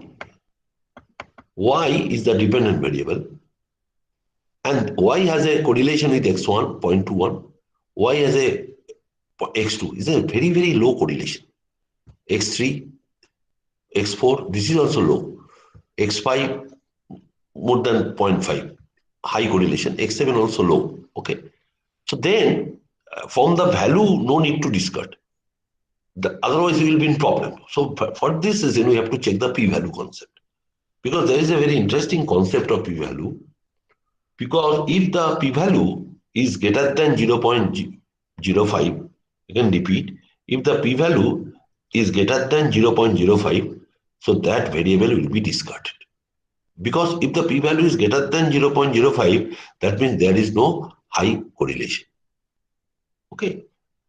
is the dependent variable, and y has a correlation with x1, 0.21. Y has a x2 is a very, very low correlation. X3, X4, this is also low. X5, more than 0.5, high correlation. X7 also low. Okay. So then, from the value, no need to discard. Otherwise, you will be in problem. So for this reason, we have to check the p-value concept. Because there is a very interesting concept of p-value. Because if the p-value is greater than 0.05, you can repeat, if the p-value is greater than 0.05, so that variable will be discarded. Because if the p-value is greater than 0.05, that means there is no high correlation. Okay.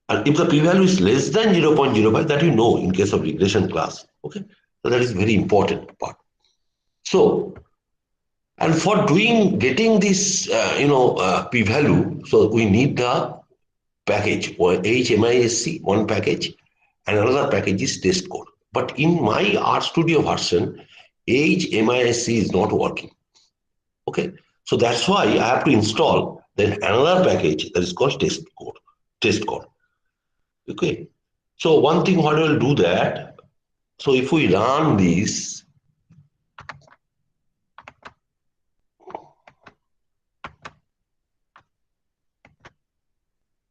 And if the p-value is less than 0.05, that you know in case of regression class. Okay. So that is very important part. So, and for getting this, p-value, so we need the package, or HMISC, one package, and another package is test code. But in my RStudio version, HMISC is not working. Okay, so that's why I have to install then another package that is called test code. Test code. Okay, so one thing, what will do that? So if we run this,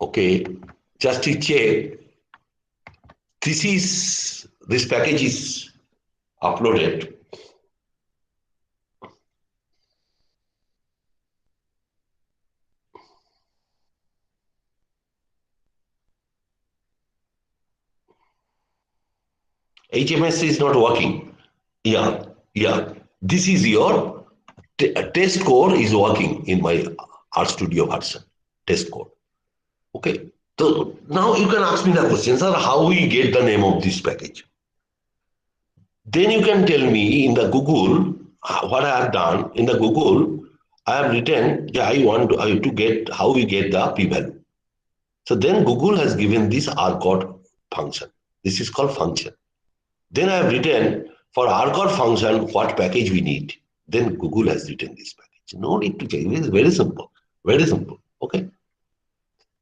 okay, just to check, this package is uploaded. HMS is not working. Yeah. This is your test code is working in my RStudio version. Test code. Okay. So now you can ask me the question, sir, how we get the name of this package? Then you can tell me in the Google what I have done. In the Google, I have written, I want to get how we get the p-value. So then Google has given this rcode function. This is called function. Then I have written for rcode function what package we need. Then Google has written this package. No need to change. It is very simple. Very simple. Okay.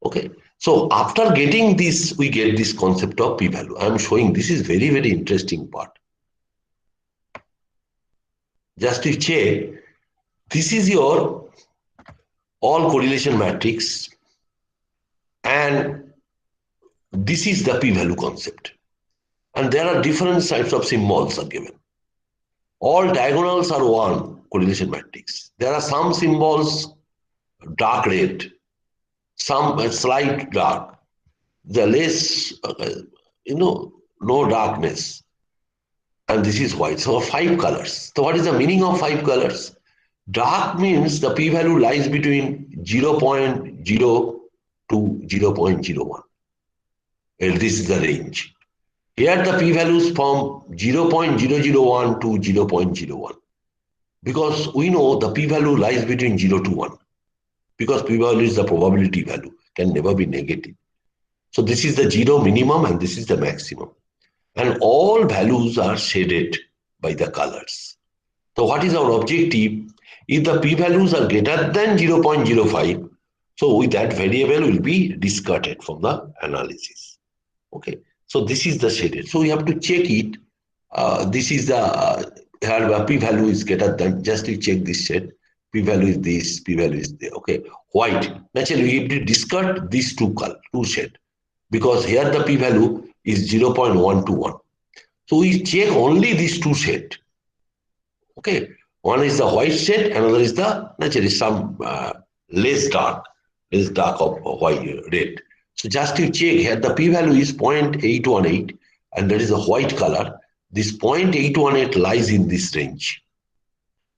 Okay. So after getting this, we get this concept of p-value. I am showing this is very, very interesting part. Just to check, this is your all correlation matrix, and this is the p-value concept. And there are different types of symbols are given. All diagonals are one correlation matrix. There are some symbols dark red, some slight dark, the less, no darkness. And this is white. So 5 colors. So what is the meaning of 5 colors? Dark means the p-value lies between 0.0 to 0.01. And this is the range. Here the p-values from 0.001 to 0.01. Because we know the p-value lies between 0 to 1. Because p-value is the probability value, can never be negative. So this is the 0 minimum and this is the maximum. And all values are shaded by the colors. So what is our objective? If the p-values are greater than 0.05, so with that variable will be discarded from the analysis. Okay. So this is the shaded. So we have to check it. This is the p-value is greater than, just to check this shade. P-value is this, p-value is there. Okay. White. Naturally, we have to discard these two shade, because here the p-value is 0.121. So we check only these two shade. Okay. One is the white shade, another is the naturally some less dark of white red. So just to check here, the p-value is 0.818, and that is a white color. This 0.818 lies in this range.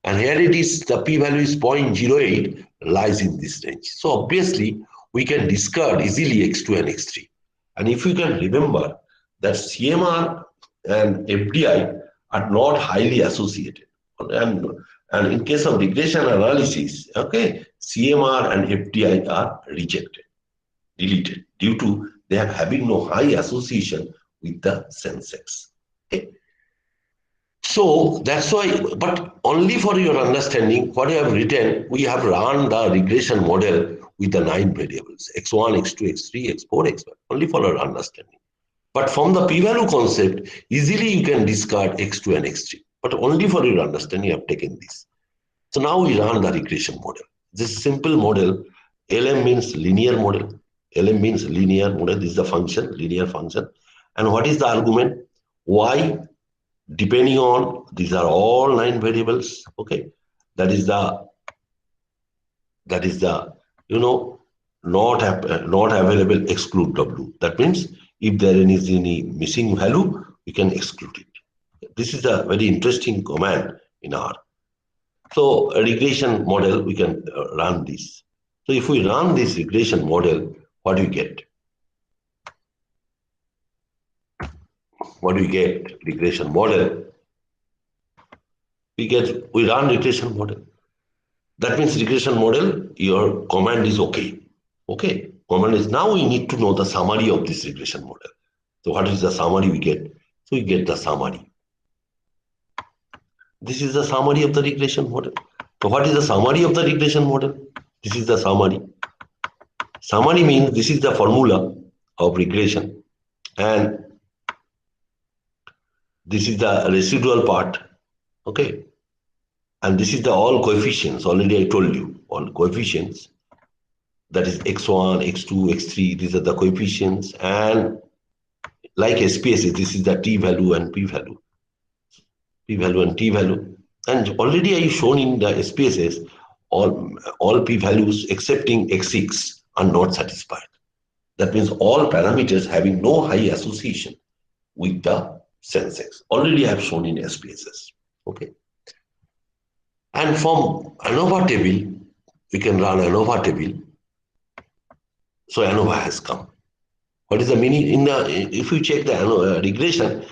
And here it is, the p-value is 0.08, lies in this range. So obviously, we can discard easily x2 and x3. And if you can remember that CMR and FDI are not highly associated. And in case of regression analysis, okay, CMR and FDI are rejected, deleted, due to they are having no high association with the same sex. Okay. So that's why, but only for your understanding, what I have written, we have run the regression model with the 9 variables, x1, x2, x3, x4, x5, only for your understanding. But from the p-value concept, easily you can discard x2 and x3. But only for your understanding, I have taken this. So now we run the regression model. This simple model, LM means linear model. LM means linear model. This is the function, linear function. And what is the argument? Y, depending on, these are all 9 variables. Okay. That is the, not available, exclude W. That means if there is any missing value, we can exclude it. This is a very interesting command in R. So a regression model, we can run this. So if we run this regression model, what do we get? What do we get? Regression model. We run regression model. That means regression model, your command is okay. Okay. Command is now we need to know the summary of this regression model. So what is the summary we get? So we get the summary. This is the summary of the regression model. So what is the summary of the regression model? This is the summary. Summary means this is the formula of regression, and this is the residual part. Okay. And this is the all coefficients. Already I told you all coefficients. That is x1, x2, x3. These are the coefficients. And like SPSS, this is the t value and p value. P value and t value. And already I shown in the SPSS, all p values excepting x6 are not satisfied. That means all parameters having no high association with the sense x. Already I have shown in SPSS. Okay. And from ANOVA table, we can run ANOVA table. So ANOVA has come. What is the meaning? If you check the regression,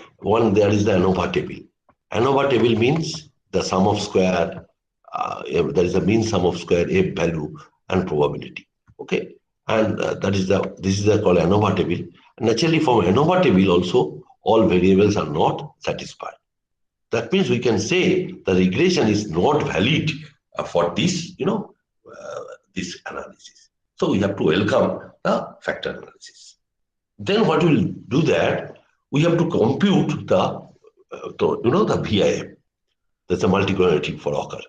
there is the ANOVA table. ANOVA table means the sum of square, there is a mean sum of square, F value and probability. Okay. And this is called ANOVA table. And naturally from ANOVA table also, all variables are not satisfied. That means we can say the regression is not valid for this, this analysis. So we have to welcome the factor analysis. Then what we'll do that, we have to compute the VIF. That's a multicollinearity for occur.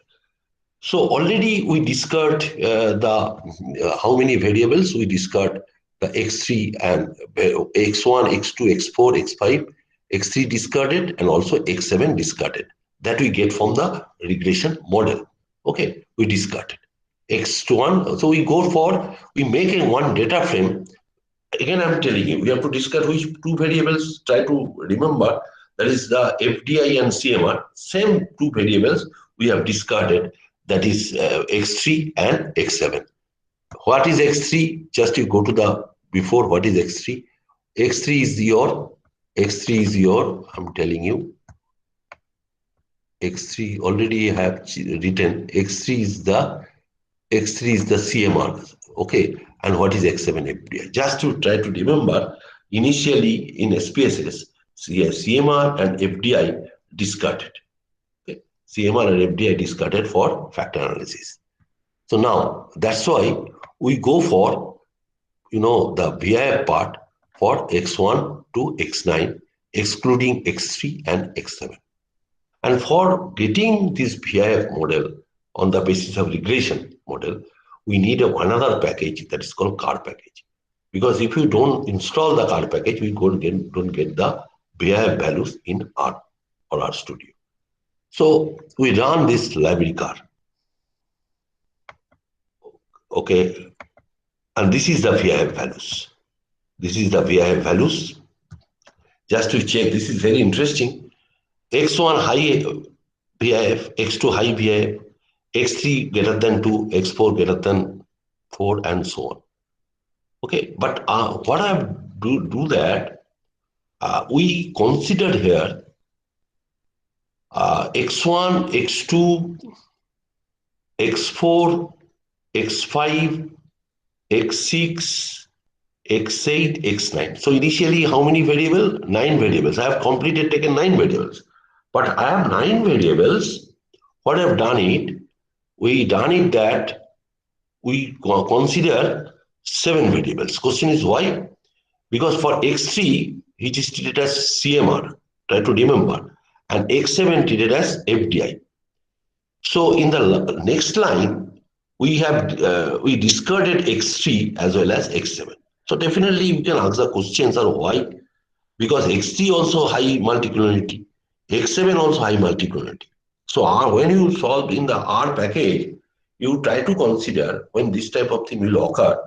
So already we discard how many variables we discard the x3 and x1, x2, x4, x5, x3 discarded and also x7 discarded. That we get from the regression model. Okay, we discarded x1. So we make one data frame. Again, I'm telling you, we have to discard which two variables. Try to remember, that is the FDI and CMR. Same two variables we have discarded. That is x3 and x7. What is x3? Just you go to the before. What is x3? x3 is your, I'm telling you, x3 already I have written. x3 is the CMR. Okay. And what is x7 FDI? Just to try to remember, initially in SPSS, CMR and FDI discarded. Okay. CMR and FDI discarded for factor analysis. So now that's why we go for, the VIF part for x1 to x9, excluding x3 and x7. And for getting this VIF model on the basis of regression model, we need another package that is called CAR package. Because if you don't install the CAR package, we don't get the VIF values in R or RStudio. So we run this library CAR. Okay. And this is the VIF values. This is the VIF values. Just to check, this is very interesting. x1 high VIF, x2 high VIF, x3 greater than 2, x4 greater than 4, and so on. Okay, but what I do that, we considered here x1, x2, x4, x5, x6, x8, x9. So initially, how many variables? 9 variables. I have taken 9 variables. But I have 9 variables. What I have done it, that we consider 7 variables. Question is why? Because for x3, it is treated as CMR. Try to remember. And x7 treated as FDI. So in the next line, we discarded x3 as well as x7. So definitely you can ask the questions are why? Because x3 also high multicollinearity, x7 also high multicollinearity. So when you solve in the R package, you try to consider when this type of thing will occur,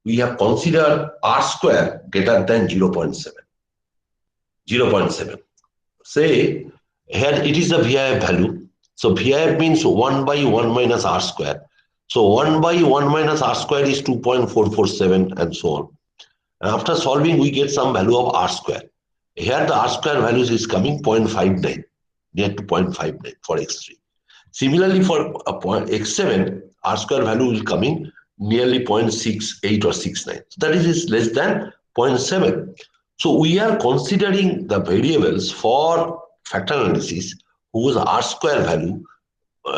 we have considered R square greater than 0.7. 0.7. Say here it is the VIF value. So VIF means 1 by 1 minus R square. So 1 by 1 minus R square is 2.447 and so on. And after solving, we get some value of R square. Here the R square values is coming 0.59, near to 0.59 for X3. Similarly, for X7, R square value is coming nearly 0.68 or 69. So that is less than 0.7. So we are considering the variables for factor analysis whose R square value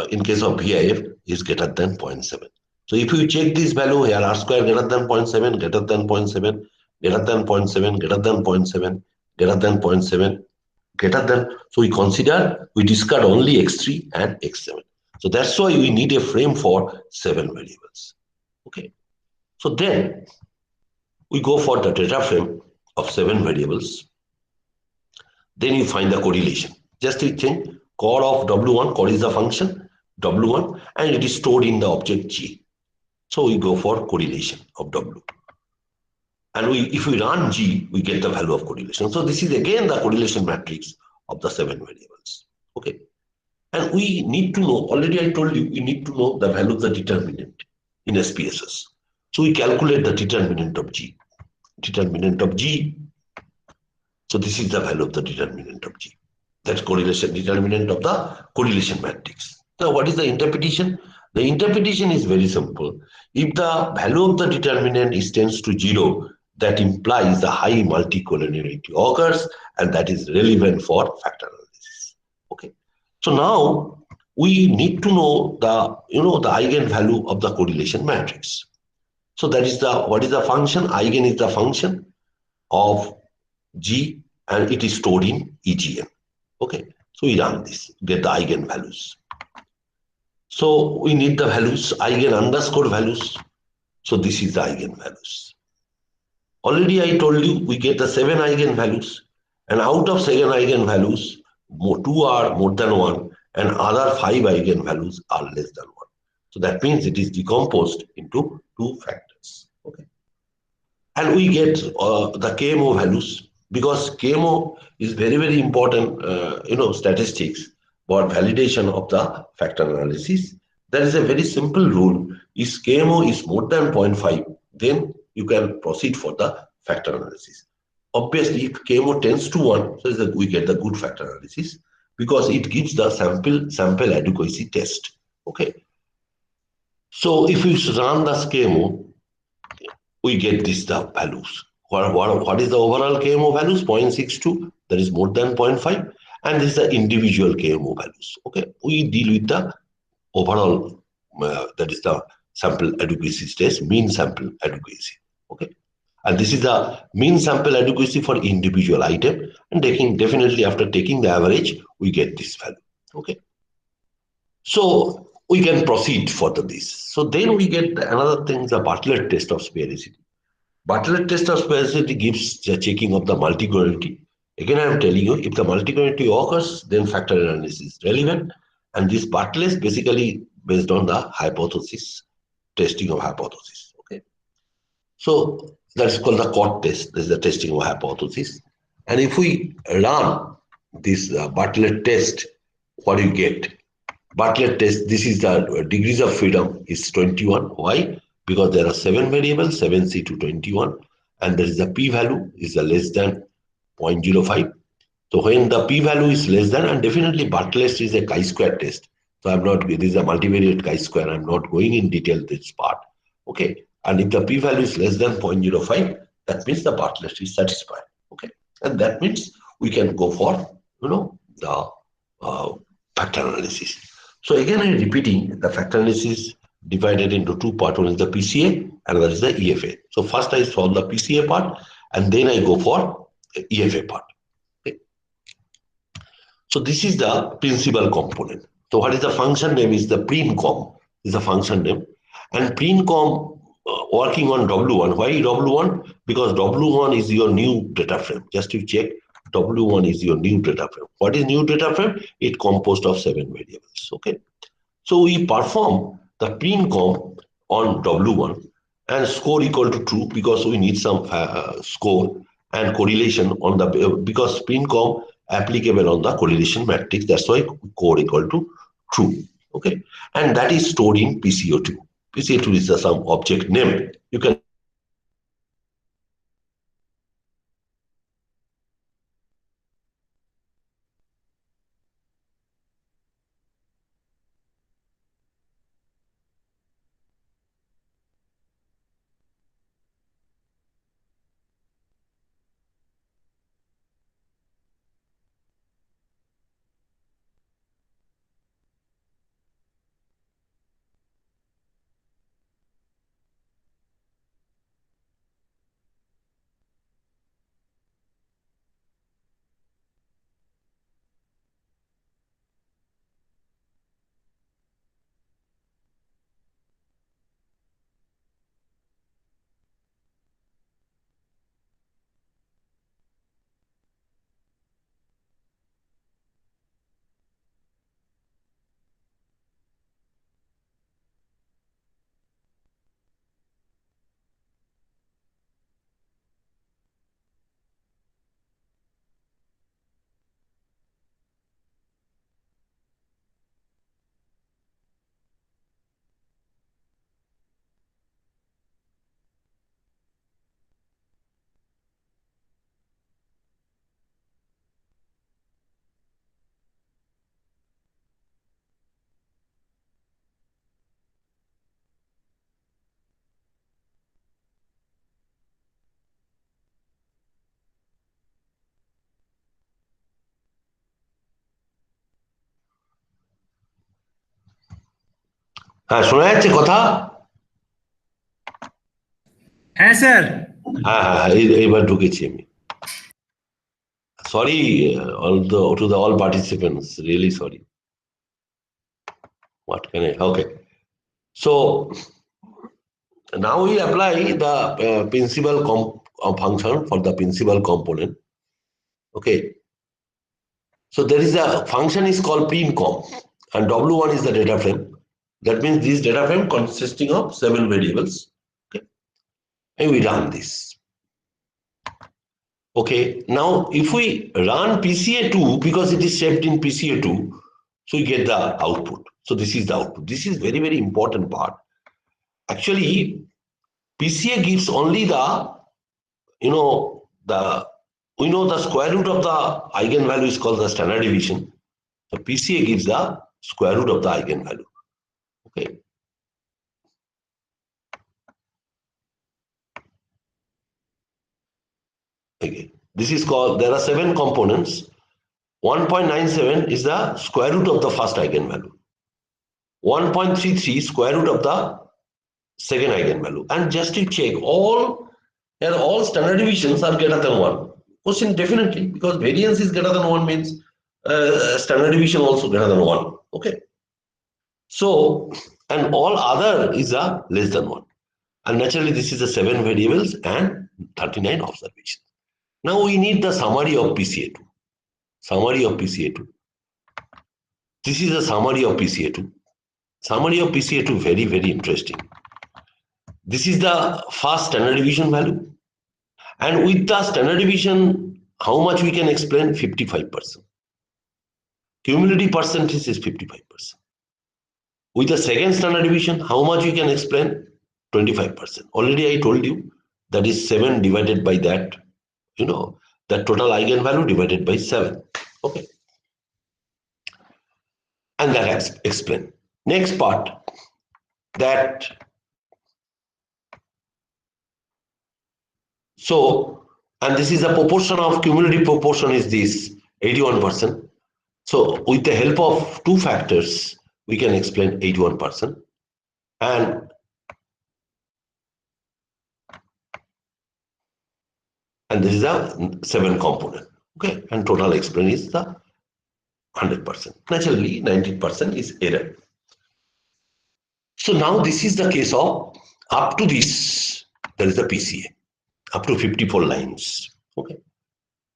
in case of VIF is greater than 0.7. So if you check this value here, R square greater than 0.7, greater than 0.7, greater than 0.7, greater than 0.7, greater than 0.7, greater than, so we discard only X3 and X7. So that's why we need a frame for 7 variables. Okay. So then we go for the data frame of 7 variables. Then you find the correlation. Just you think core of W1, core is the function W1, and it is stored in the object G. So we go for correlation of W. And if we run G, we get the value of correlation. So this is again the correlation matrix of the 7 variables. Okay. And we need to know, already I told you, we need to know the value of the determinant in SPSS. So we calculate the determinant of G. Determinant of G. So this is the value of the determinant of G. That's correlation, determinant of the correlation matrix. So what is the interpretation? The interpretation is very simple. If the value of the determinant is tends to 0, that implies the high multicollinearity occurs, and that is relevant for factor analysis. Okay. So now we need to know the the eigenvalue of the correlation matrix. So that is what is the function? Eigen is the function of G, and it is stored in EGN. Okay. So we run this, get the eigenvalues. So we need the values, eigen underscore values. So this is the eigenvalues. Already I told you we get the 7 eigenvalues, and out of 7 eigenvalues, 2 are more than 1, and other 5 eigenvalues are less than 1. So that means it is decomposed into 2 factors. Okay. And we get the KMO values, because KMO is very, very important, statistics for validation of the factor analysis. There is a very simple rule. If KMO is more than 0.5, then you can proceed for the factor analysis. Obviously, if KMO tends to 1, so we get the good factor analysis, because it gives the sample adequacy test. Okay. So if we run the KMO, we get the values. What is the overall KMO values? 0.62, that is more than 0.5, and this is the individual KMO values. Okay, we deal with the overall, that is the sample adequacy test, mean sample adequacy. Okay, and this is the mean sample adequacy for individual item, and definitely after taking the average, we get this value. Okay, so we can proceed further this. So then we get another thing, the Bartlett test of sphericity. Bartlett test of sphericity gives the checking of the multicollinearity. Again, I am telling you, if the multicollinearity occurs, then factor analysis is relevant. And this Bartlett basically based on the hypothesis, testing of hypothesis. Okay. So that's called the COT test. This is the testing of hypothesis. And if we run this Bartlett test, what do you get? Bartlett test, this is the degrees of freedom is 21. Why? Because there are 7 variables, 7C to 21, and there is a p-value is less than 0.05. So when the p-value is less than, and definitely Bartlett is a chi-square test. So I'm not, this is a multivariate chi-square. I'm not going in detail this part. Okay. And if the p-value is less than 0.05, that means the Bartlett is satisfied. Okay. And that means we can go for, the factor analysis. So again, I'm repeating the factor analysis divided into 2 parts. One is the PCA, and that is the EFA. So first I solve the PCA part, and then I go for the EFA part. Okay. So this is the principal component. So what is the function name? Is the PrimCom is the function name, and PrimCom working on W1. Why W1? Because W1 is your new data frame. Just to check, W1 is your new data frame. What is new data frame? It composed of 7 variables. Okay. So we perform the PrimCom on W1 and score equal to true, because we need some score and correlation on the, because PrimCom applicable on the correlation matrix. That's why core equal to true. Okay, and that is stored in PCO2. PCO2 is some object name. You can হ্যাঁ শোনা যাচ্ছে কথা হ্যাঁ sir হ্যাঁ হ্যাঁ এইবার ঢুকেছি আমি sorry to the all participants really sorry what can I okay so now we apply the principal function for the principal component okay so there is a function is called primcom and w1 is the data frame that means this data frame consisting of 7 variables okay and we run this. Okay, now if we run PCA2 because it is shaped in PCA2, so we get the output. So this is the output. This is very, very important part. Actually, PCA gives only the, we know the square root of the eigenvalue is called the standard deviation. So PCA gives the square root of the eigenvalue. Okay. Okay. This is called, there are 7 components. 1.97 is the square root of the first eigenvalue. 1.33 square root of the second eigenvalue. And just to check, all standard deviations are greater than 1. Question definitely, because variance is greater than 1 means standard deviation also greater than 1. Okay. So, and all other is a less than 1. And naturally, this is the 7 variables and 39 observations. Now we need the summary of PCA2. Summary of PCA2. This is a summary of PCA2. Summary of PCA2 very, very interesting. This is the first standard deviation value. And with the standard deviation, how much we can explain? 55%. Cumulative percentage is 55%. With the second standard deviation, how much we can explain? 25%. Already I told you that is 7 divided by that, that total eigenvalue divided by 7. Okay. And that explain. Next part, that so, and this is the proportion of cumulative proportion is this 81%. So with the help of 2 factors, we can explain 81%. And this is the 7 component. Okay, and total explain is the 100%. Naturally, 90% is error. So now this is the case of up to this, there is the PCA. Up to 54 lines. Okay.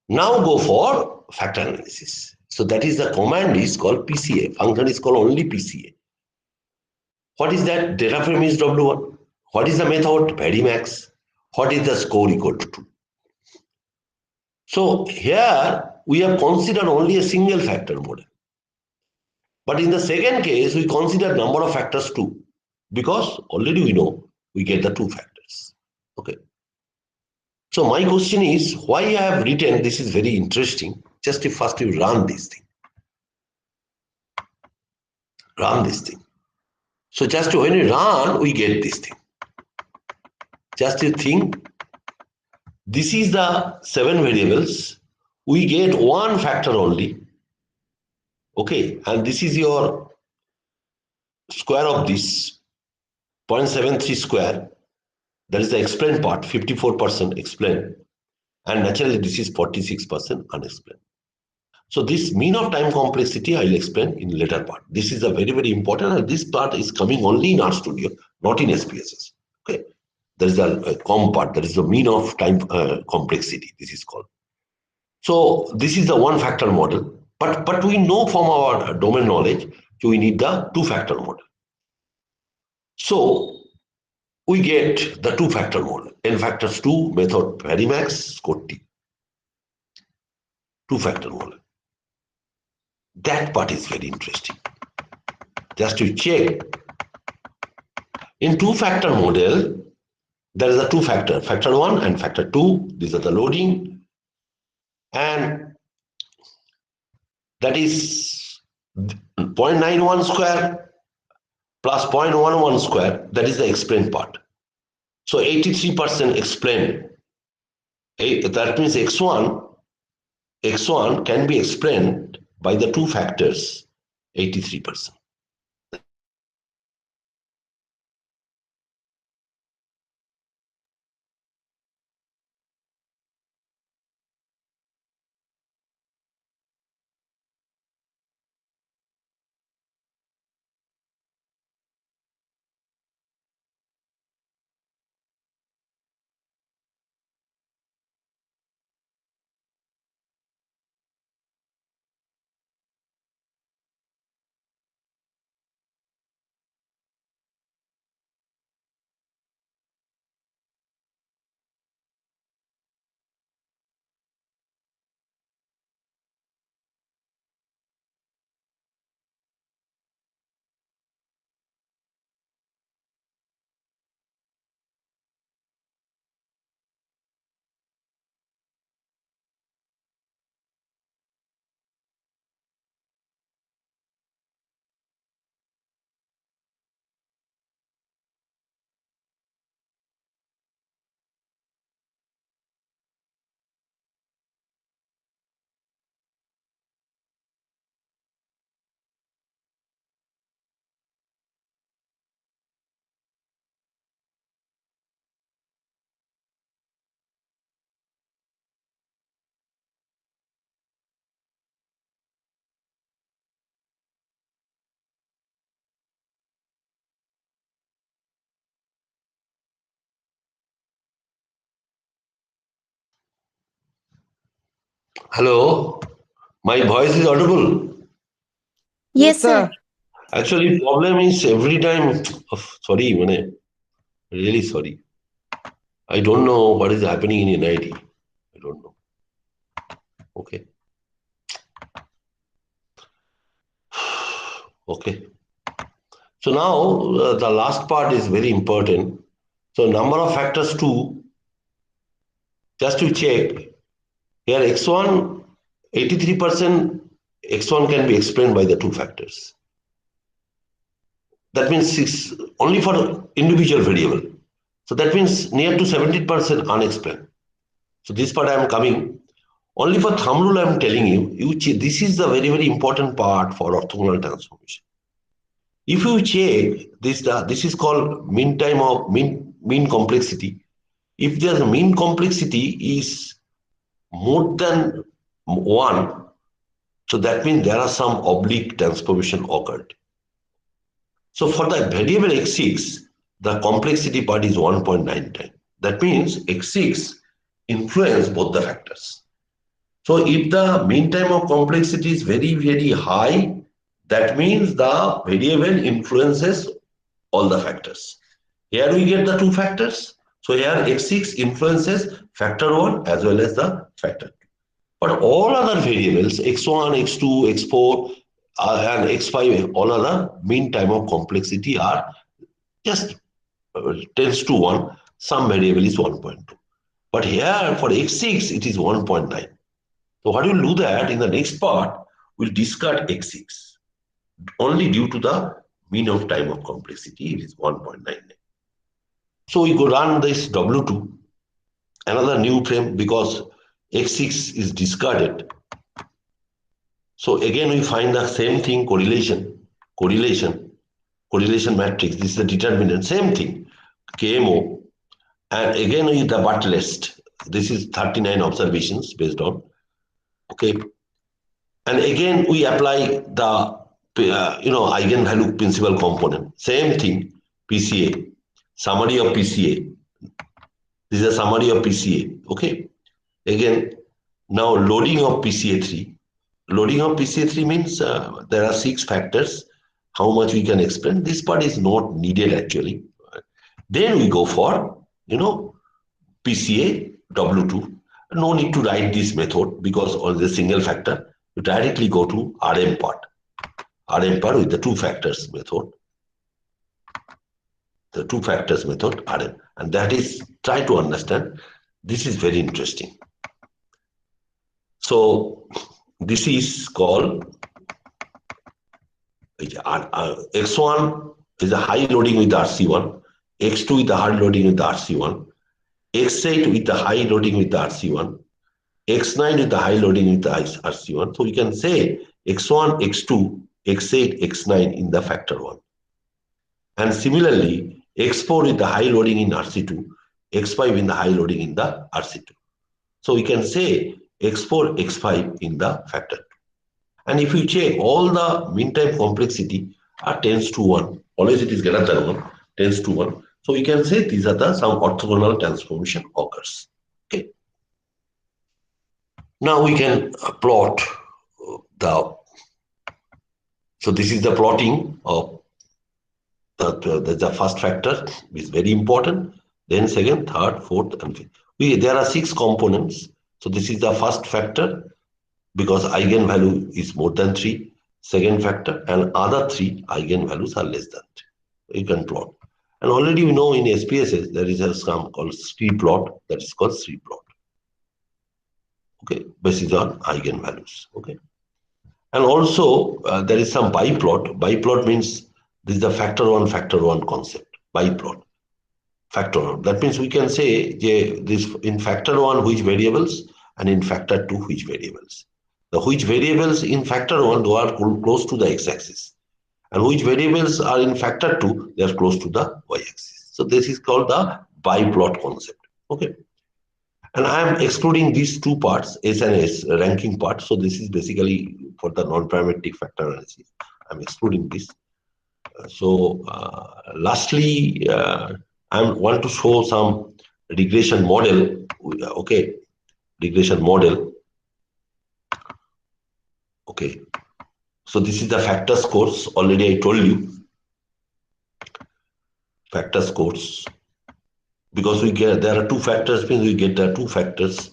Now go for factor analysis. So that is the command is called PCA. Function is called only PCA. What is that? Data frame is W1. What is the method? Varimax. What is the score equal to 2? So here we have considered only a single factor model. But in the second case, we consider number of factors too, because already we know we get the two factors. Okay. So my question is, why I have written this is very interesting. Just if first you run this thing. Run this thing. So just when we run, we get this thing. Just you think, this is the 7 variables. We get one factor only. Okay, and this is your square of this 0.73 square. That is the explained part, 54% explained. And naturally, this is 46% unexplained. So this mean of time complexity, I'll explain in later part. This is a very, very important, and this part is coming only in RStudio, not in SPSS. Okay, there is a com part, that is the mean of time complexity, this is called. So this is the one factor model, but we know from our domain knowledge, we need the two factor model. So we get the two factor model, n factors 2 method Varimax score T. Two factor model. That part is very interesting. Just to check, in two factor model, there is a two factor, factor 1 and factor 2. These are the loading, and that is 0.91 square plus 0.11 square. That is the explained part. So 83% explained. That means x1 can be explained by the two factors, 83%. Hello, my voice is audible. Yes, sir. Actually, problem is every time. Sorry, really sorry. I don't know what is happening in NIT. I don't know. Okay. Okay. So now the last part is very important. So number of factors 2, just to check, here x1, 83% x1 can be explained by the two factors. That means 6, only for individual variable. So that means near to 70% unexplained. So this part I am coming. Only for thumb rule I am telling you, this is the very, very important part for orthogonal transformation. If you check this is called mean time of mean complexity. If the mean complexity is more than 1, so that means there are some oblique transformation occurred. So for the variable x6, the complexity part is 1.9 times. That means x6 influence both the factors. So if the mean time of complexity is very, very high, that means the variable influences all the factors. Here we get the two factors. So here x6 influences factor 1 as well as the factor 2. But all other variables, x1, x2, x4, and x5, all other mean time of complexity are just tends to 1. Some variable is 1.2. But here for x6, it is 1.9. So what we'll do that in the next part, we'll discard x6 only due to the mean of time of complexity, it is 1.99. So we go run this W2, another new frame because x6 is discarded. So again, we find the same thing, correlation matrix. This is the determinant, same thing, KMO. And again, with the but list. This is 39 observations based on, okay. And again, we apply the, eigenvalue principal component. Same thing, PCA, summary of PCA. This is a summary of PCA, okay. Again, now loading of PCA3. Loading of PCA3 means there are 6 factors. How much we can explain. This part is not needed actually. Then we go for, PCA W2. No need to write this method because on the single factor, you directly go to RM part. RM part with the 2 factors method. The 2 factors method, RM. And that is, try to understand. This is very interesting. So this is called X1 is a high loading with the RC1, X2 with the hard loading with the RC1, X8 with the high loading with the RC1, X9 with the high loading with the RC1. So we can say X1, X2, X8, X9 in the factor 1. And similarly, X4 with the high loading in RC2, X5 in the high loading in the RC2. So we can say X4, X5 in the factor 2. And if you check, all the mean time complexity are tends to 1. Always it is greater than 1, tends to 1. So we can say these are the some orthogonal transformation occurs. Okay. Now we can plot the. So this is the plotting of the first factor is very important. Then second, third, fourth, and fifth. There are 6 components. So this is the first factor because eigenvalue is more than 3. Second factor and other 3 eigenvalues are less than 3. You can plot. And already we know in SPSS there is a sum called tree plot, that is called tree plot. Okay, based on eigenvalues. Okay. And also there is some biplot. Biplot means this is the factor 1 concept. Biplot. Factor 1. That means we can say this in factor 1 which variables and in factor 2 which variables. The which variables in factor 1 are close to the x-axis. And which variables are in factor 2, they are close to the y-axis. So this is called the biplot concept. Okay. And I am excluding these 2 parts, S and S ranking part. So this is basically for the non-parametric factor analysis. I'm excluding this. Lastly, I want to show some regression model. Okay, regression model. Okay. So this is the factor scores. Already I told you. Factor scores. Because there are 2 factors, means we get the 2 factors.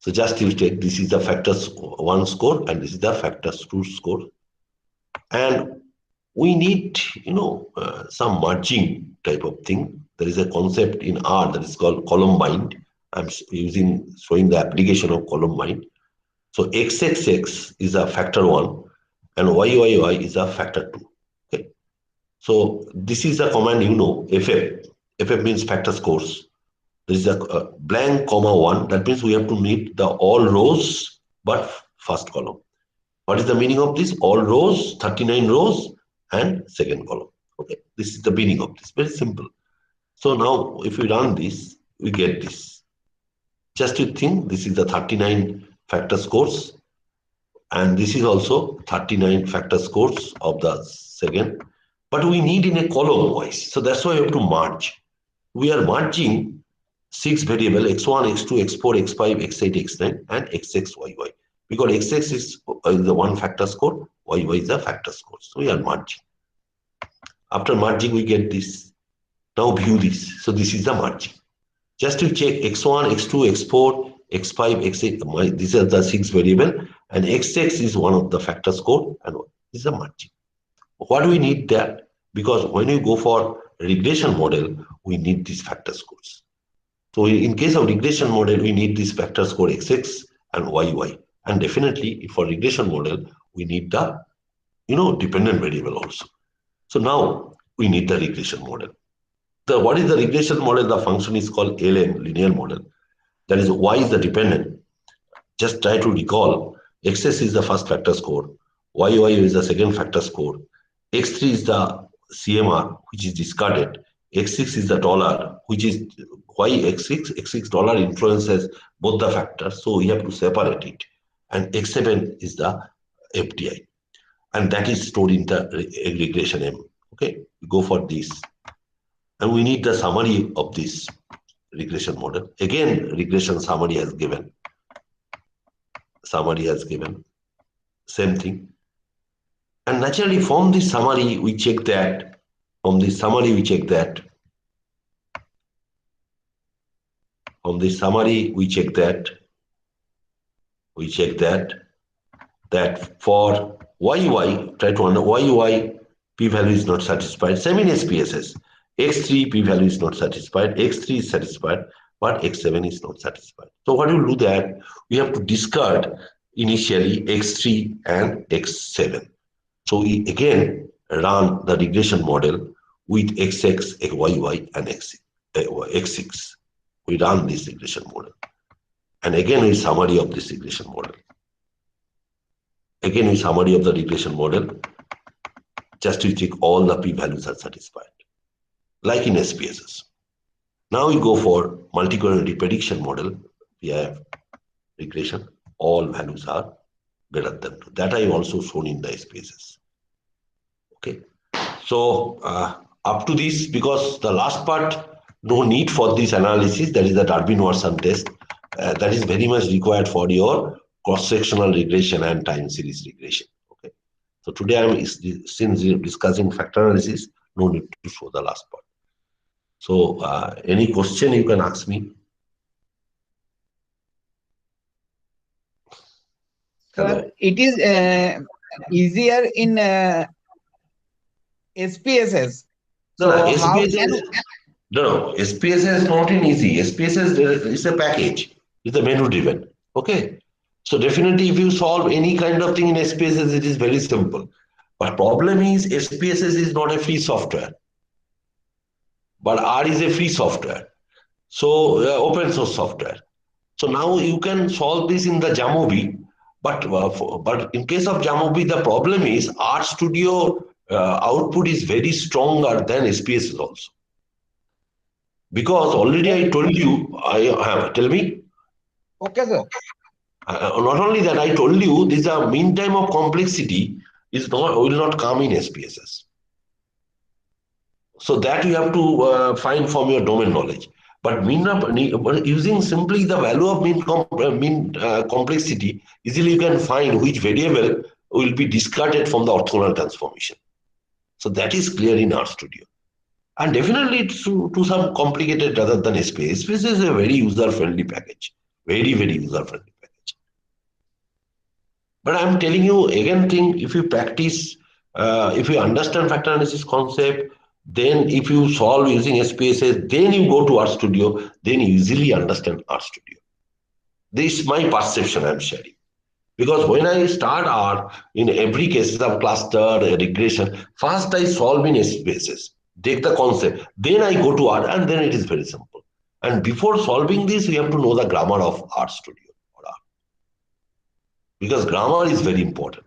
So just you take, this is the factor 1 score and this is the factor 2 score. And we need, some merging type of thing. There is a concept in R that is called column bind. I'm showing the application of column bind. So XXX is a factor 1 and YYY is a factor 2. Okay. So this is a command FF. FF means factor scores. There is a blank comma 1. That means we have to meet the all rows but first column. What is the meaning of this? All rows, 39 rows and second column. Okay. This is the meaning of this. Very simple. So now if we run this, we get this. Just to think, this is the 39 factor scores. And this is also 39 factor scores of the second. But we need in a column wise. So that's why we have to merge. We are merging 6 variable x1, x2, x4, x5, x8, x9 and xx, yy. Because xx is the 1 factor score, yy is a factor score. So we are merging. After merging, we get this. Now view this. So this is the merging. Just to check x1, x2, x4, x5, x8, these are the 6 variable and xx is one of the factor score and This is a margin. What do we need there? Because when you go for regression model, we need these factor scores. So in case of regression model, we need this factor score XX and YY. And definitely for regression model, we need the dependent variable also. So now we need the regression model. What is the regression model? The function is called LM, linear model. That is, Y is the dependent. Just try to recall, XS is the first factor score, YY is the second factor score, X3 is the CMR, which is discarded, X6 is the dollar, which is why X6 dollar influences both the factors, so we have to separate it. And X7 is the FDI. And that is stored in the regression M. Okay, we go for this. And we need the summary of this regression model. Again, regression summary has given. Same thing. And naturally, from this summary, we check that. From this summary, we check that. That for YY, try to understand YY, p-value is not satisfied. Same in SPSS. X3 p-value is not satisfied. X3 is satisfied, but X7 is not satisfied. So what we do that? We have to discard initially X3 and X7. So we again run the regression model with XX, YY, and X6. We run this regression model. And again, we summary of this regression model. Again, we summary of the regression model, just to check all the p-values are satisfied, like in SPSS. Now we go for multi-collinearity prediction model. We have regression, all values are greater than 2. That I also shown in the SPSS. Okay, so up to this, because the last part, no need for this analysis, that is the Darwin-Watson test. That is very much required for your cross-sectional regression and time series regression. Okay, so today since we are discussing factor analysis, no need to show the last part. So any question you can ask me. Sir, it is easier in SPSS. So SPSS is not in easy. SPSS is a package. It's a menu driven. Okay. So definitely if you solve any kind of thing in SPSS, it is very simple. But problem is SPSS is not a free software. But R is a free software. So open source software. So now you can solve this in the Jamovi. But in case of Jamovi, the problem is RStudio output is very stronger than SPSS also. Because already I told you, tell me. Okay, sir. Not only that, I told you this mean time of complexity will not come in SPSS. So that you have to find from your domain knowledge. But using simply the value of mean complexity, easily you can find which variable will be discarded from the orthogonal transformation. So that is clear in RStudio. And definitely it's to some complicated rather than SPSS. SPSS is a very user-friendly package. Very, very user-friendly package. But I'm telling you again, if you practice, if you understand factor analysis concept, then if you solve using SPSS, then you go to RStudio, then you easily understand RStudio. This is my perception I'm sharing. Because when I start R, in every case of cluster, regression, first I solve in SPSS, take the concept, then I go to R, and then it is very simple. And before solving this, we have to know the grammar of RStudio or R. Because grammar is very important.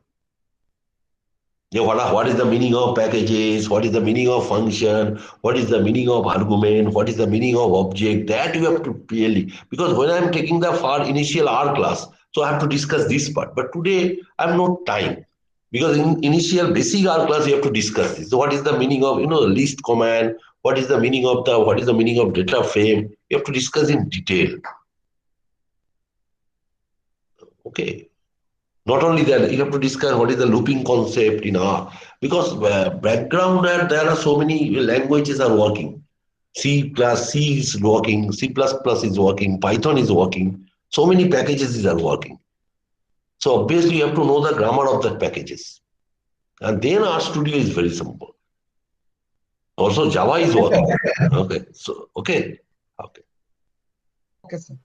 What is the meaning of packages? What is the meaning of function? What is the meaning of argument? What is the meaning of object? That you have to clearly, because when I'm taking the initial R class, so I have to discuss this part. But today I have no time, because in initial basic R class you have to discuss this. So what is the meaning of list command? What is the meaning of data frame? You have to discuss in detail. Okay. Not only that, you have to discuss what is the looping concept in R, because background there are so many languages are working. C is working, C++ is working, Python is working. So many packages are working. So obviously you have to know the grammar of the packages. And then RStudio is very simple. Also, Java is Okay, working. sir. Okay. So, okay. Okay, sir.